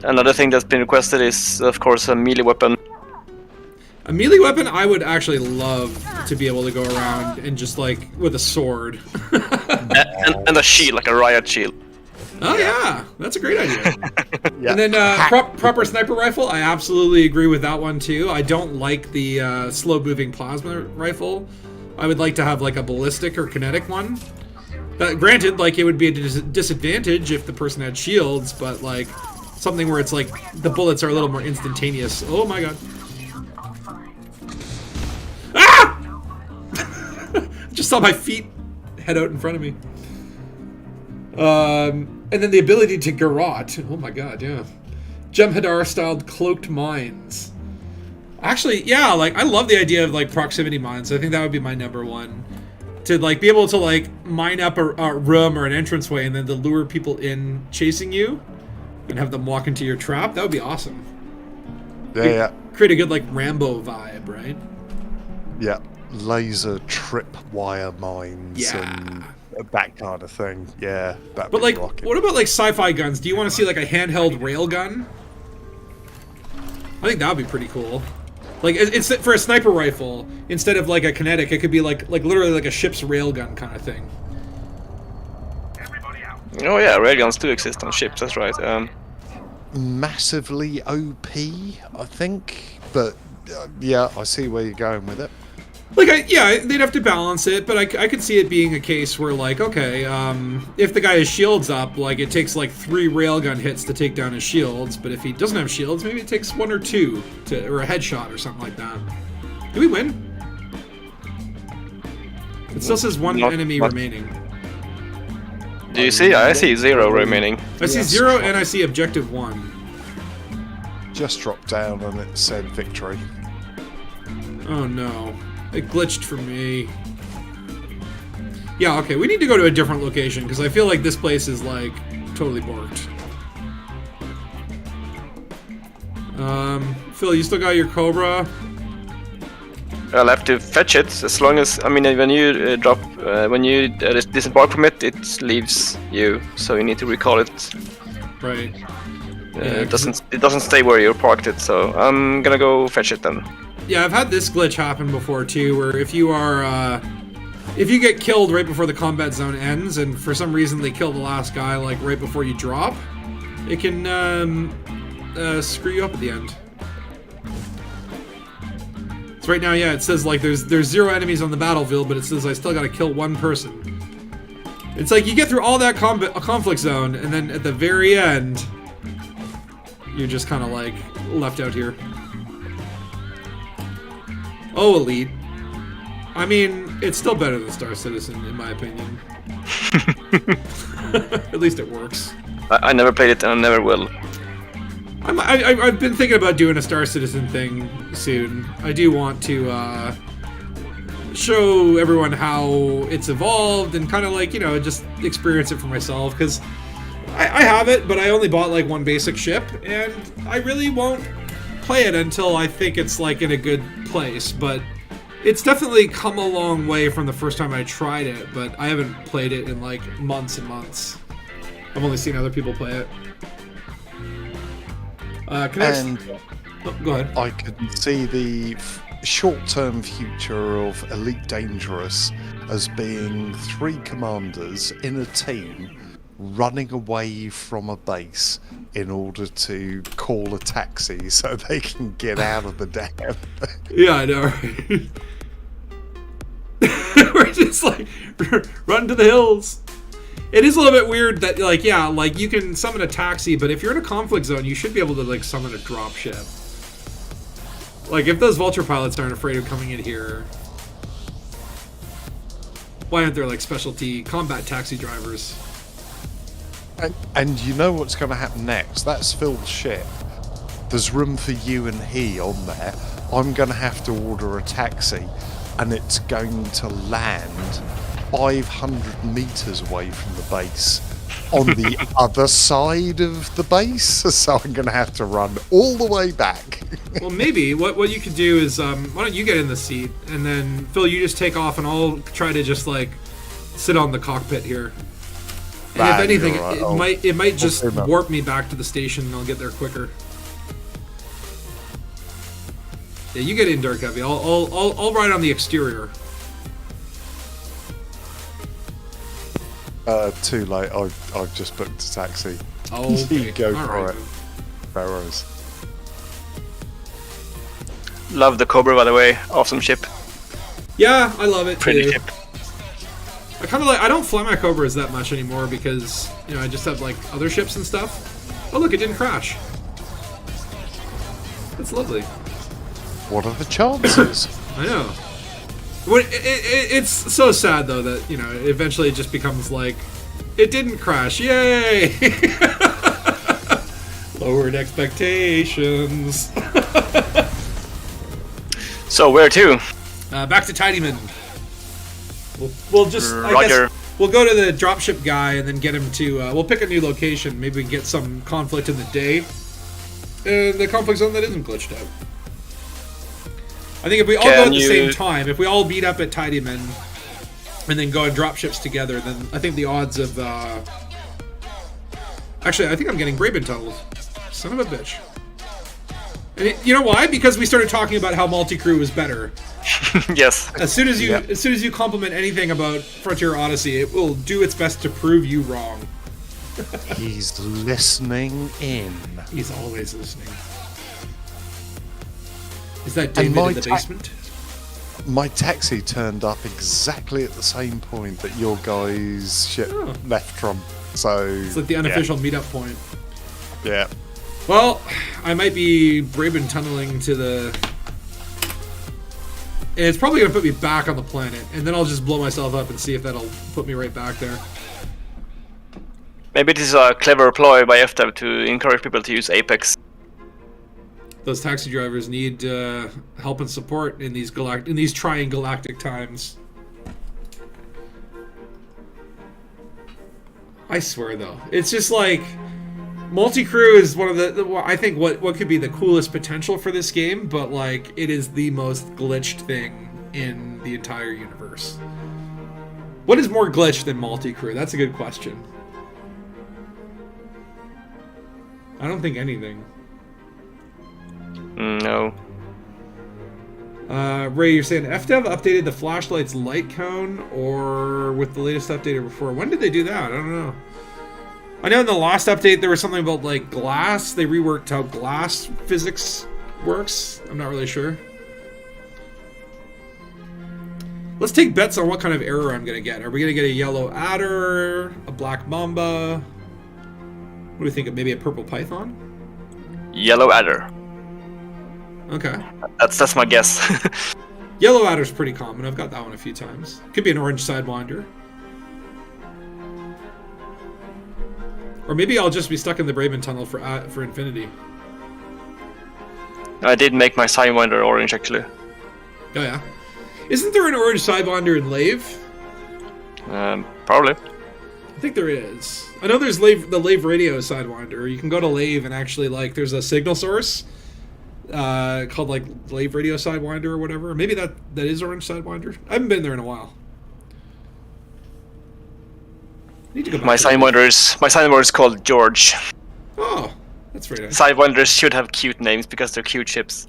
Another thing that's been requested is, of course, a melee weapon. A melee weapon, I would actually love to be able to go around and just like with a sword. and a shield, like a riot shield. Oh yeah, that's a great idea. And then proper sniper rifle, I absolutely agree with that one too. I don't like the slow-moving plasma rifle. I would like to have like a ballistic or kinetic one. Granted, like it would be a disadvantage if the person had shields, but like something where it's like the bullets are a little more instantaneous. Oh my god. Ah! Just saw my feet head out in front of me. And then the ability to garrote. Oh my god, yeah. Jem'Hadar-styled cloaked mines. Actually, yeah, like, I love the idea of, like, proximity mines. I think that would be my number one. To, like, be able to, like, mine up a room or an entranceway and then to lure people in chasing you and have them walk into your trap. That would be awesome. Yeah. Create a good, like, Rambo vibe, right? Yeah. Laser tripwire mines and that kind of thing. Yeah. But, like, what about, like, sci-fi guns? Do you want to see, like, a handheld railgun? I think that would be pretty cool. Like, it's for a sniper rifle, instead of, like, a kinetic, it could be, like literally, like, a ship's railgun kind of thing. Oh, yeah, railguns do exist on ships, that's right. Massively OP, I think. But, yeah, I see where you're going with it. Like, they'd have to balance it, but I could see it being a case where, like, okay, if the guy has shields up, like, it takes, like, 3 railgun hits to take down his shields, but if he doesn't have shields, maybe it takes 1 or 2, or a headshot or something like that. Do we win? It still says 1 enemy remaining. Do you see? I see 0 remaining. I see 0 and I see objective 1. Just dropped down and it said victory. Oh no. It glitched for me. Yeah, okay, we need to go to a different location, because I feel like this place is, like, totally borked. Phil, you still got your Cobra? I'll have to fetch it, as long as, I mean, when you disembark from it, it leaves you, so you need to recall it. Right. It doesn't stay where you parked it, so I'm gonna go fetch it then. Yeah, I've had this glitch happen before too, where if you are, if you get killed right before the combat zone ends, and for some reason they kill the last guy like right before you drop, it can screw you up at the end. So right now, yeah, it says like there's 0 enemies on the battlefield, but it says I still gotta kill 1 person. It's like you get through all that conflict zone, and then at the very end, you're just kind of like left out here. Oh, Elite. I mean, it's still better than Star Citizen, in my opinion. At least it works. I never played it, and I never will. I've been thinking about doing a Star Citizen thing soon. I do want to show everyone how it's evolved and kind of like, just experience it for myself, because I have it, but I only bought like one basic ship, and I really won't play it until I think it's like in a good place. But it's definitely come a long way from the first time I tried it, but I haven't played it in like months and months. I've only seen other people play it. Go ahead. I could see the short-term future of Elite Dangerous as being 3 commanders in a team running away from a base in order to call a taxi so they can get out of the dam. Yeah, I know, right? We're just like, run to the hills. It is a little bit weird that, like, yeah, like, you can summon a taxi, but if you're in a conflict zone, you should be able to, like, summon a dropship. Like, if those vulture pilots aren't afraid of coming in here, why aren't there, like, specialty combat taxi drivers? And you know what's going to happen next? That's Phil's ship. There's room for you and he on there. I'm going to have to order a taxi, and it's going to land 500 meters away from the base on the other side of the base. So I'm going to have to run all the way back. Well, maybe what you could do is, why don't you get in the seat, and then Phil, you just take off, and I'll try to just like sit on the cockpit here. And if anything, right. it might just warp me back to the station, and I'll get there quicker. Yeah, you get in, Dark Heavy. I'll ride on the exterior. Too late. I've just booked a taxi. Oh, okay. You go All for right. it. Barrows. Love the Cobra, by the way. Awesome ship. Yeah, I love it Pretty too. ship. I kind of like. I don't fly my Cobras that much anymore because I just have like other ships and stuff. Oh look, it didn't crash. That's lovely. What are the chances? I know. It's so sad though that eventually it just becomes like, it didn't crash. Yay! Lowered expectations. So where to? Back to Tidyman. We'll just, I Roger. guess, we'll go to the dropship guy and then get him to, we'll pick a new location. Maybe we can get some conflict in the day. The conflict zone that isn't glitched out. I think if we all go at the same time, if we all meet up at Tidyman and then go and drop ships together, then I think the odds of, actually, I think I'm getting Braben tunnels. Son of a bitch. And you know why? Because we started talking about how multi-crew was better. Yes. As soon as you compliment anything about Frontier Odyssey, it will do its best to prove you wrong. He's listening in. He's always listening. Is that David in the basement? My taxi turned up exactly at the same point that your guy's ship left from. So It's like the unofficial meetup point. Yeah. Well, I might be Braben tunneling to the... And it's probably going to put me back on the planet, and then I'll just blow myself up and see if that'll put me right back there. Maybe this is a clever ploy by FTEV to encourage people to use Apex. Those taxi drivers need help and support in these trying galactic times. I swear, though, it's just like multi-crew is one of the I think what could be the coolest potential for this game, but like it is the most glitched thing in the entire universe. What is more glitched than multi-crew? That's a good question. I don't think anything. No. Ray, you're saying FDev updated the flashlight's light cone, or with the latest update or before? When did they do that? I don't know. I know in the last update there was something about like glass. They reworked how glass physics works. I'm not really sure. Let's take bets on what kind of error I'm gonna get. Are we gonna get a yellow adder, a black mamba? What do you think of maybe a purple python? Yellow adder. Okay. That's my guess. Yellow adder's pretty common. I've got that one a few times. Could be an orange sidewinder. Or maybe I'll just be stuck in the Braben tunnel for infinity. I did make my Sidewinder orange, actually. Oh yeah. Isn't there an orange Sidewinder in Lave? Probably. I think there is. I know there's the Lave Radio Sidewinder. You can go to Lave and actually, like, there's a signal source called, like, Lave Radio Sidewinder or whatever. Maybe that is orange Sidewinder. I haven't been there in a while. Need to go back My to Sidewinder is called George. Oh, that's very nice. Sidewinders should have cute names because they're cute ships.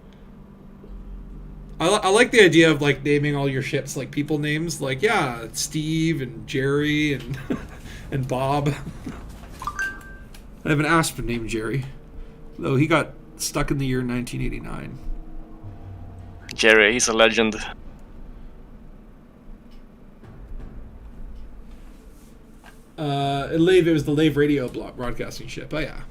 I like the idea of, like, naming all your ships, like, people names. Like, yeah, Steve and Jerry and and Bob. I have an Aspen named Jerry, though he got stuck in the year 1989. Jerry, he's a legend. Lave, it was the Lave Radio broadcasting ship. Oh, yeah.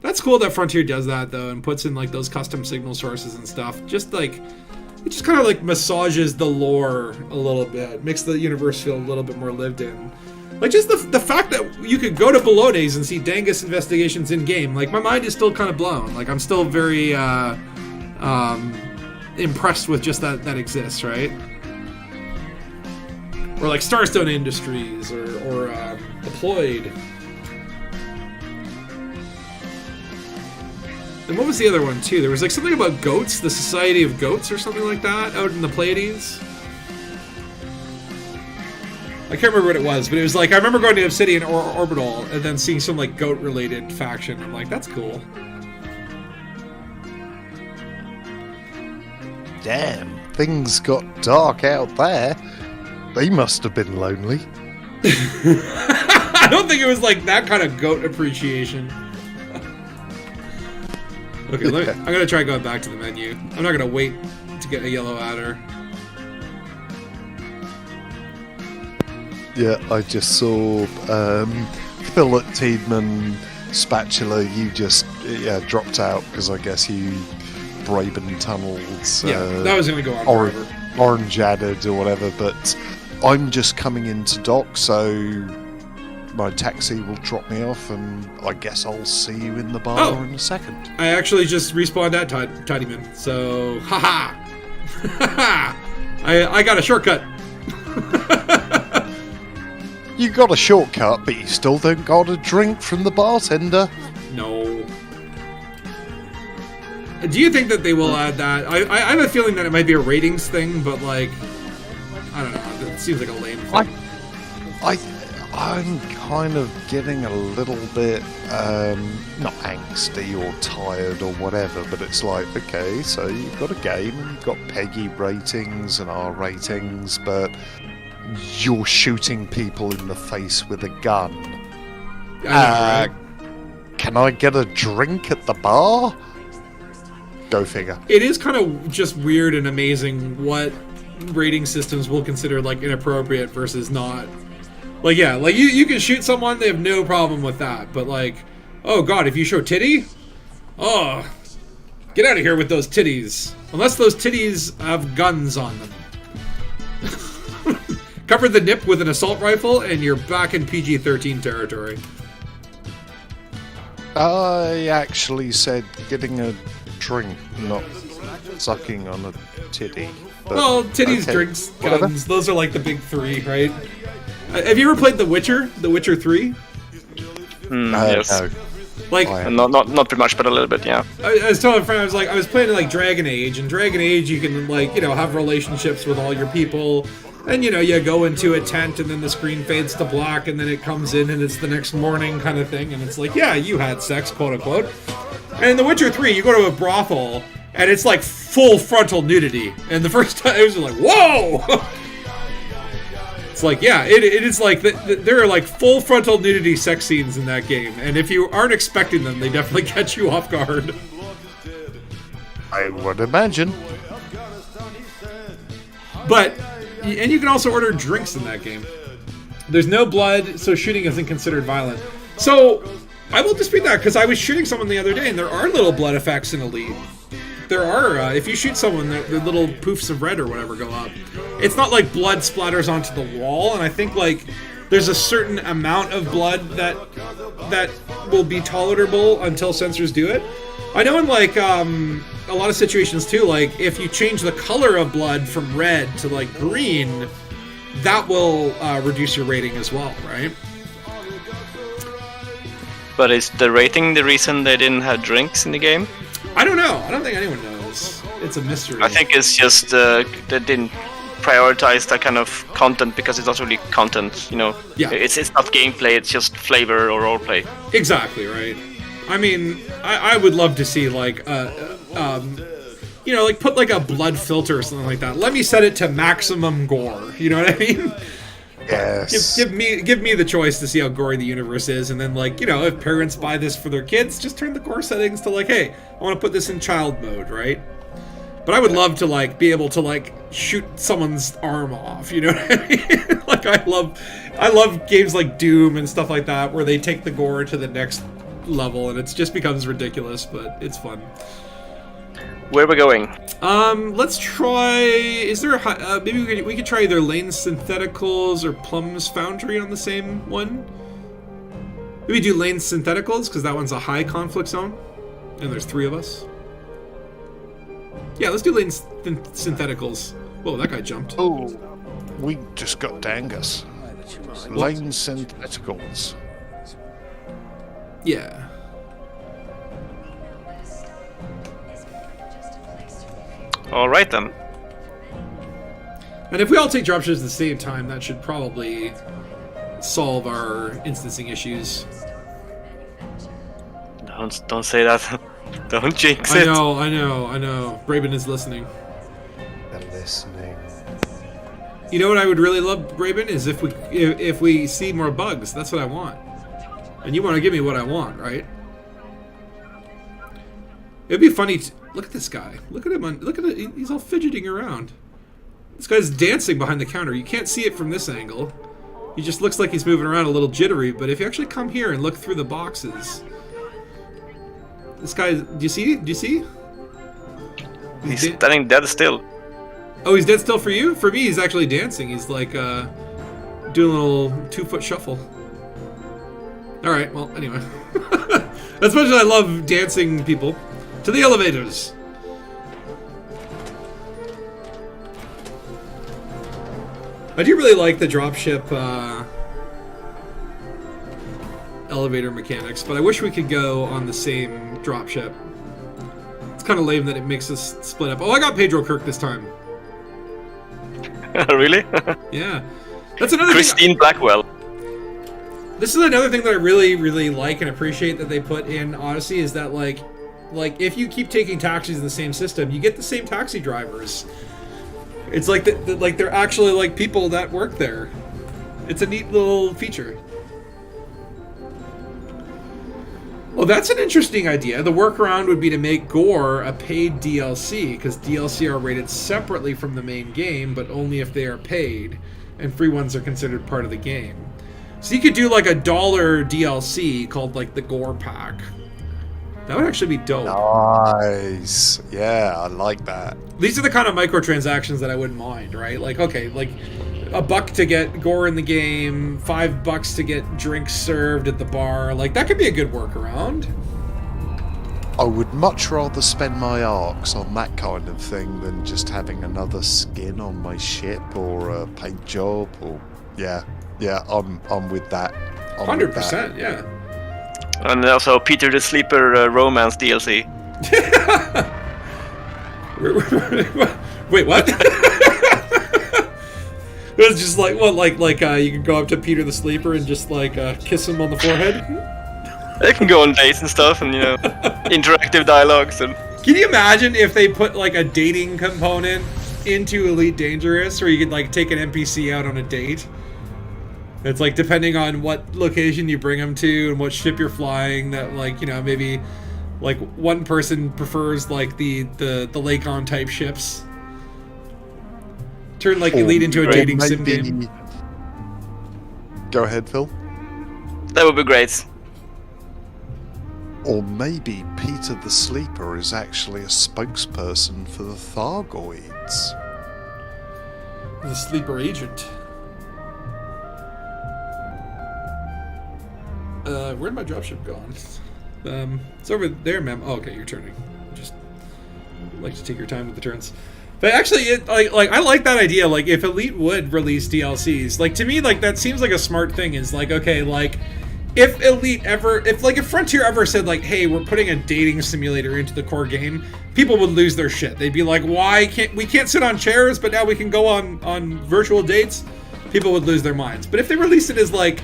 That's cool that Frontier does that, though, and puts in, like, those custom signal sources and stuff. Just, like, it just kind of, like, massages the lore a little bit. Makes the universe feel a little bit more lived in. Like, just the fact that you could go to Balones and see Dangus investigations in-game. Like, my mind is still kind of blown. Like, I'm still very, impressed with just that exists, right? Or, like, Starstone Industries, or Deployed. And what was the other one, too? There was, like, something about goats, the Society of Goats or something like that, out in the Pleiades. I can't remember what it was, but it was like, I remember going to Obsidian or Orbital and then seeing some, like, goat-related faction. I'm like, that's cool. Damn, things got dark out there. They must have been lonely. I don't think it was, like, that kind of goat appreciation. Okay, I'm gonna try going back to the menu. I'm not gonna wait to get a yellow adder. Yeah, I just saw Phil at Tiedemann, Spatula, you just dropped out because I guess you Braben tunnels. Yeah, that was going to go on forever. Orange added or whatever, but I'm just coming into dock, so my taxi will drop me off, and I guess I'll see you in the bar in a second. I actually just respawned at Tidyman, so haha! I got a shortcut. You got a shortcut, but you still don't got a drink from the bartender. No. Do you think that they will add that? I have a feeling that it might be a ratings thing, but, like, I don't know. It seems like a lame thing. I'm kind of getting a little bit, not angsty or tired or whatever, but it's like, okay, so you've got a game and you've got PEGI ratings and R ratings, but you're shooting people in the face with a gun. I know, right? Can I get a drink at the bar? Go figure. It is kind of just weird and amazing what rating systems will consider, like, inappropriate versus not. Like, yeah, like, you can shoot someone, they have no problem with that, but, like, oh god, if you show titty? Oh, get out of here with those titties. Unless those titties have guns on them. Cover the nip with an assault rifle, and you're back in PG-13 territory. I actually said getting a drink, not sucking on a titty. But, well, titties, okay, drinks, whatever. guns, those are like the big three, right? Have you ever played The Witcher? The Witcher 3? Yes. No. Like, And not pretty much, but a little bit, yeah. I was telling a friend, I was playing like Dragon Age, and Dragon Age you can, like, you know, have relationships with all your people, and, you know, you go into a tent and then the screen fades to black and then it comes in and it's the next morning kind of thing, and it's like, yeah, you had sex, quote unquote. And in The Witcher 3, you go to a brothel and it's like full frontal nudity, and the first time it was like, whoa! It's like, yeah, it is like, there are like full frontal nudity sex scenes in that game, and if you aren't expecting them, they definitely catch you off guard. I would imagine. But, and you can also order drinks in that game. There's no blood, so shooting isn't considered violent. So, I will dispute that, because I was shooting someone the other day, and there are little blood effects in Elite. There are, if you shoot someone, the little poofs of red or whatever go up. It's not like blood splatters onto the wall, and I think, like, there's a certain amount of blood that will be tolerable until censors do it. I know in like a lot of situations too, like if you change the color of blood from red to like green, that will reduce your rating as well, right? But is the rating the reason they didn't have drinks in the game? I don't know. I don't think anyone knows. It's a mystery. I think it's just they didn't prioritize that kind of content because it's not really content, you know. Yeah. It's not gameplay, it's just flavor or roleplay. Exactly, right. I mean, I would love to see like you know, like put like a blood filter or something like that. Let me set it to maximum gore. You know what I mean? Yes. Give me the choice to see how gory the universe is, and then like, you know, if parents buy this for their kids, just turn the gore settings to like, hey, I want to put this in child mode, right? But I would love to like be able to like shoot someone's arm off, you know what I mean? Like I love games like Doom and stuff like that where they take the gore to the next level and it just becomes ridiculous, but it's fun. Where are we going? Let's try. Is there a maybe we could try either Lane Syntheticals or Plum's Foundry on the same one? Maybe do Lane Syntheticals because that one's a high conflict zone, and there's 3 of us. Yeah, let's do Lane Syntheticals. Whoa, that guy jumped. Oh, we just got Dangus. Lane Syntheticals. Yeah. All right then. And if we all take dropships at the same time, that should probably solve our instancing issues. Don't say that. Don't jinx I it. know. Braben is listening. They're listening. You know what I would really love, Braben, is if we see more bugs. That's what I want. And you want to give me what I want, right? It'd be funny. Look at this guy. Look at him. Look at it. He's all fidgeting around. This guy's dancing behind the counter. You can't see it from this angle. He just looks like he's moving around a little jittery. But if you actually come here and look through the boxes, this guy. Do you see? Do you see? He's standing dead still. Oh, he's dead still for you? For me, he's actually dancing. He's like doing a little 2-foot shuffle. All right. Well, anyway, as much as I love dancing people. To the elevators! I do really like the dropship elevator mechanics, but I wish we could go on the same dropship. It's kind of lame that it makes us split up. Oh, I got Pedro Kirk this time. Really? Yeah. That's another Christine thing. Blackwell. This is another thing that I really, really like and appreciate that they put in Odyssey is that like if you keep taking taxis in the same system, you get the same taxi drivers. It's like like they're actually like people that work there. It's a neat little feature. Well, that's an interesting idea. The workaround would be to make Gore a paid DLC, because DLC are rated separately from the main game, but only if they are paid, and free ones are considered part of the game. So you could do like $1 DLC called like the Gore Pack. That would actually be dope. Nice. Yeah, I like that. These are the kind of microtransactions that I wouldn't mind, right? Like, okay, like $1 to get Gore in the game, $5 to get drinks served at the bar. Like, that could be a good workaround. I would much rather spend my arcs on that kind of thing than just having another skin on my ship or a paint job or yeah, I'm with that. 100%, yeah. And also Peter the Sleeper romance DLC. Wait, what? It was just like, what, like you can go up to Peter the Sleeper and just like kiss him on the forehead? They can go on dates and stuff, and interactive dialogues. And can you imagine if they put like a dating component into Elite Dangerous, where you could like take an NPC out on a date? It's like depending on what location you bring them to and what ship you're flying, that like maybe like one person prefers like the Lakon type ships. Turn like Elite into a dating sim game. Go ahead, Phil. That would be great. Or maybe Peter the Sleeper is actually a spokesperson for the Thargoids. The sleeper agent. Where'd my dropship gone? It's over there, ma'am. Oh, okay, you're turning. Just like to take your time with the turns. But actually, I like that idea. Like, if Elite would release DLCs, like, to me, like, that seems like a smart thing. Is like, okay, like, if Frontier ever said, like, hey, we're putting a dating simulator into the core game, people would lose their shit. They'd be like, why can't we sit on chairs, but now we can go on virtual dates? People would lose their minds. But if they released it as like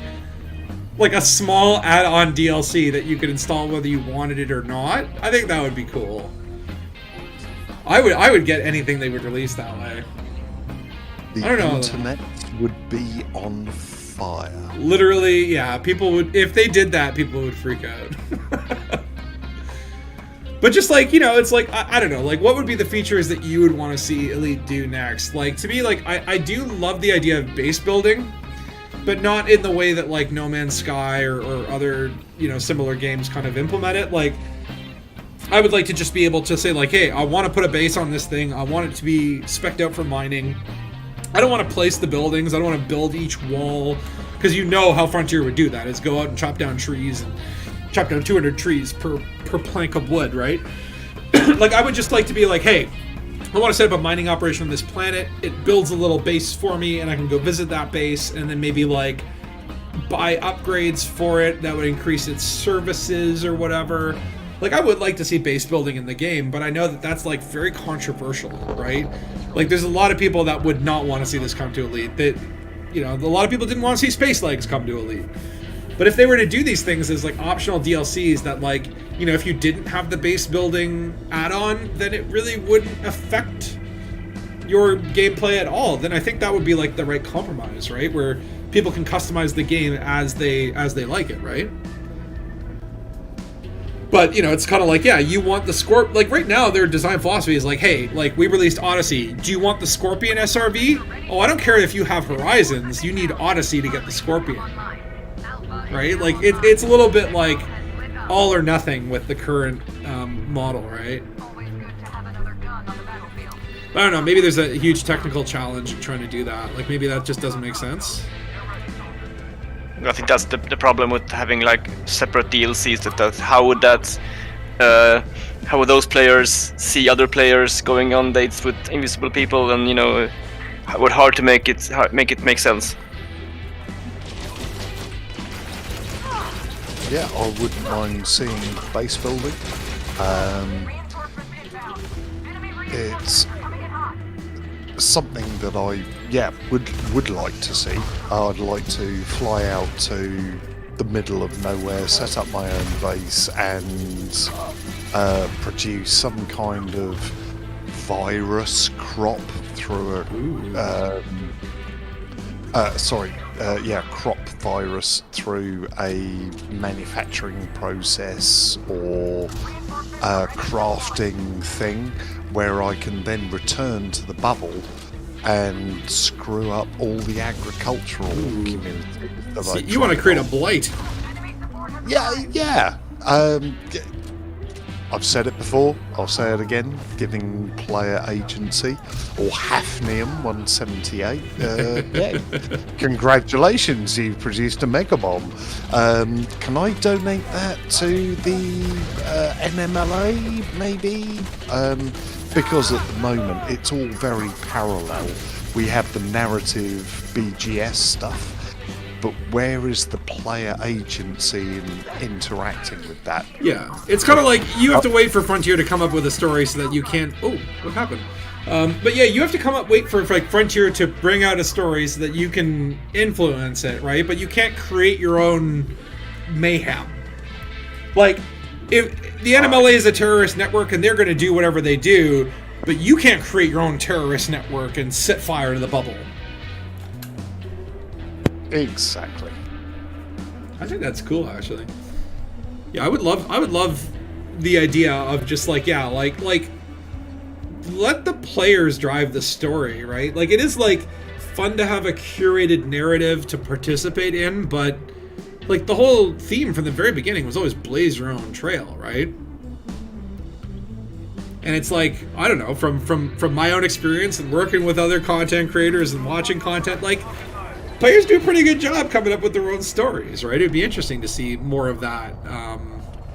a small add-on DLC that you could install whether you wanted it or not, I think that would be cool. I would get anything they would release that way. The I don't know. internet would be on fire. Literally, yeah. People would, if they did that, people would freak out. But just like, you know, it's like, I don't know, like, what would be the features that you would want to see Elite do next? Like, to me, like, I do love the idea of base building, but not in the way that, like, No Man's Sky or other, you know, similar games kind of implement it. Like, I would like to just be able to say, like, hey, I want to put a base on this thing. I want it to be spec'd out for mining. I don't want to place the buildings. I don't want to build each wall. Because you know how Frontier would do that, is go out and chop down trees and chop down 200 trees per plank of wood, right? Like, I would just like to be like, hey, I want to set up a mining operation on this planet. It builds a little base for me, and I can go visit that base, and then maybe, like, buy upgrades for it that would increase its services or whatever. Like, I would like to see base building in the game, but I know that that's, like, very controversial, right? Like, there's a lot of people that would not want to see this come to Elite. That, you know, a lot of people didn't want to see Space Legs come to Elite. But if they were to do these things as, like, optional DLCs that, like, you know, if you didn't have the base building add-on, then it really wouldn't affect your gameplay at all. Then I think that would be, like, the right compromise, right? Where people can customize the game as they like it, right? But, you know, it's kind of like, yeah, you want the Scorp... Like, right now, their design philosophy is like, hey, like, we released Odyssey. Do you want the Scorpion SRV? Oh, I don't care if you have Horizons. You need Odyssey to get the Scorpion. Right? Like, it's a little bit like all or nothing with the current model, right? I don't know, maybe there's a huge technical challenge in trying to do that. Like, maybe that just doesn't make sense. I think that's the problem with having, like, separate DLCs. That how would those players see other players going on dates with invisible people, and, you know, would hard to make it make sense. Yeah, I wouldn't mind seeing base building. It's something that I would like to see. I'd like to fly out to the middle of nowhere, set up my own base, and produce some kind of virus crop through crop virus through a manufacturing process or a crafting thing, where I can then return to the bubble and screw up all the agricultural communities. So you want to create a blight? Yeah. I've said it before, I'll say it again, giving player agency, or Hafnium 178. Congratulations, you've produced a mega bomb. Can I donate that to the NMLA, maybe? Because at the moment it's all very parallel. We have the narrative BGS stuff, but where is the player agency in interacting with that? Yeah, it's kind of like you have to wait for Frontier to come up with a story so that you can... Oh, what happened? But yeah, you have to wait for like Frontier to bring out a story so that you can influence it, right? But you can't create your own mayhem. Like, if the NMLA is a terrorist network and they're going to do whatever they do, but you can't create your own terrorist network and set fire to the bubble. Exactly. I think that's cool, actually. Yeah, I would love the idea of just like, yeah, like let the players drive the story, right? Like, it is like fun to have a curated narrative to participate in, but like the whole theme from the very beginning was always blaze your own trail, right? And it's like, I don't know, from my own experience and working with other content creators and watching content, like, players do a pretty good job coming up with their own stories, right? It'd be interesting to see more of that,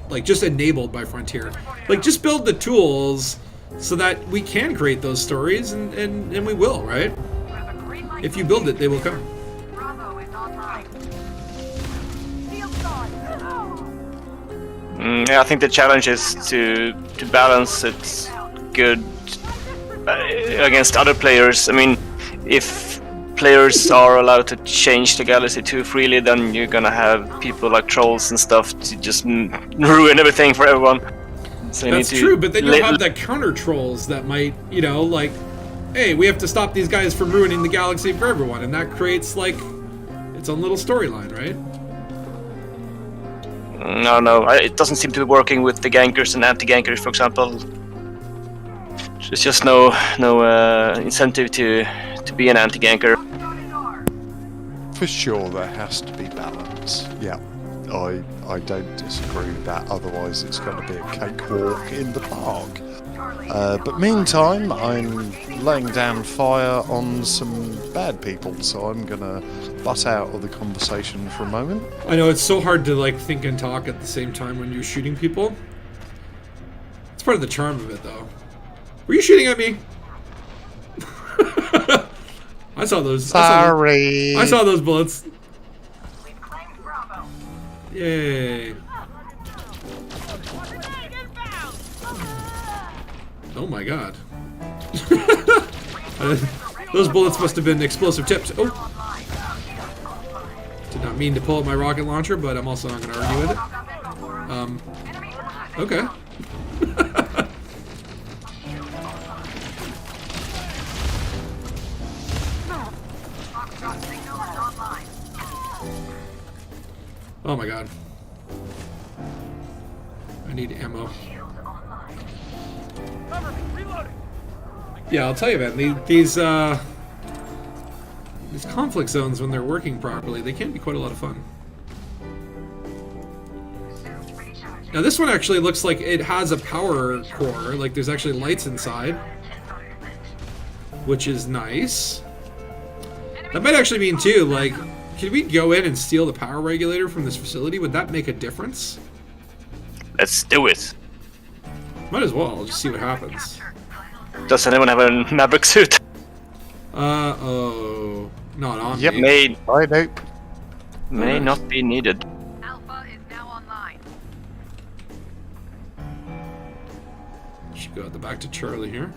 like just enabled by Frontier. Like just build the tools so that we can create those stories, and we will, right? If you build it, they will come. Yeah, I think the challenge is to balance it good against other players. I mean, if players are allowed to change the galaxy too freely, then you're gonna have people like trolls and stuff to just ruin everything for everyone. So that's true, but then you'll have the counter trolls that might, you know, like, hey, we have to stop these guys from ruining the galaxy for everyone, and that creates like its own little storyline, right? No, it doesn't seem to be working with the gankers and anti-gankers, for example. There's just no incentive to be an anti-ganker. For sure, there has to be balance. Yeah, I don't disagree with that. Otherwise, it's going to be a cakewalk in the park. But meantime, I'm laying down fire on some bad people, so I'm going to butt out of the conversation for a moment. I know, it's so hard to like think and talk at the same time when you're shooting people. It's part of the charm of it, though. Were you shooting at me? I saw those. Sorry. I saw those bullets. Yay. Oh my god. Those bullets must have been explosive tips. Oh. Did not mean to pull out my rocket launcher, but I'm also not going to argue with it. Okay. Oh my god. I need ammo. Yeah, I'll tell you, man. These conflict zones, when they're working properly, they can be quite a lot of fun. Now this one actually looks like it has a power core. Like there's actually lights inside, which is nice. That might actually mean too, like, could we go in and steal the power regulator from this facility? Would that make a difference? Let's do it. Might as well, just see what happens. Does anyone have a Maverick suit? Oh, not on me. May not be needed. Alpha is now online. Should go at the back to Charlie here.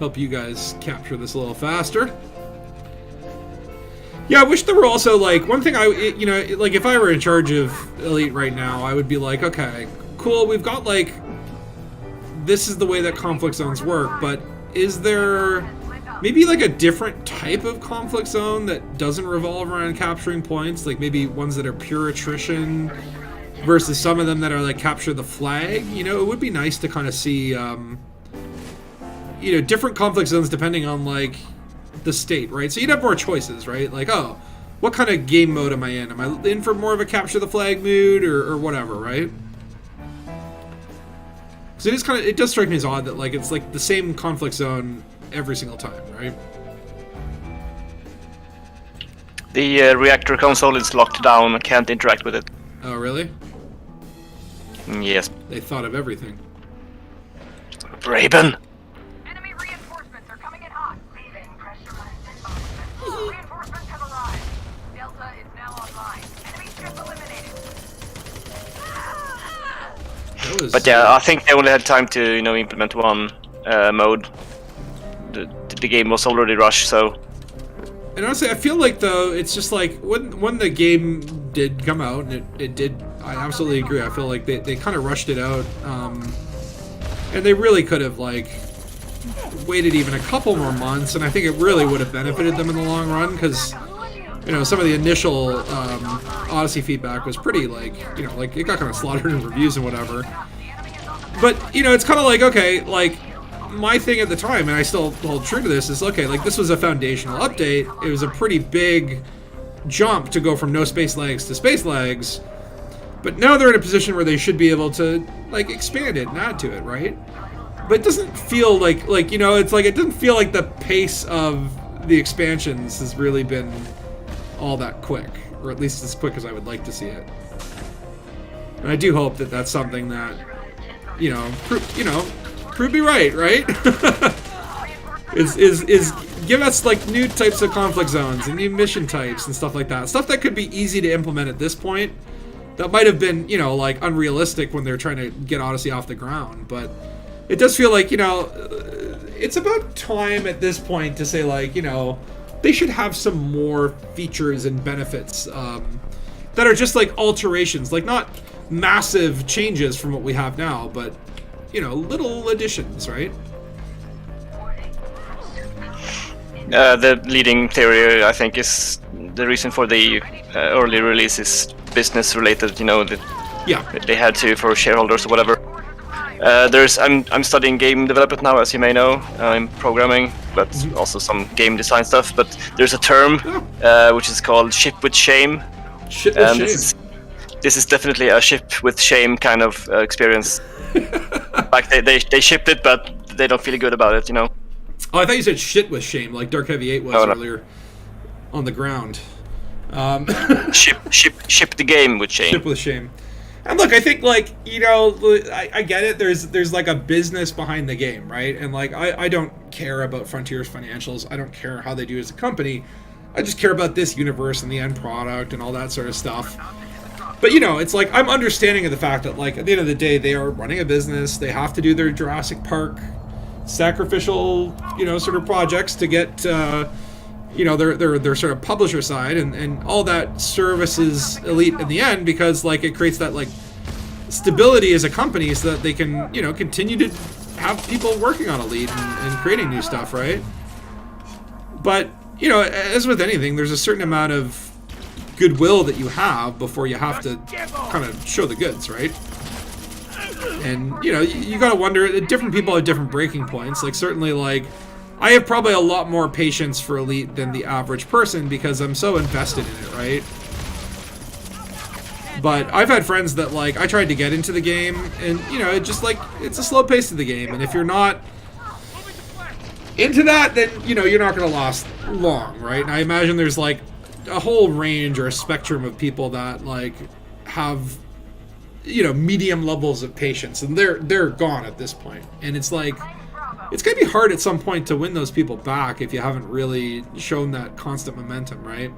Help you guys capture this a little faster. Yeah, I wish there were also, like, one thing you know, like, if I were in charge of Elite right now, I would be like, okay, cool, we've got, like, this is the way that conflict zones work, but is there maybe, like, a different type of conflict zone that doesn't revolve around capturing points? Like, maybe ones that are pure attrition versus some of them that are, like, capture the flag? You know, it would be nice to kind of see, you know, different conflict zones depending on, like, the state, right? So you'd have more choices, right? Like, oh, what kind of game mode am I in? Am I in for more of a capture the flag mood or whatever, right? Because it is kind of, it does strike me as odd that, like, it's like the same conflict zone every single time, right? The reactor console is locked down. I can't interact with it. Oh, really? Yes. They thought of everything. Raven. Enemy reinforcements are coming in hot. Reinforcements have arrived. Delta is now online. Enemy ship eliminated. But yeah, I think they only had time to, you know, implement one mode. The game was already rushed, so. And honestly, I feel like, though, it's just like when the game did come out, and it did, I absolutely agree. I feel like they kind of rushed it out, and they really could have, like, waited even a couple more months, and I think it really would have benefited them in the long run, because, you know, some of the initial Odyssey feedback was pretty, like, you know, like, it got kind of slaughtered in reviews and whatever. But, you know, it's kind of like, okay, like, my thing at the time, and I still hold true to this, is, okay, like, this was a foundational update. It was a pretty big jump to go from no space legs to space legs, but now they're in a position where they should be able to, like, expand it and add to it, right? but it doesn't feel like it's like it doesn't feel like the pace of the expansions has really been all that quick, or at least as quick as I would like to see it. And I do hope that that's something that prove me right? is give us like new types of conflict zones and new mission types and stuff like that. Stuff that could be easy to implement at this point. That might have been, like unrealistic when they're trying to get Odyssey off the ground, but it does feel like, it's about time at this point to say like, they should have some more features and benefits that are just like alterations, like not massive changes from what we have now, but little additions, right? The leading theory, I think, is the reason for the early release is business related. They had to for shareholders or whatever. I'm studying game development now, as you may know. I'm programming, but also some game design stuff. But there's a term which is called ship with shame. Ship with shame. This is definitely a ship with shame kind of experience. Like they shipped it, but they don't feel good about it. Oh, I thought you said shit with shame, like Dark Heavy 8 was earlier on the ground. Ship the game with shame. Ship with shame. And look, I think like, I get it. There's like a business behind the game, right? And like, I don't care about Frontier's financials. I don't care how they do as a company. I just care about this universe and the end product and all that sort of stuff. But it's like, I'm understanding of the fact that like, at the end of the day, they are running a business. They have to do their Jurassic Park sacrificial, sort of projects to get, their sort of publisher side, and all that services Elite in the end, because like it creates that like stability as a company so that they can, continue to have people working on Elite and creating new stuff, right? But, as with anything, there's a certain amount of goodwill that you have before you have to kind of show the goods, right? And, you gotta wonder, different people have different breaking points. Like, certainly, like, I have probably a lot more patience for Elite than the average person because I'm so invested in it, right? But I've had friends that, like, I tried to get into the game, and, it just, like, it's a slow pace of the game, and if you're not into that, then, you're not gonna last long, right? And I imagine there's, like, a whole range or a spectrum of people that, like, have medium levels of patience, and they're gone at this point. And it's like, it's gonna be hard at some point to win those people back if you haven't really shown that constant momentum, right?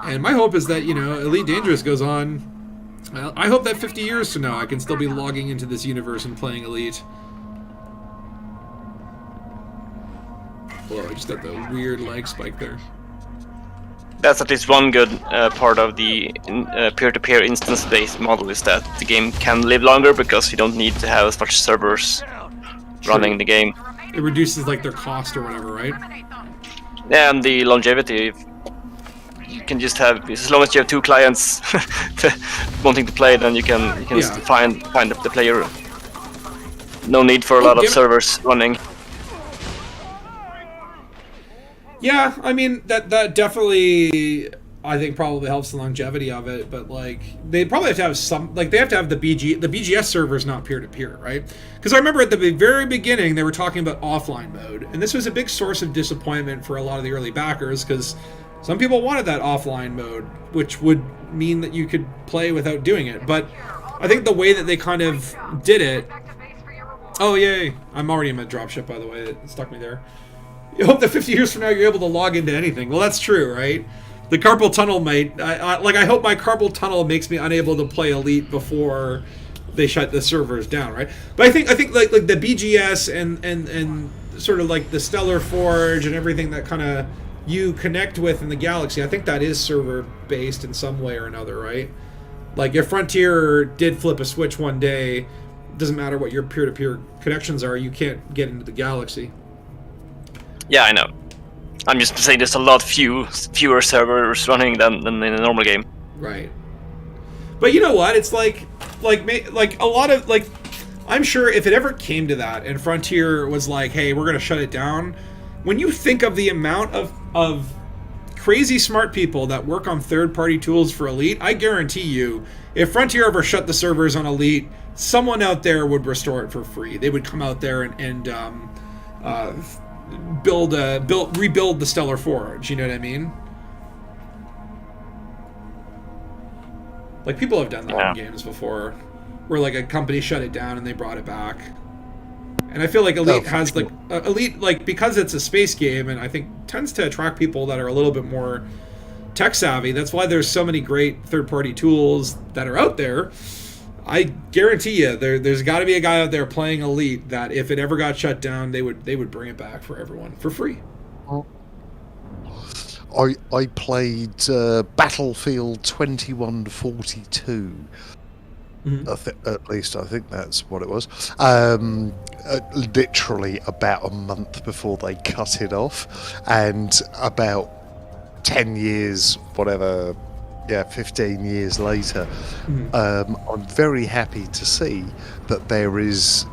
And my hope is that, Elite Dangerous goes on. Well, I hope that 50 years from now I can still be logging into this universe and playing Elite. Whoa, I just got the weird leg spike there. That's at least one good part of the peer-to-peer instance-based model, is that the game can live longer because you don't need to have as much servers running the game. It reduces like their cost or whatever, right? Yeah, and the longevity. You can just have, as long as you have two clients wanting to play, then you can just find the player. No need for a lot of servers running. Yeah, I mean that definitely, I think, probably helps the longevity of it. But like, they probably have to have some, like, they have to have the BGS server is not peer to peer, right? Because I remember at the very beginning they were talking about offline mode, and this was a big source of disappointment for a lot of the early backers because some people wanted that offline mode, which would mean that you could play without doing it. But I think the way that they kind of did it. Oh yay! I'm already in my dropship, by the way. It stuck me there. You hope that 50 years from now you're able to log into anything. Well, that's true, right? The carpal tunnel might... I hope my carpal tunnel makes me unable to play Elite before they shut the servers down, right? But I think like the BGS and sort of like the Stellar Forge and everything that kind of you connect with in the galaxy, I think that is server-based in some way or another, right? Like, if Frontier did flip a switch one day, it doesn't matter what your peer-to-peer connections are, you can't get into the galaxy. Yeah, I know. I'm just saying there's a lot fewer servers running than in a normal game. Right. But you know what? It's like a lot of, like, I'm sure if it ever came to that and Frontier was like, hey, we're going to shut it down, when you think of the amount of crazy smart people that work on third-party tools for Elite, I guarantee you, if Frontier ever shut the servers on Elite, someone out there would restore it for free. They would come out there and rebuild the Stellar Forge. You know what I mean? Like, people have done that in games before, where like a company shut it down and they brought it back. And I feel like Elite has like Elite, like, because it's a space game, and I think tends to attract people that are a little bit more tech savvy. That's why there's so many great third-party tools that are out there. I guarantee you, there's got to be a guy out there playing Elite that if it ever got shut down, they would bring it back for everyone for free. I played Battlefield 2142. At least I think that's what it was. Literally about a month before they cut it off, and about 10 years, whatever, 15 years later, I'm very happy to see that there is,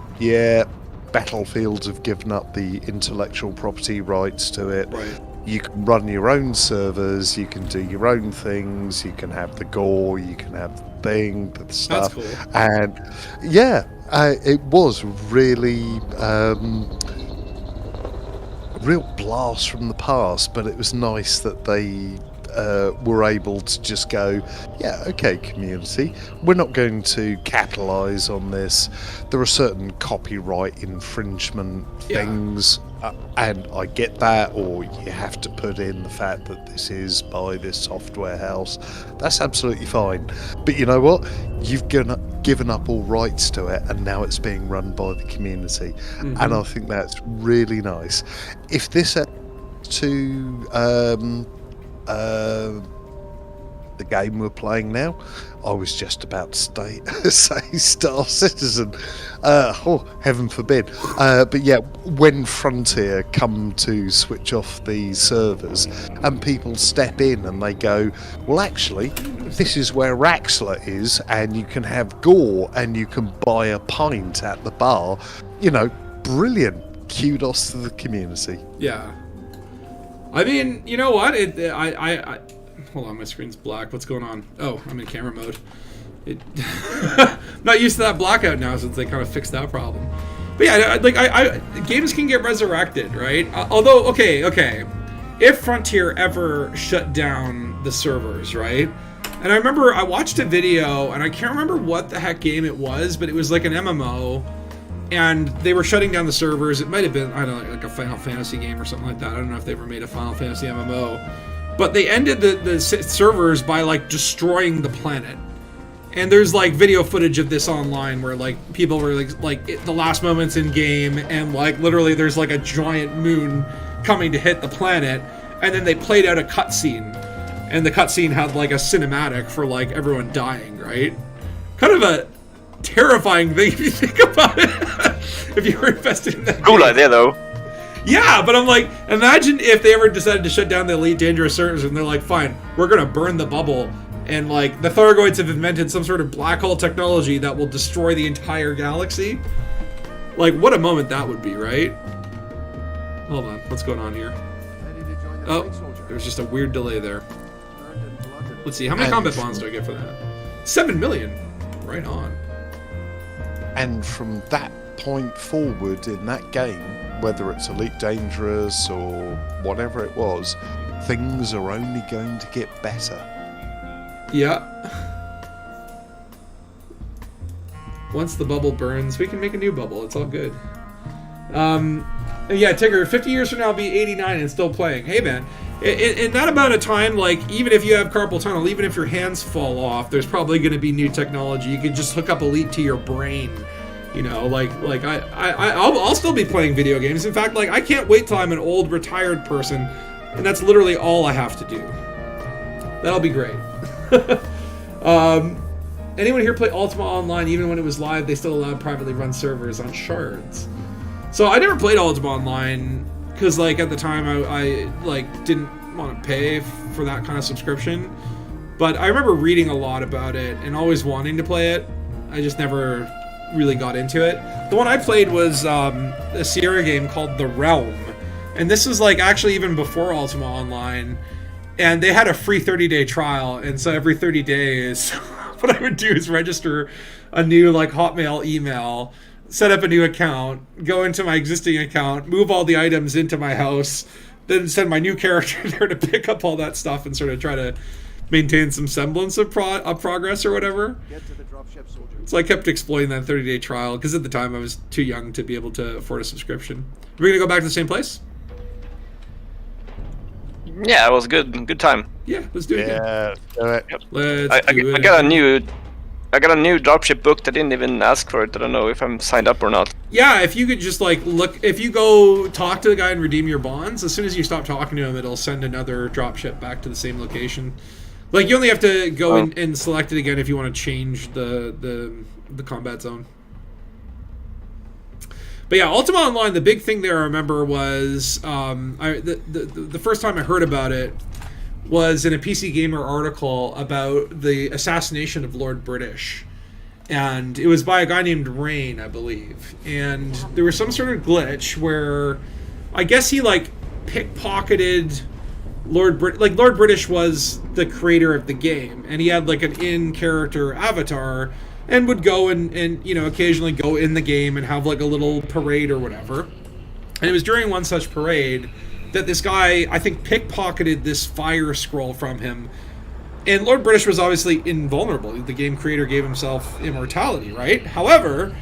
Battlefields have given up the intellectual property rights to it. Right. You can run your own servers, you can do your own things, you can have the gore, you can have the stuff. That's cool. And it was really a real blast from the past, but it was nice that they were able to just go, okay, community, we're not going to capitalise on this. There are certain copyright infringement things, and I get that, or you have to put in the fact that this is by this software house. That's absolutely fine. But you know what? You've given up all rights to it, and now it's being run by the community. And I think that's really nice. If this the game we're playing now, I was just about to say Star Citizen. Heaven forbid. But when Frontier come to switch off the servers and people step in and they go, well, actually, this is where Raxler is, and you can have gore and you can buy a pint at the bar. Brilliant. Kudos to the community. Yeah. I mean, you know what? I hold on, my screen's black. What's going on? Oh, I'm in camera mode. I'm not used to that blackout now since they kind of fixed that problem. But yeah, games can get resurrected, right? Although, okay, if Frontier ever shut down the servers, right? And I remember I watched a video, and I can't remember what the heck game it was, but it was like an MMO. And they were shutting down the servers. It might have been, I don't know, like a Final Fantasy game or something like that. I don't know if they ever made a Final Fantasy MMO. But they ended the servers by, like, destroying the planet. And there's, like, video footage of this online where, like, people were, the last moments in game, and, like, literally there's, like, a giant moon coming to hit the planet. And then they played out a cutscene. And the cutscene had, like, a cinematic for, like, everyone dying, right? Kind of a terrifying thing if you think about it. If you were invested in that cool idea, though. Yeah, but I'm like, imagine if they ever decided to shut down the Elite Dangerous servers and they're like, fine, we're gonna burn the bubble, and like the Thargoids have invented some sort of black hole technology that will destroy the entire galaxy. Like, what a moment that would be, right? Hold on, what's going on here? Oh, there's just a weird delay there. Let's see, how many combat bonds do I get for that? 7 million. Right on. And from that point forward in that game, whether it's Elite Dangerous or whatever it was, things are only going to get better. Yeah. Once the bubble burns, we can make a new bubble. It's all good. Yeah, Tigger, 50 years from now, I'll be 89 and still playing. Hey, man. In that amount of time, like, even if you have carpal tunnel, even if your hands fall off, there's probably going to be new technology. You can just hook up Elite to your brain. I'll still be playing video games. In fact, like, I can't wait till I'm an old retired person, and that's literally all I have to do. That'll be great. Anyone here play Ultima Online? Even when it was live, they still allowed privately run servers on shards. So I never played Ultima Online because, like, at the time I didn't want to pay for that kind of subscription. But I remember reading a lot about it and always wanting to play it. I just never really got into it. The one I played was a Sierra game called The Realm. And this was, like, actually even before Ultima Online. And they had a free 30-day trial. And so every 30 days... what I would do is register a new like Hotmail email, set up a new account, go into my existing account, move all the items into my house, then send my new character there to pick up all that stuff and sort of try to maintain some semblance of progress or whatever. Get to the dropship, soldier. So I kept exploiting that 30-day trial because at the time I was too young to be able to afford a subscription. We're going to go back to the same place? Yeah, it was good time. Yeah, let's do it again. Yeah, do it. Let's do it. I got a new dropship booked. I didn't even ask for it. I don't know if I'm signed up or not. Yeah, if you could just like look, if you go talk to the guy and redeem your bonds, as soon as you stop talking to him, it'll send another dropship back to the same location. Like you only have to go in and select it again if you want to change the combat zone. But yeah, Ultima Online, the big thing there I remember was the first time I heard about it was in a PC Gamer article about the assassination of Lord British. And it was by a guy named Rain, I believe. And there was some sort of glitch where I guess he like pickpocketed Lord British was the creator of the game, and he had like an in-character avatar and would go and you know occasionally go in the game and have like a little parade or whatever. And it was during one such parade that this guy, I think, pickpocketed this fire scroll from him. And Lord British was obviously invulnerable. The game creator gave himself immortality, right? However,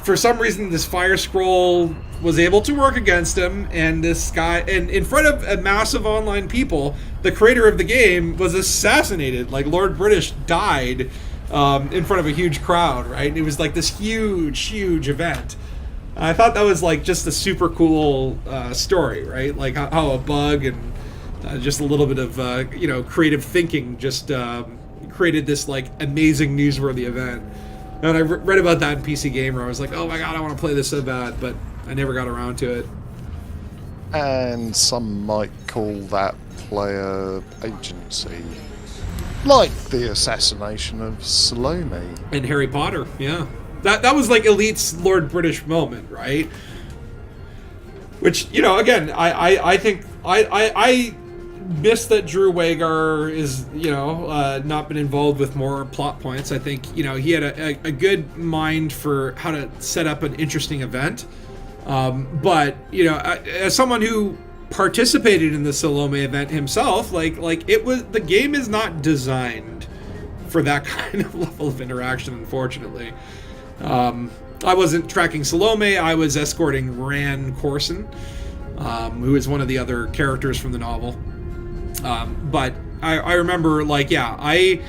for some reason, this fire scroll was able to work against him, and this guy, and in front of a massive online people, the creator of the game was assassinated. Like, Lord British died in front of a huge crowd, right? And it was like this huge event. I thought that was like just a super cool story, right? Like how a bug and just a little bit of you know creative thinking just created this like amazing newsworthy event. And I read about that in PC Gamer. I was like, oh my god, I want to play this so bad, but I never got around to it. And some might call that player agency, like the assassination of Salome. And Harry Potter, yeah. That was like Elite's Lord British moment, right? Which, you know, again, I think I miss that Drew Wagar is, you know, not been involved with more plot points. I think, you know, he had a good mind for how to set up an interesting event. But, you know, as someone who participated in the Salome event himself, like it was, the game is not designed for that kind of level of interaction, unfortunately. I wasn't tracking Salome, I was escorting Ran Corson, who is one of the other characters from the novel. But I remember, like, yeah, I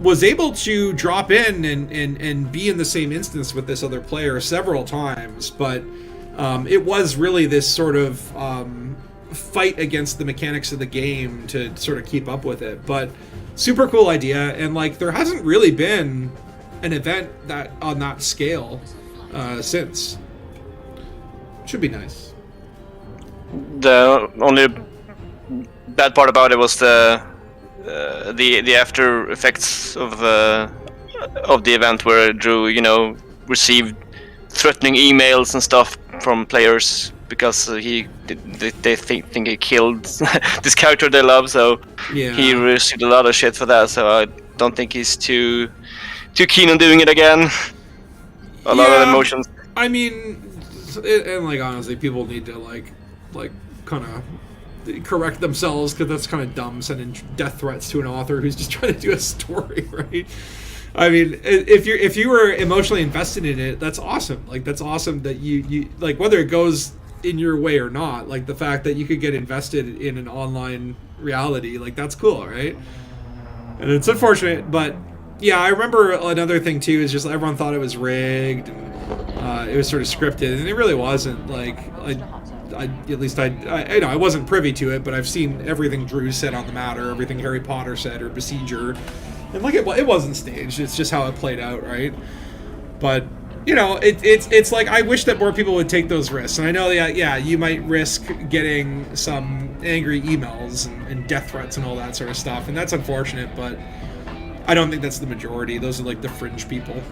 was able to drop in and be in the same instance with this other player several times, but it was really this sort of fight against the mechanics of the game to sort of keep up with it. But super cool idea, and like there hasn't really been an event that on that scale since. Should be nice. The only bad part about it was the after effects of the event, where Drew, you know, received threatening emails and stuff from players because they think he killed this character they love. So Yeah. he received a lot of shit for that. So I don't think he's too keen on doing it again. A lot of emotions. I mean, and like honestly, people need to like kind of correct themselves, because that's kind of dumb sending death threats to an author who's just trying to do a story, right? I mean, if you were emotionally invested in it, that's awesome. Like that's awesome that you like, whether it goes in your way or not, like the fact that you could get invested in an online reality, like that's cool, right? And it's unfortunate, but yeah, I remember another thing too is just everyone thought it was rigged, and it was sort of scripted, and it really wasn't. Like I wasn't privy to it, but I've seen everything Drew said on the matter, everything Harry Potter said or Besieger, and like it wasn't staged. It's just how it played out, right? But you know, it's like I wish that more people would take those risks. And I know that yeah, you might risk getting some angry emails and death threats and all that sort of stuff, and that's unfortunate, but I don't think that's the majority. Those are like the fringe people.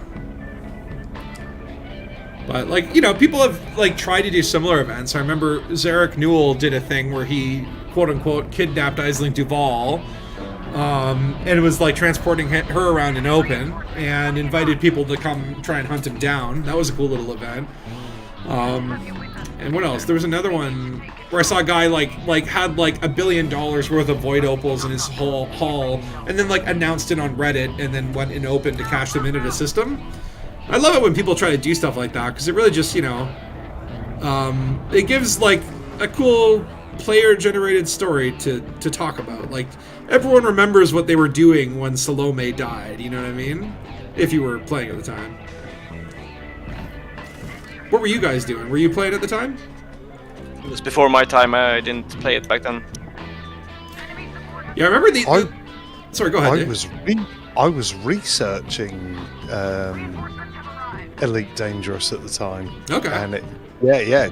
But like, you know, people have like tried to do similar events. I remember Zarek Newell did a thing where he quote unquote kidnapped Aisling Duval and it was like transporting her around in open, and invited people to come try and hunt him down. That was a cool little event. And what else? There was another one where I saw a guy like had like $1 billion worth of void opals in his whole haul, and then like announced it on Reddit, and then went in open to cash them into the system. I love it when people try to do stuff like that, because it really just, it gives like a cool player-generated story to talk about. Like, everyone remembers what they were doing when Salome died, you know what I mean? If you were playing at the time. What were you guys doing? Were you playing at the time? It was before my time. I didn't play it back then. Yeah, I remember Sorry, go ahead. Dave. I was researching Elite Dangerous at the time. Okay. And it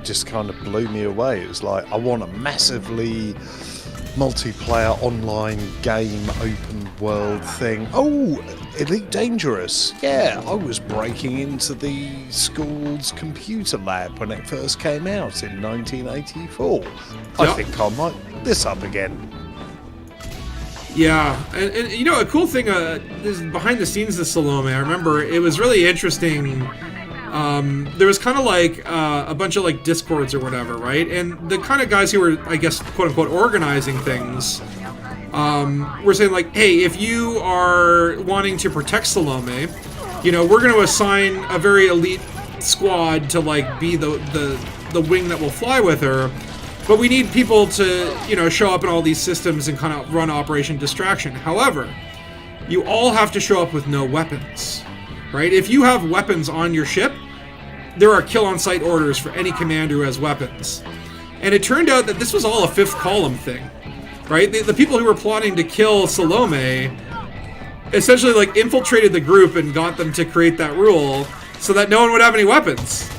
just kind of blew me away. It was like, I want a massively multiplayer online game, open world thing. Oh, Elite Dangerous. Yeah, I was breaking into the school's computer lab when it first came out in 1984. I think I might pick this up again. Yeah, and a cool thing is behind the scenes of Salome. I remember it was really interesting. There was kind of like a bunch of like discords or whatever, right? And the kind of guys who were, I guess, quote unquote, organizing things were saying like, hey, if you are wanting to protect Salome, we're going to assign a very elite squad to like be the wing that will fly with her. But we need people to, show up in all these systems and kind of run Operation Distraction. However, you all have to show up with no weapons, right? If you have weapons on your ship, there are kill-on-sight orders for any commander who has weapons. And it turned out that this was all a fifth column thing, right? The people who were plotting to kill Salome essentially like infiltrated the group and got them to create that rule so that no one would have any weapons.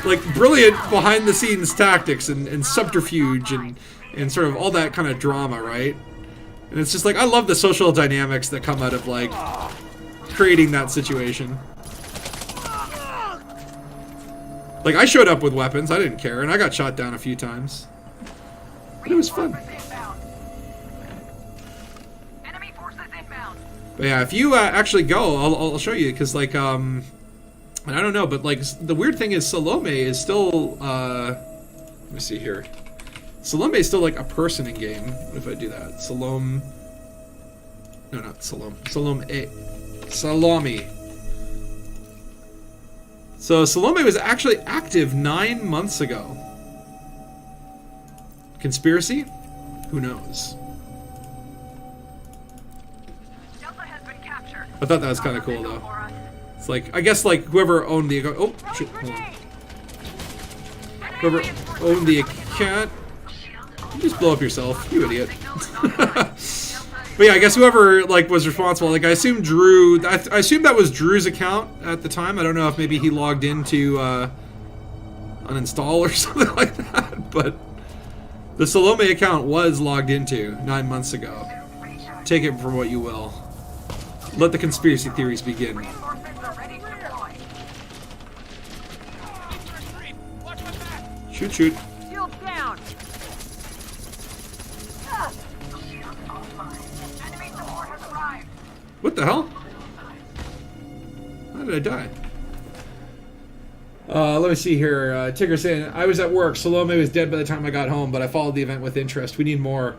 Like, brilliant behind-the-scenes tactics and subterfuge and sort of all that kind of drama, right? And it's just like, I love the social dynamics that come out of, like, creating that situation. Like, I showed up with weapons, I didn't care, and I got shot down a few times. But it was fun. But yeah, if you actually go, I'll show you, because, like, and I don't know, but like the weird thing is Salome is still let me see here. Salome is still like a person in game if I do that. Salome. No, not Salome. Salome. So Salome was actually active 9 months ago. Conspiracy? Who knows? I thought that was kind of cool though. It's like, I guess like whoever owned the account. Oh shit! Hold on. Whoever owned the account. You just blow up yourself, you idiot. But yeah, I guess whoever like was responsible. Like I assume Drew. I assume that was Drew's account at the time. I don't know if maybe he logged into uninstall or something like that. But the Salome account was logged into 9 months ago. Take it for what you will. Let the conspiracy theories begin. Shoot, shoot. What the hell? How did I die? Let me see here. Tigger saying, I was at work. Salome was dead by the time I got home, but I followed the event with interest. We need more.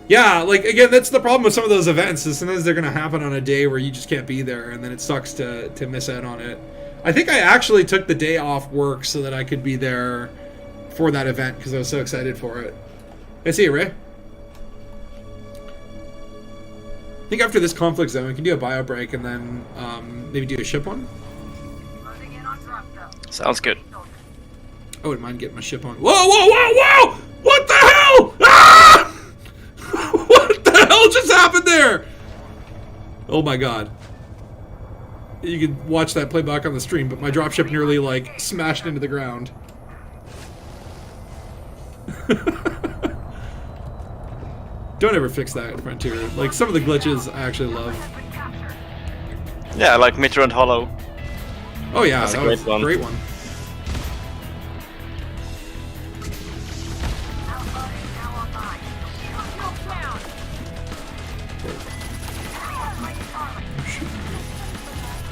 Yeah, like, again, that's the problem with some of those events, is sometimes they're going to happen on a day where you just can't be there, and then it sucks to miss out on it. I think I actually took the day off work so that I could be there for that event, because I was so excited for it. I see you, Ray. I think after this conflict zone, we can do a bio break and then maybe do a ship one. Sounds good. I wouldn't mind getting my ship on. Whoa, whoa, whoa, whoa! What the hell? Ah! What the hell just happened there? Oh my god. You can watch that play back on the stream, but my dropship nearly, like, smashed into the ground. Don't ever fix that, Frontier. Like, some of the glitches I actually love. Yeah, like Mitro and Hollow. Oh yeah, that's that a great was one. A great one.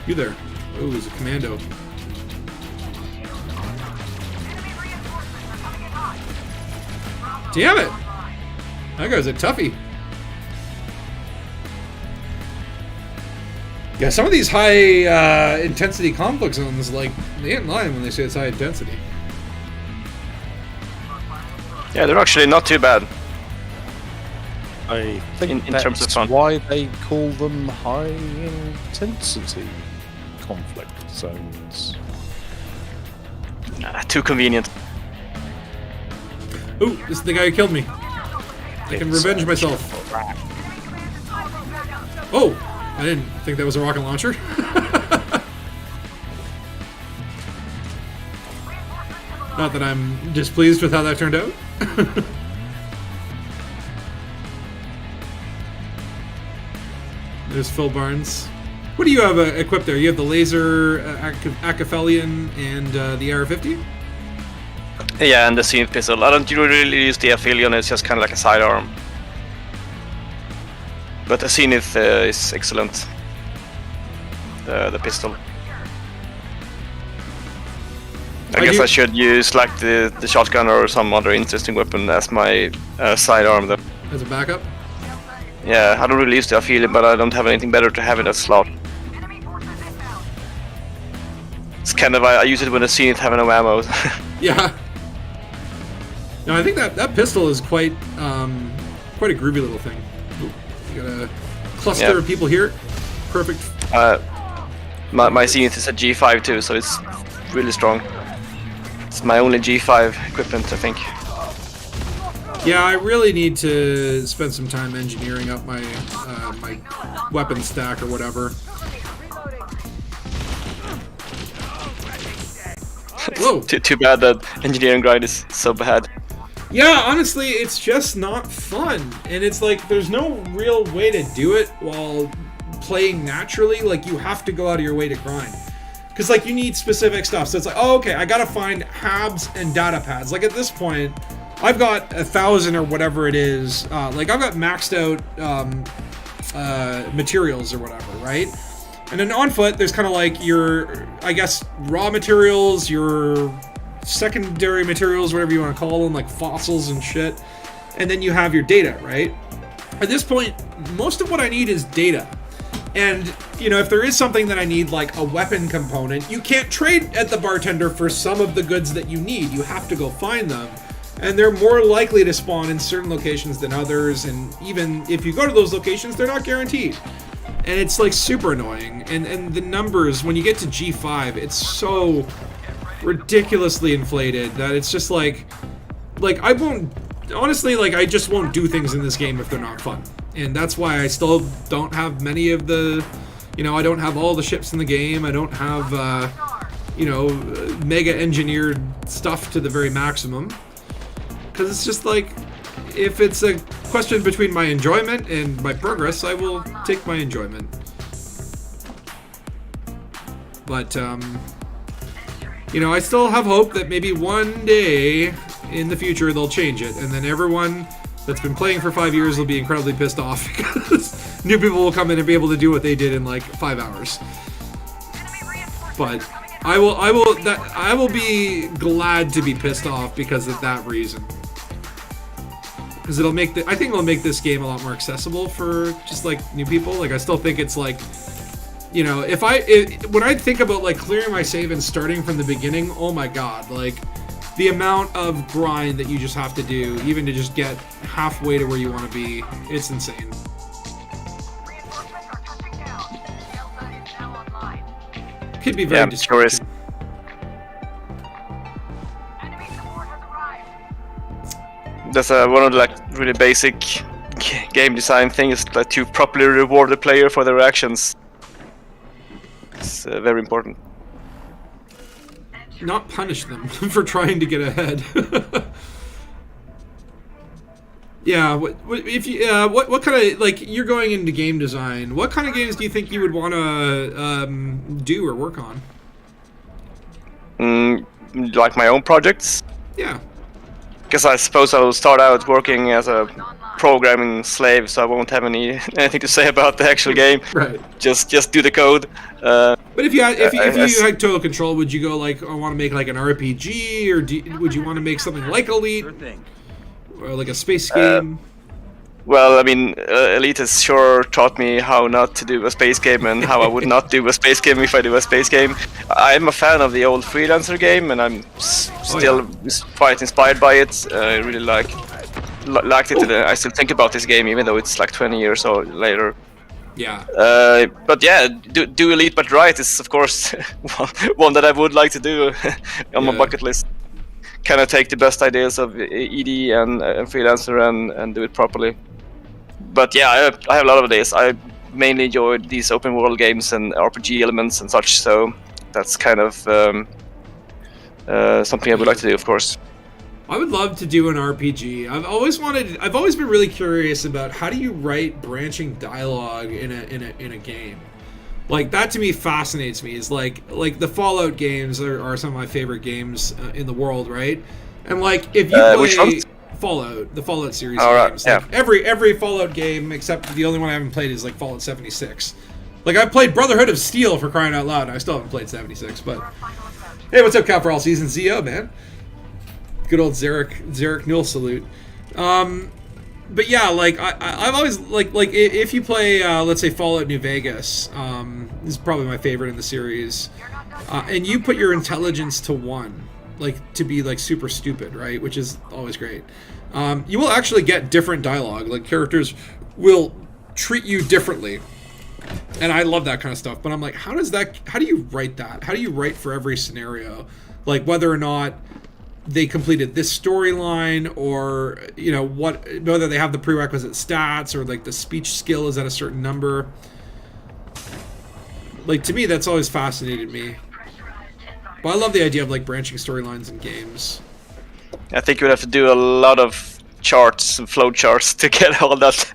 You there? Oh, he's a commando. Damn it! That guy's a toughie. Yeah, some of these high intensity conflict zones, like, they ain't lying when they say it's high intensity. Yeah, they're actually not too bad. I think In that's terms of fun. why they call them high intensity conflict zones. Too convenient. Ooh, this is the guy who killed me. I can It's, revenge myself. Oh, I didn't think that was a rocket launcher. Not that I'm displeased with how that turned out. There's Phil Barnes. What do you have equipped there? You have the laser Acaphelion and the AR-50? Yeah, and the Zenith pistol. I don't really use the Aphelion, it's just kind of like a sidearm. But the Zenith is excellent. The pistol. I guess I should use like the shotgun or some other interesting weapon as my sidearm though. As a backup? Yeah, I don't really use the Aphelion, but I don't have anything better to have in that slot. It's kind of, I use it when the Zenith have no ammo. Yeah. No, I think that pistol is quite quite a groovy little thing. Ooh, you got a cluster of people here. Perfect. My Zenith is a G5 too, so it's really strong. It's my only G5 equipment, I think. Yeah, I really need to spend some time engineering up my my weapon stack or whatever. Whoa. Too bad that engineering grind is so bad. Yeah, honestly, it's just not fun. And it's like, there's no real way to do it while playing naturally. Like, you have to go out of your way to grind. Because, like, you need specific stuff. So it's like, oh, okay, I gotta find habs and data pads. Like, at this point, I've got 1,000 or whatever it is. Like, I've got maxed out materials or whatever, right? And then on foot, there's kind of like your, I guess, raw materials, your secondary materials, whatever you want to call them, like fossils and shit. And then you have your data, right? At this point, most of what I need is data. And, you know, if there is something that I need, like a weapon component, you can't trade at the bartender for some of the goods that you need. You have to go find them. And they're more likely to spawn in certain locations than others. And even if you go to those locations, they're not guaranteed. And it's like super annoying. And the numbers, when you get to G5, it's so ridiculously inflated that it's just like I won't, honestly, like I just won't do things in this game if they're not fun. And that's why I still don't have many of the, you know, I don't have all the ships in the game. I don't have, you know, mega engineered stuff to the very maximum. Because it's just like, if it's a question between my enjoyment and my progress, I will take my enjoyment. But, you know, I still have hope that maybe one day in the future they'll change it, and then everyone that's been playing for 5 years will be incredibly pissed off because new people will come in and be able to do what they did in like 5 hours. But I will be glad to be pissed off because of that reason. Because it'll make I think it'll make this game a lot more accessible for just like new people. Like I still think it's like, you know, when I think about like clearing my save and starting from the beginning, oh my god, like the amount of grind that you just have to do, even to just get halfway to where you want to be, it's insane. Could be very distracting. That's one of the like really basic game design things, like to properly reward the player for their actions. It's very important. Not punish them for trying to get ahead. Yeah, what kind of, like, you're going into game design, what kind of games do you think you would want to do or work on? Like my own projects? Yeah. Because I suppose I'll start out working as a programming slave, so I won't have anything to say about the actual game. Right. Just do the code. But if you had total control, would you go like, I want to make like an RPG, or would you want to make something like Elite, Sure thing. or like a space game? Well, I mean, Elite has sure taught me how not to do a space game and how I would not do a space game if I do a space game. I'm a fan of the old Freelancer game, and I'm still quite inspired by it. I really liked it. I still think about this game, even though it's like 20 years or later. Yeah. But yeah, do Elite but right is, of course, one that I would like to do on my bucket list. Kind of take the best ideas of ED and Freelancer and do it properly. But yeah, I have a lot of ideas. I mainly enjoy these open world games and RPG elements and such, so that's kind of something I would like to do, of course. I would love to do an RPG. I've always been really curious about how do you write branching dialogue in a game. Like, that to me fascinates me. Is like the Fallout games are some of my favorite games in the world, right? And like, if you play which ones? Fallout, the Fallout series Right, games, yeah. like every Fallout game except the only one I haven't played is like Fallout 76. Like, I played Brotherhood of Steel, for crying out loud. I still haven't played 76, but hey, what's up, Cal for all season ZO, man? Good old Zarek Newell salute. But yeah, like I've always like if you play let's say Fallout New Vegas, this is probably my favorite in the series, and you put your intelligence to 1, like to be like super stupid, right? Which is always great. You will actually get different dialogue. Like, characters will treat you differently, and I love that kind of stuff. But I'm like, how do you write that? How do you write for every scenario? Like, whether or not they completed this storyline, or whether they have the prerequisite stats, or like the speech skill is at a certain number. Like, to me, that's always fascinated me. But I love the idea of like branching storylines in games. I think you would have to do a lot of charts and flow charts to get all that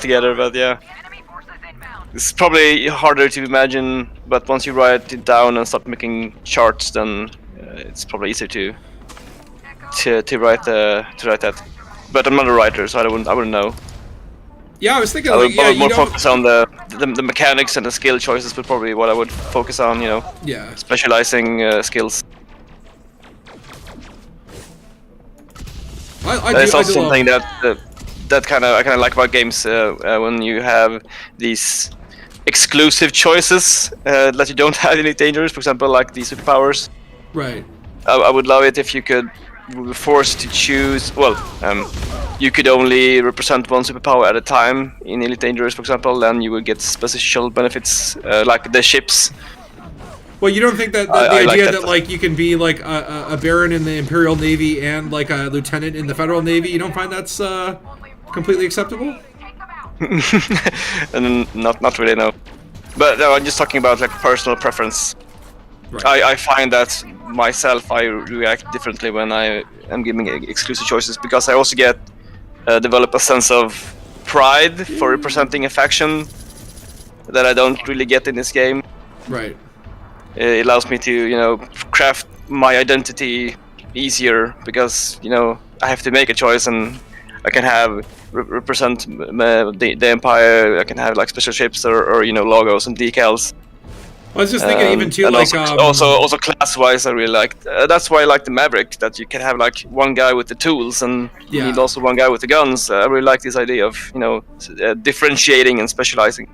together. But yeah, Enemy forces inbound. it's probably harder to imagine. But once you write it down and start making charts, then it's probably easier to write that. But I'm not a writer, so I wouldn't know. Yeah, I was thinking I like, would yeah, you more don't. focus on the mechanics and the skill choices. Would probably what I would focus on. Yeah. Specializing skills. I That's do also love- something that kind of like about games when you have these exclusive choices that you don't have in Elite Dangerous. For example, like the superpowers. Right. I would love it if you could be forced to choose. Well, you could only represent one superpower at a time in Elite Dangerous, for example. Then you would get special benefits like the ships. Well, you don't think that the I like idea that. that like you can be like a baron in the Imperial Navy and like a lieutenant in the Federal Navy, you don't find that's completely acceptable? Take them out. And not really, no. But no, I'm just talking about like personal preference. Right. I find that myself, I react differently when I am giving exclusive choices, because I also develop a sense of pride for representing a faction that I don't really get in this game. Right. It allows me to, craft my identity easier, because, I have to make a choice, and I can have represent the Empire. I can have like special ships or logos and decals. I was just thinking even too and like also class-wise, I really like. That's why I like the Maverick, that you can have like one guy with the tools and you Yeah. need also one guy with the guns. I really like this idea of differentiating and specializing.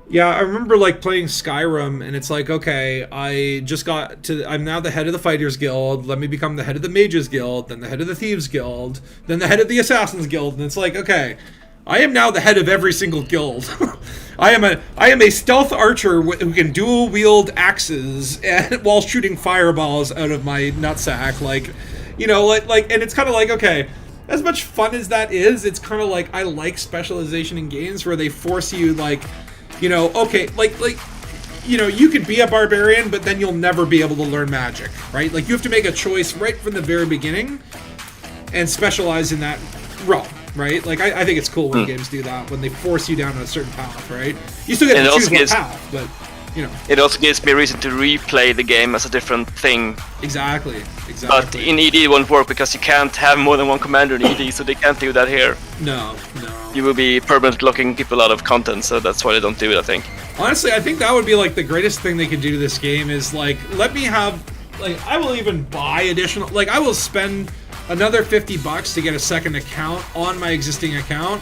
Yeah, I remember like playing Skyrim, and it's like, okay, I'm now the head of the Fighters Guild, let me become the head of the Mages Guild, then the head of the Thieves Guild, then the head of the Assassins Guild, and it's like, okay, I am now the head of every single guild. I am a stealth archer who can dual wield axes and while shooting fireballs out of my nutsack, and it's kind of like, okay, as much fun as that is, it's kind of like I like specialization in games where they force you okay, you could be a barbarian, but then you'll never be able to learn magic, right? Like, you have to make a choice right from the very beginning and specialize in that realm, right? Like, I think it's cool when games do that, when they force you down a certain path, right? You still get to choose what path, but... It also gives me a reason to replay the game as a different thing. Exactly. But in ED it won't work because you can't have more than one commander in ED, so they can't do that here. No. You will be permanently locking people out of content, so that's why they don't do it, I think. Honestly, I think that would be like the greatest thing they could do to this game is like, let me have, like, I will even buy additional, like, I will spend another $50 to get a second account on my existing account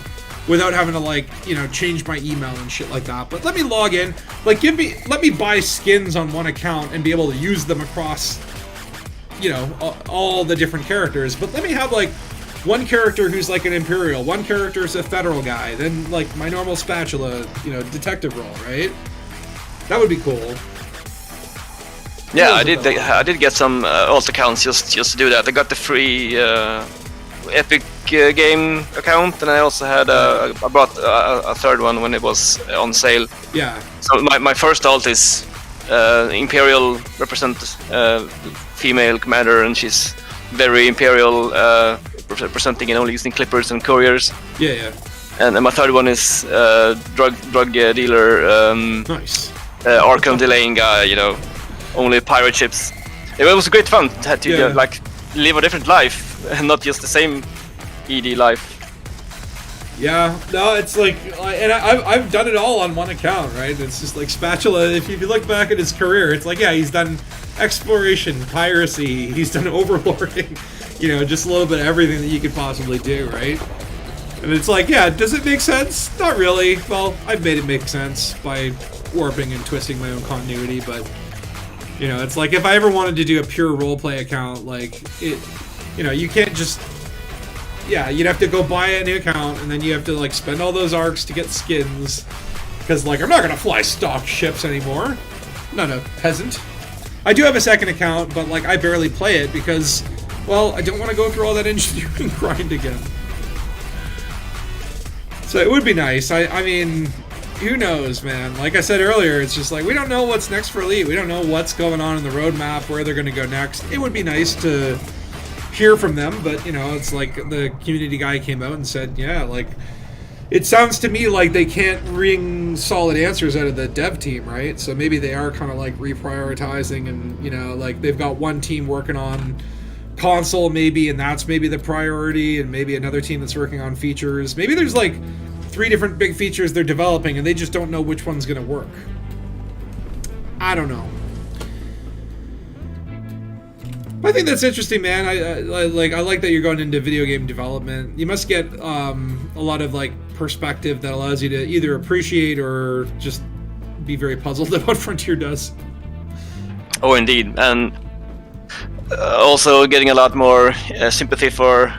without having to, like, change my email and shit like that. But let me log in, like, let me buy skins on one account and be able to use them across, all the different characters. But let me have, like, one character who's like an Imperial, one character is a Federal guy, then like my normal Spatula, detective role, right? That would be cool. Yeah, I did get some alt accounts just to do that. I got the free Epic game account, and I also had I bought a third one when it was on sale. Yeah. So my first alt is Imperial female commander, and she's very Imperial, representing and only using clippers and couriers. Yeah. And my third one is drug dealer. Nice. Arkham delaying guy, only pirate ships. It was great fun to like live a different life and not just the same ED life. Yeah, no, it's like, and I've done it all on one account, right? It's just like Spatula. If you look back at his career, it's like, yeah, he's done exploration, piracy, he's done overlording, just a little bit of everything that you could possibly do, right? And it's like, yeah, does it make sense? Not really. Well, I've made it make sense by warping and twisting my own continuity, but it's like if I ever wanted to do a pure roleplay account, like it, you can't just, you'd have to go buy a new account and then you have to like spend all those arcs to get skins, because like I'm not gonna fly stock ships anymore. I'm not a peasant. I do have a second account, but like I barely play it because, well, I don't want to go through all that engineering grind again. So it would be nice. I mean, who knows, man? Like I said earlier, it's just like we don't know what's next for Elite. We don't know what's going on in the roadmap, where they're going to go next. It would be nice to hear from them, but it's like the community guy came out and said, yeah, like it sounds to me like they can't wring solid answers out of the dev team, right? So maybe they are kind of like reprioritizing, and like they've got one team working on console maybe, and that's maybe the priority, and maybe another team that's working on features. Maybe there's like 3 different big features they're developing and they just don't know which one's gonna work. I don't know. I think that's interesting, man. I like that you're going into video game development. You must get a lot of like perspective that allows you to either appreciate or just be very puzzled at what Frontier does. Oh, indeed, and also getting a lot more sympathy for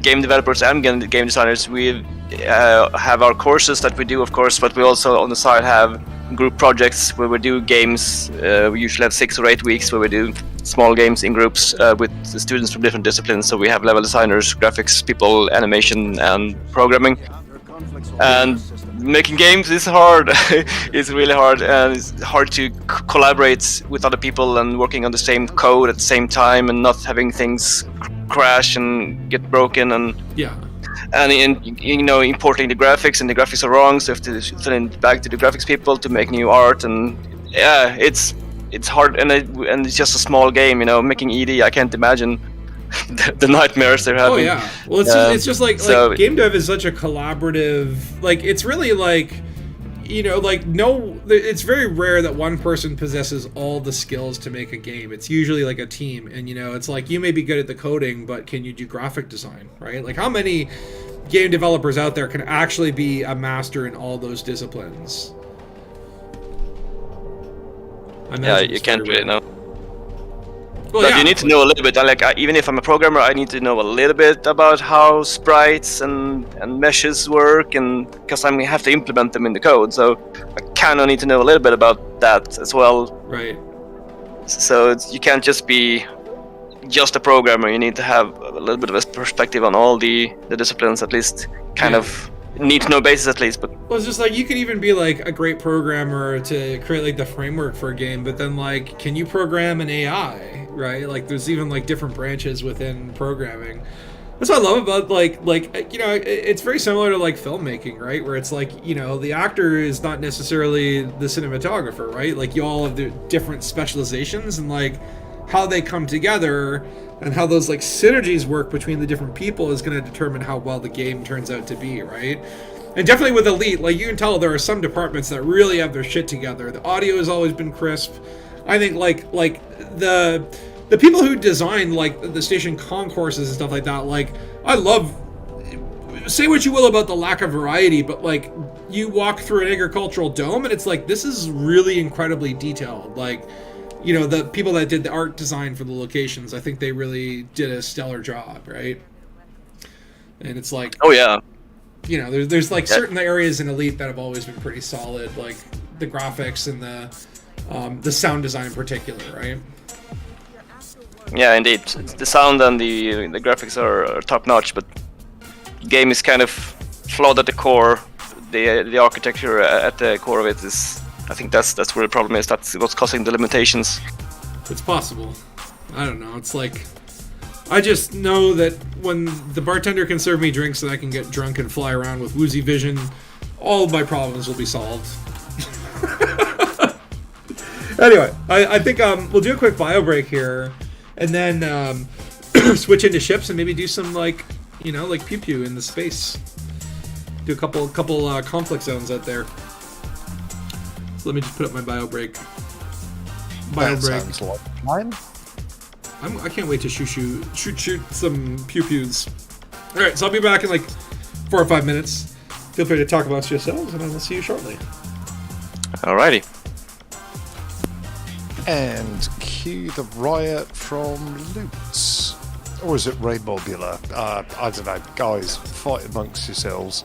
game developers and game designers. We have our courses that we do, of course, but we also on the side have group projects where we do games. We usually have 6 or 8 weeks where we do small games in groups with the students from different disciplines. So we have level designers, graphics people, animation, and programming. And making games is hard. It's really hard, and it's hard to collaborate with other people and working on the same code at the same time and not having things crash and get broken, and importing the graphics, and the graphics are wrong, so you have to send it back to the graphics people to make new art. And yeah, it's hard, and it's just a small game, making ED. I can't imagine the nightmares they're having. Oh yeah, well it's just like game dev is such a collaborative, like it's really like it's very rare that one person possesses all the skills to make a game. It's usually like a team, and it's like you may be good at the coding, but can you do graphic design, right? Like how many game developers out there can actually be a master in all those disciplines? Yeah, you can't really know. Well, but you need to know a little bit. Even if I'm a programmer, I need to know a little bit about how sprites and meshes work, and because I have to implement them in the code. So I kind of need to know a little bit about that as well. Right. So you can't just be just a programmer. You need to have a little bit of a perspective on all the disciplines, at least kind of need to know basis at least. But well, it's just like you could even be like a great programmer to create like the framework for a game, but then like, can you program an AI, right? Like there's even like different branches within programming. That's what I love about it's very similar to like filmmaking, right? Where it's like, the actor is not necessarily the cinematographer, right? Like you all have the different specializations and like how they come together and how those like synergies work between the different people is going to determine how well the game turns out to be, right? And definitely with Elite, like you can tell there are some departments that really have their shit together. The audio has always been crisp. I think like the people who design like the station concourses and stuff like that, like I love, say what you will about the lack of variety, but like you walk through an agricultural dome and it's like, this is really incredibly detailed. Like, the people that did the art design for the locations, I think they really did a stellar job, right? And it's like, Oh yeah. There's like certain areas in Elite that have always been pretty solid, like the graphics and the sound design in particular, right? Yeah, indeed. The sound and the graphics are top notch, but the game is kind of flawed at the core. The architecture at the core of it is, I think that's where the problem is. That's what's causing the limitations. It's possible. I don't know. It's like, I just know that when the bartender can serve me drinks and I can get drunk and fly around with woozy vision, all of my problems will be solved. Anyway, I think we'll do a quick bio break here, and then switch into ships and maybe do some like pew pew in the space. Do a couple conflict zones out there. So let me just put up my bio break. Bio That break. sounds like fine. I can't wait to shoot some pew pews. All right, so I'll be back in like 4 or 5 minutes. Feel free to talk amongst yourselves, and I will see you shortly. Alrighty. And cue the riot from Lutz. Or is it Rainbobula? I don't know. Guys, fight amongst yourselves.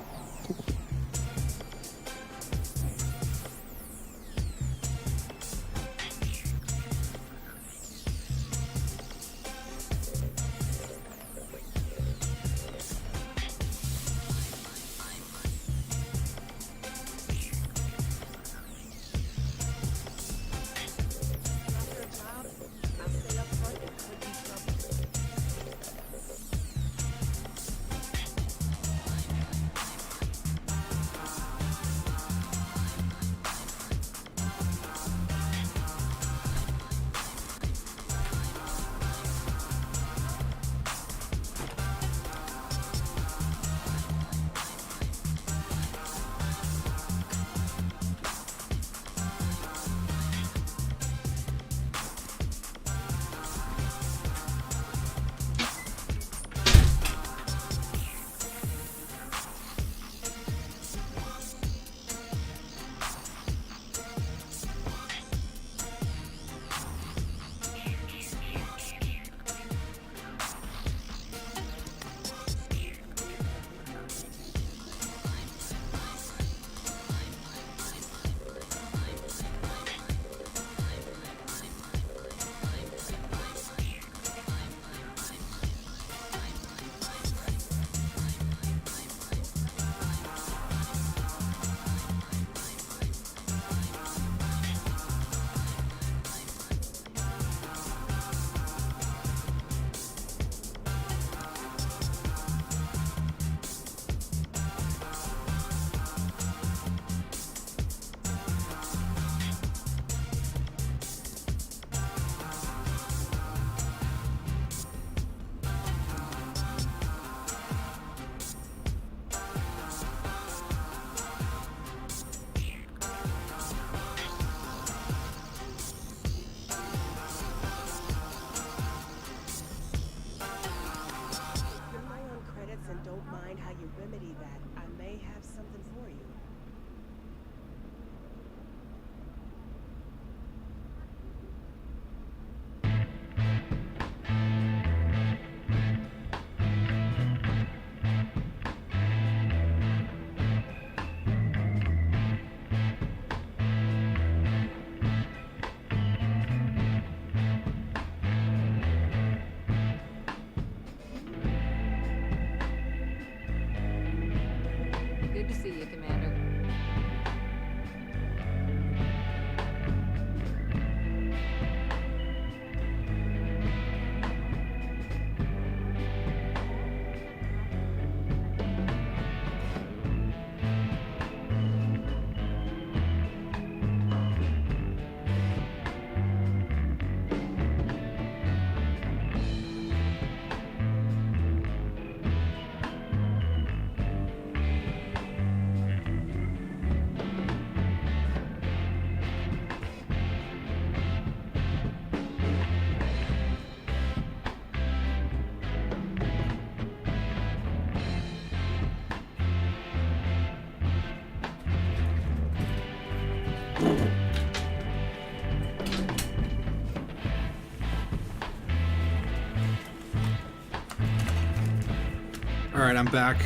Alright, I'm back.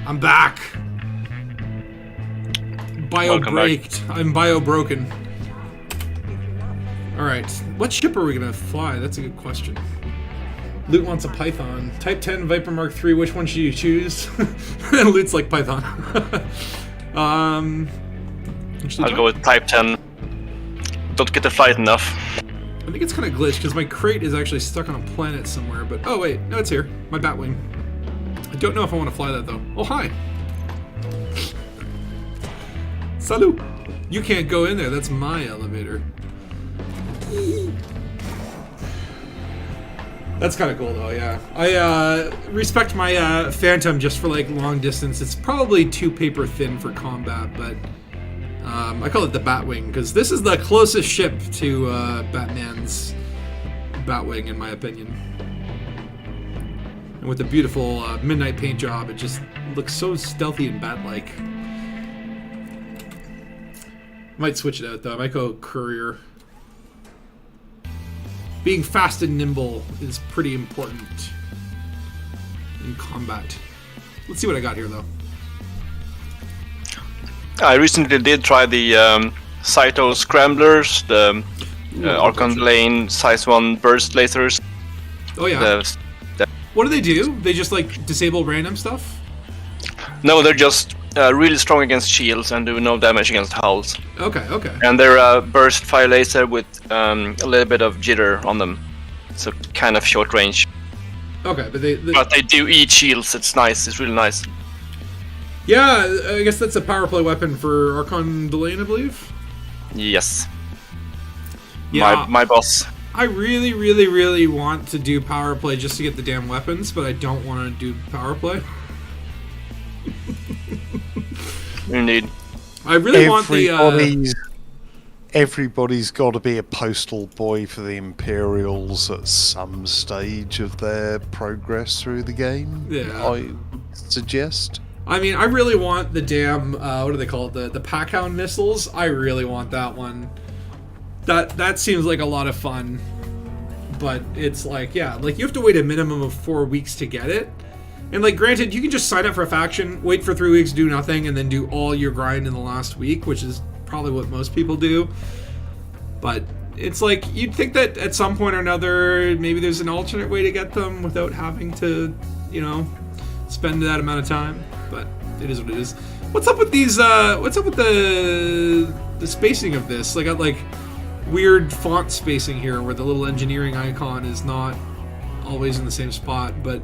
I'm back! Bio-braked. I'm bio-broken. Alright, what ship are we gonna fly? That's a good question. Loot wants a Python. Type 10 Viper Mark III, which one should you choose? Loot's like Python. I'll go with Type 10. Don't get to flight enough. I think it's kind of glitched because my crate is actually stuck on a planet somewhere, but oh wait, no, it's here. My Batwing. I don't know if I want to fly that though. Oh, hi. Salut. You can't go in there. That's my elevator. That's kind of cool though, yeah. I respect my Phantom just for like long distance. It's probably too paper thin for combat, but I call it the Batwing because this is the closest ship to Batman's Batwing in my opinion. And with the beautiful midnight paint job, it just looks so stealthy and bat-like. Might switch it out though. I might go Courier. Being fast and nimble is pretty important in combat. Let's see what I got here though. I recently did try the Cyto Scramblers, the Archon Lane Size 1 burst lasers. Oh yeah. What do they do? They just like disable random stuff? No, they're just really strong against shields and do no damage against hulls. Okay, okay. And they're a burst fire laser with a little bit of jitter on them. So kind of short range. Okay, but they do eat shields. It's nice. It's really nice. Yeah, I guess that's a power play weapon for Archon Delane, I believe. Yes. Yeah. My boss. I really, really, really want to do power play just to get the damn weapons, but I don't want to do power play. Indeed. I really want the. Everybody's got to be a postal boy for the Imperials at some stage of their progress through the game. Yeah. I suggest. I mean, I really want the damn. What do they call it? The Packhound missiles. I really want that one. That seems like a lot of fun, but it's like, yeah, like you have to wait a minimum of 4 weeks to get it. And like, granted, you can just sign up for a faction, wait for 3 weeks, do nothing, and then do all your grind in the last week, which is probably what most people do. But it's like, you'd think that at some point or another, maybe there's an alternate way to get them without having to, you know, spend that amount of time. But it is what it is. What's up with these? What's up with the spacing of this? I got like weird font spacing here, where the little engineering icon is not always in the same spot. But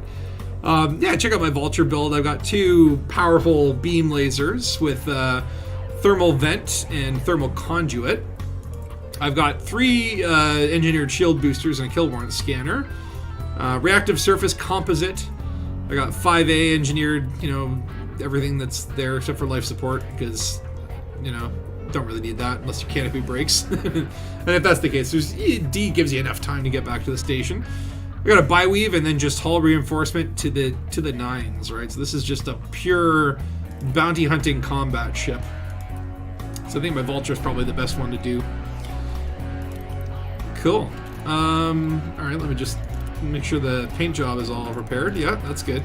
yeah, check out my Vulture build. I've got 2 powerful beam lasers with thermal vent and thermal conduit. I've got 3 engineered shield boosters and a kill warrant scanner. Reactive surface composite. I got 5A engineered, you know, everything that's there except for life support, because, you know, don't really need that unless your canopy breaks. And if that's the case, D gives you enough time to get back to the station. I got a bi-weave and then just hull reinforcement to the 9s, right? So this is just a pure bounty hunting combat ship. So I think my Vulture is probably the best one to do. Cool. All right, let me just make sure the paint job is all repaired. Yeah, that's good.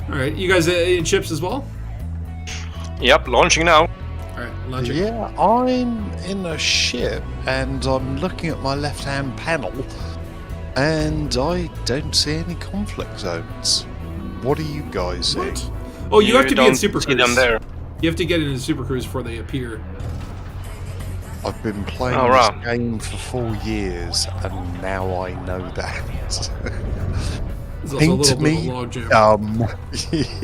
All right, you guys in ships as well? Yep, launching now. All right, launching. Yeah, I'm in a ship and I'm looking at my left-hand panel and I don't see any conflict zones. What do you guys see? What? Oh, you have to be in Super see Cruise. them there. You have to get into Super Cruise before they appear. I've been playing right. this game for 4 years and now I know that. There's also a Paint little bit me of a logjam.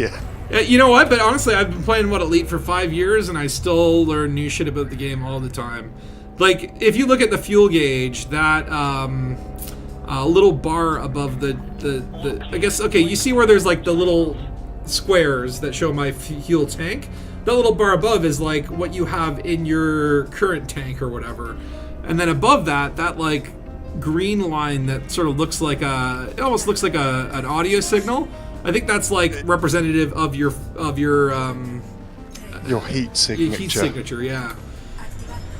yeah. You know what? But honestly, I've been playing Elite for 5 years, and I still learn new shit about the game all the time. Like, if you look at the fuel gauge, that little bar above the I guess, okay, you see where there's like the little squares that show my fuel tank? That little bar above is like what you have in your current tank or whatever. And then above that, that like green line that sort of looks like it almost looks like an audio signal. I think that's like representative of your heat signature. Heat signature, yeah.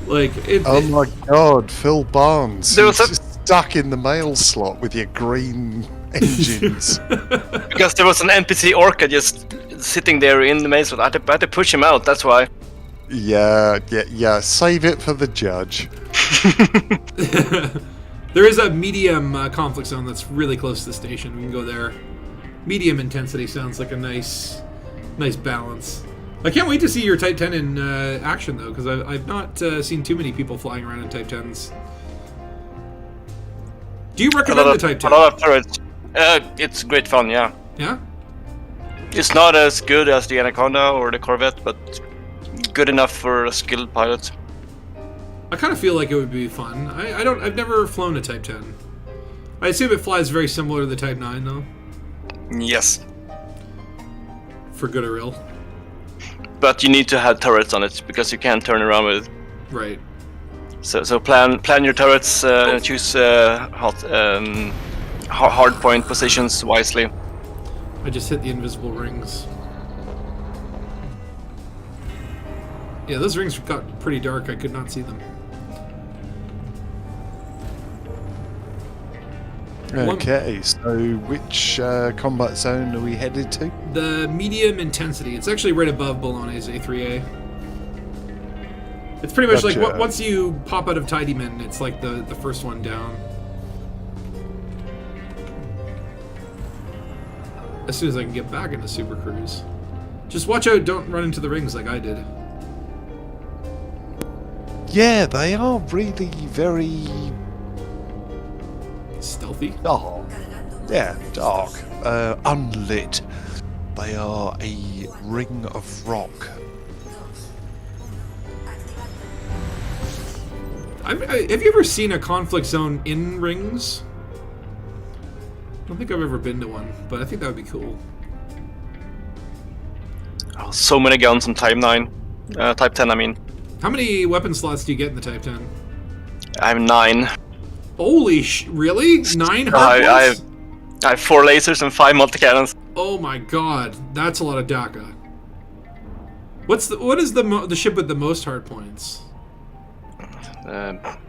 Like oh my god, Phil Barnes. There was You're just stuck in the mail slot with your green engines. Because there was an NPC orca just sitting there in the maze. I had to push him out, that's why. Yeah. Save it for the judge. There is a medium conflict zone that's really close to the station. We can go there. Medium intensity sounds like a nice balance. I can't wait to see your Type 10 in action, though, because I've not seen too many people flying around in Type 10s. Do you recommend the Type 10? A lot of turrets. It's great fun, yeah. Yeah? It's not as good as the Anaconda or the Corvette, but good enough for a skilled pilot. I kind of feel like it would be fun. I've never flown a Type 10. I assume it flies very similar to the Type 9, though. Yes. For good or ill. But you need to have turrets on it because you can't turn around with it. Right. So plan your turrets. Choose hard point positions wisely. I just hit the invisible rings. Yeah, those rings got pretty dark. I could not see them. Okay, so which combat zone are we headed to? The medium intensity. It's actually right above Balones A3A. It's pretty much like Gotcha. once you pop out of Tidyman, it's like the first one down. As soon as I can get back into Super Cruise. Just watch out, don't run into the rings like I did. Yeah, they are really very Stealthy? dark. Yeah, dark. Unlit. They are a ring of rock. Have you ever seen a conflict zone in rings? I don't think I've ever been to one, but I think that would be cool. Oh, so many guns in Type 9. Type 10, I mean. How many weapon slots do you get in the Type 10? I have 9. Holy really? 9 hard points? I have 4 lasers and 5 multi-cannons. Oh my god, that's a lot of DACA. What is the ship with the most hard points?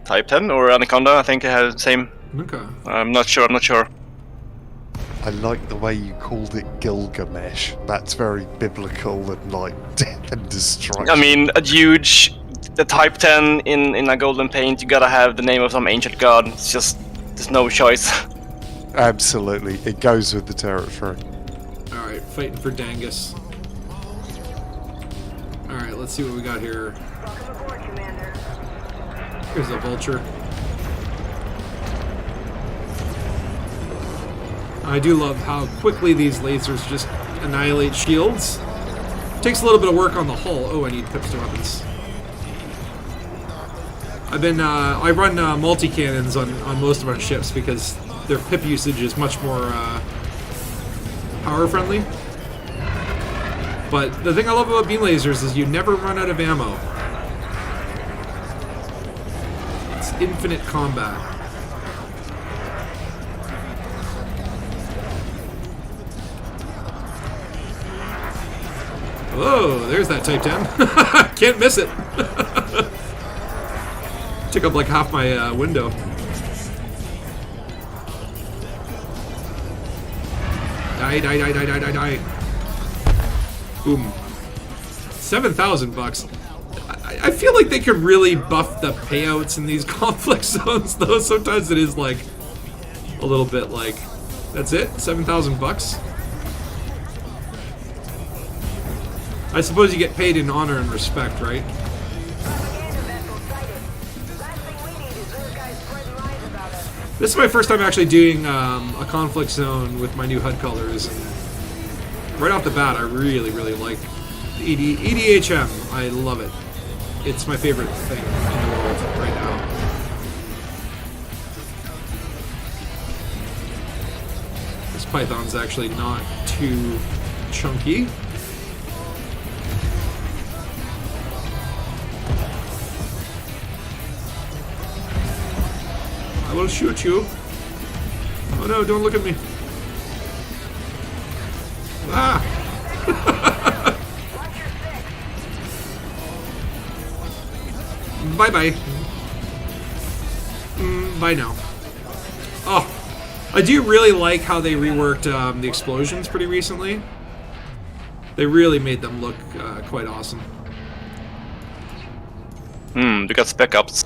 Type 10 or Anaconda, I think I have the same. Okay. I'm not sure. I like the way you called it Gilgamesh. That's very biblical and like death and destruction. I mean, the Type 10 in a golden paint, you gotta have the name of some ancient god. It's just, there's no choice. Absolutely, it goes with the territory. Alright, fighting for Dangus. Alright, let's see what we got here. Here's a vulture. I do love how quickly these lasers just annihilate shields. Takes a little bit of work on the hull. Oh, I need pips to weapons. I run multi-cannons on most of our ships because their pip usage is much more power friendly. But the thing I love about beam lasers is you never run out of ammo. It's infinite combat. Whoa, there's that Type 10. Can't miss it. Took up like half my window. Die. Boom. $7,000. I feel like they could really buff the payouts in these conflict zones, though. Sometimes it is like a little bit like, that's it? $7,000? I suppose you get paid in honor and respect, right? This is my first time actually doing a conflict zone with my new HUD colors. And right off the bat, I really like EDHM. I love it. It's my favorite thing in the world right now. This Python's actually not too chunky. I will shoot you. Oh no, don't look at me. Ah! Bye-bye. Bye now. Oh, I do really like how they reworked the explosions pretty recently. They really made them look quite awesome. We got spec ops.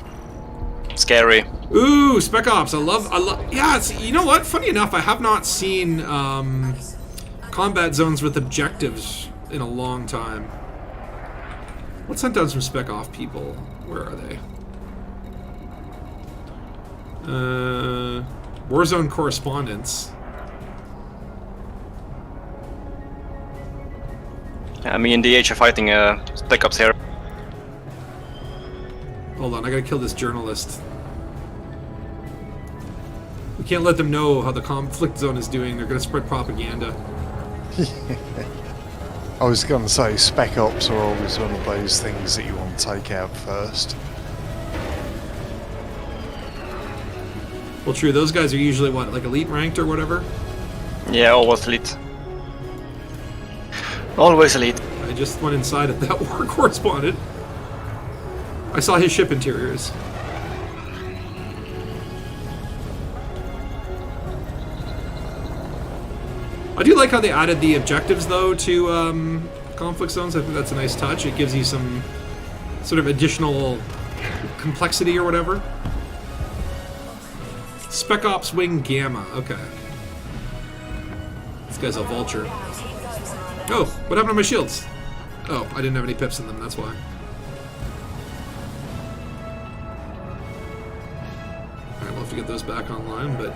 Scary. Ooh, Spec Ops! I love. Yeah, you know what? Funny enough, I have not seen combat zones with objectives in a long time. Let's hunt down some Spec Ops people. Where are they? Warzone correspondents. Yeah, me and DH are fighting spec ops here. Hold on, I gotta kill this journalist. We can't let them know how the conflict zone is doing. They're gonna spread propaganda. I was going to say, spec ops are always one of those things that you want to take out first. Well, true. Those guys are usually what, like elite ranked or whatever. Yeah, always elite. Always elite. I just went inside of that war correspondent. I saw his ship interiors. I do like how they added the objectives, though, to conflict zones. I think that's a nice touch. It gives you some sort of additional complexity or whatever. Spec Ops Wing Gamma. Okay. This guy's a vulture. Oh, what happened to my shields? Oh, I didn't have any pips in them, that's why. Alright, we'll have to get those back online, but...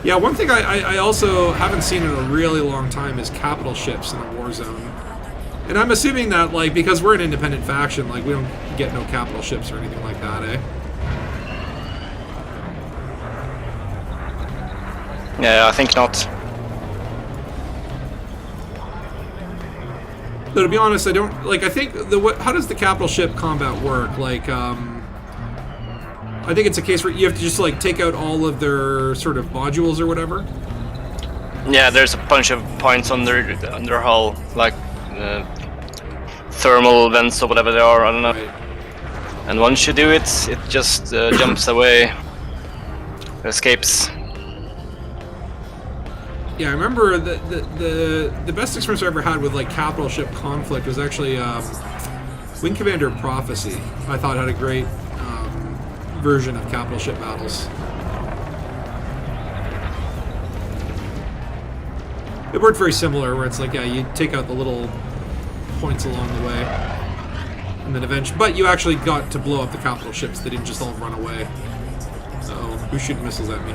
Yeah, one thing I also haven't seen in a really long time is capital ships in a war zone. And I'm assuming that, like, because we're an independent faction, like, we don't get no capital ships or anything like that, eh? Yeah, I think not. Though, to be honest, I don't, like, I think, how does the capital ship combat work? Like, I think it's a case where you have to just, like, take out all of their sort of modules or whatever. Yeah, there's a bunch of points on their hull, like thermal vents or whatever they are, I don't know. Right. And once you do it, it just jumps away, escapes. Yeah, I remember the best experience I ever had with, like, capital ship conflict was actually Wing Commander Prophecy. I thought had a great version of capital ship battles. It worked very similar, where it's like, yeah, you take out the little points along the way, and then eventually, but you actually got to blow up the capital ships. They didn't just all run away. Uh-oh, who's shooting missiles at me?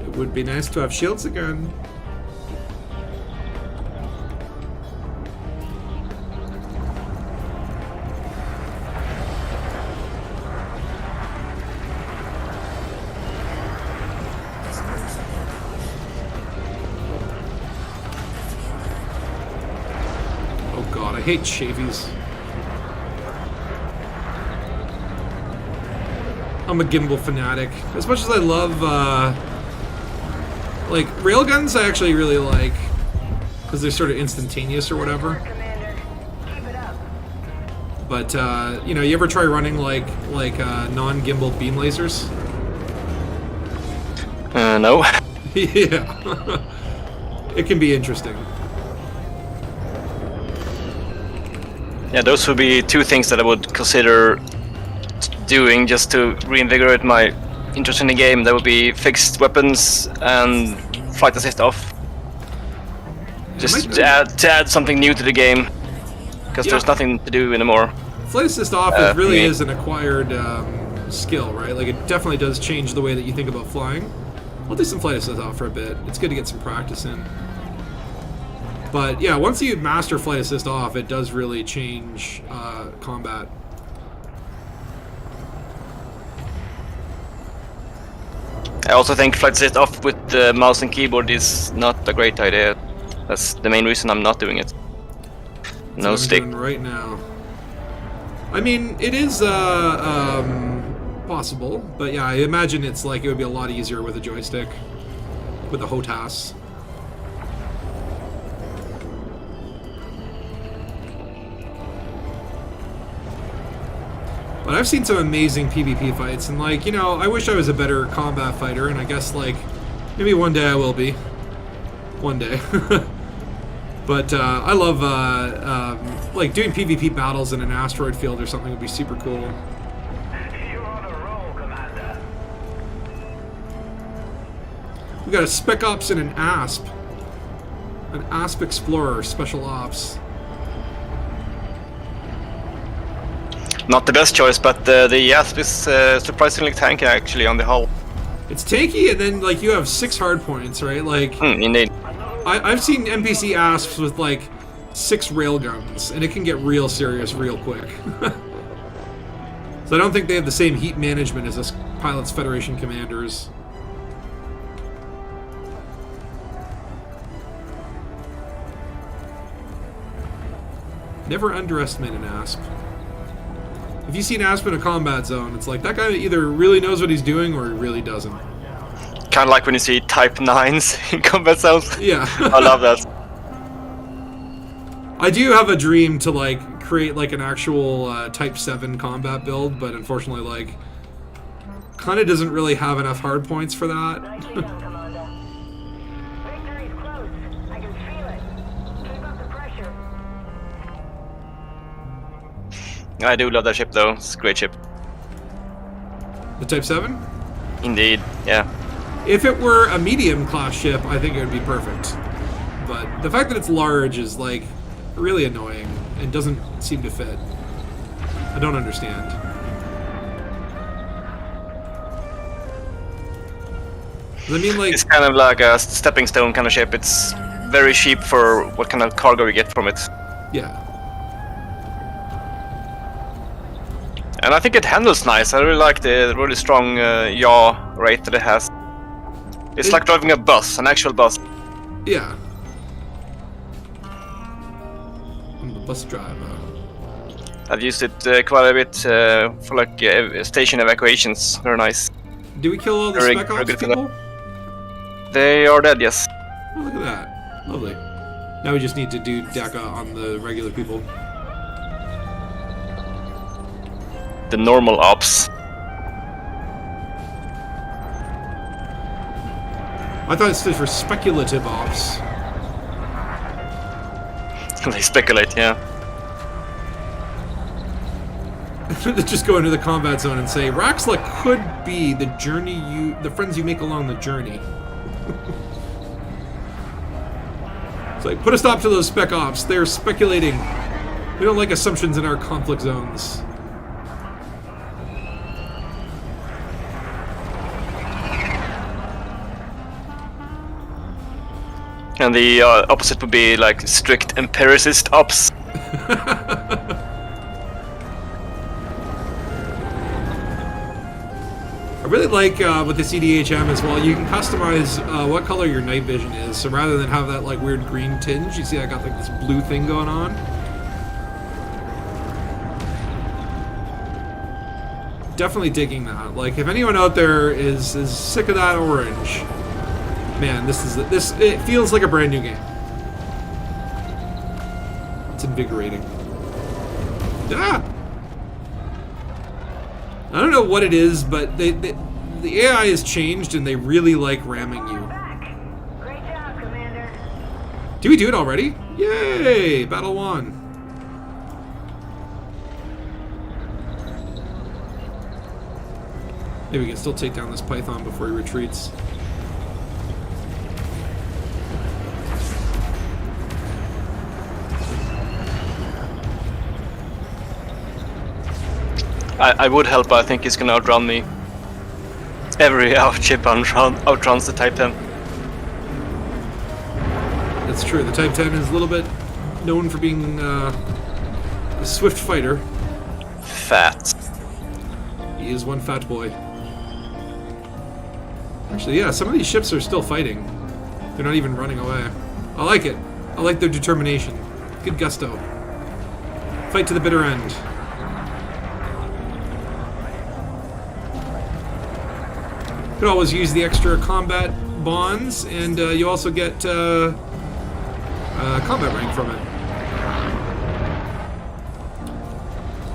It would be nice to have shields again. I hate chafies. I'm a gimbal fanatic. As much as I love, like, railguns, I actually really like, because they're sort of instantaneous or whatever. But, you know, you ever try running, like non-gimbal beam lasers? No. Yeah. It can be interesting. Yeah, those would be two things that I would consider doing just to reinvigorate my interest in the game. That would be fixed weapons and flight assist off. Just to add something new to the game, because there's nothing to do anymore. Flight assist off really is an acquired skill, right? Like, it definitely does change the way that you think about flying. I'll do some flight assist off for a bit. It's good to get some practice in. But yeah, once you master flight assist off, it does really change combat. I also think flight assist off with the mouse and keyboard is not a great idea. That's the main reason I'm not doing it. No stick. Doing right now. I mean, it is possible, but yeah, I imagine it's like it would be a lot easier with a joystick, with the HOTAS. But I've seen some amazing PvP fights, and like, you know, I wish I was a better combat fighter, and I guess like maybe one day I will be. One day. But I love like doing PvP battles in an asteroid field or something would be super cool. You're on a roll, Commander. We got a Spec Ops and an ASP. An ASP Explorer, Special Ops. Not the best choice, but the Asp is surprisingly tanky actually on the hull. It's tanky, and then like you have 6 hard points, right? Like Indeed. I've seen NPC ASPs with like 6 railguns, and it can get real serious real quick. So I don't think they have the same heat management as us Pilots Federation commanders. Never underestimate an ASP. If you see an ASP in a combat zone, it's like that guy either really knows what he's doing or he really doesn't. Kind of like when you see Type 9s in combat zones. Yeah. I love that. I do have a dream to like create like an actual Type 7 combat build, but unfortunately like kind of doesn't really have enough hard points for that. Commander. Victory's close. I can feel it. Keep up the pressure. I do love that ship though. It's a great ship. The Type 7? Indeed, yeah. If it were a medium class ship, I think it would be perfect. But the fact that it's large is like really annoying and doesn't seem to fit. I don't understand. I mean, like, It's kind of like a stepping stone kind of ship. It's very cheap for what kind of cargo you get from it. yeah. And I think it handles nice. I really like the really strong yaw rate that it has. It's like driving a bus, an actual bus. Yeah. I'm the bus driver. I've used it quite a bit for like station evacuations. Very nice. Do we kill all the Very- Spec very Ops good for people? They are dead, yes. Oh, look at that. Lovely. Now we just need to do DECA on the regular people. The normal ops. I thought it stood for speculative ops. They speculate, yeah. They just go into the combat zone and say, Raxla could be the friends you make along the journey. It's like, put a stop to those Spec Ops. They're speculating. We don't like assumptions in our conflict zones. And the opposite would be like strict empiricist ops. I really like with the CDHM as well, you can customize what color your night vision is. So rather than have that like weird green tinge, you see I got like this blue thing going on. Definitely digging that. Like if anyone out there is sick of that orange, man, it feels like a brand new game. It's invigorating. Ah! I don't know what it is, but the AI has changed and they really like ramming you. Great job, Commander. Do we do it already? Yay! Battle won. Maybe we can still take down this Python before he retreats. I would help, but I think he's gonna outrun me. Every ship outruns the Type 10. That's true. The Type 10 is a little bit known for being a swift fighter. Fat. He is one fat boy. Actually, yeah, some of these ships are still fighting. They're not even running away. I like it. I like their determination. Good gusto. Fight to the bitter end. You could always use the extra combat bonds, and you also get combat rank from it.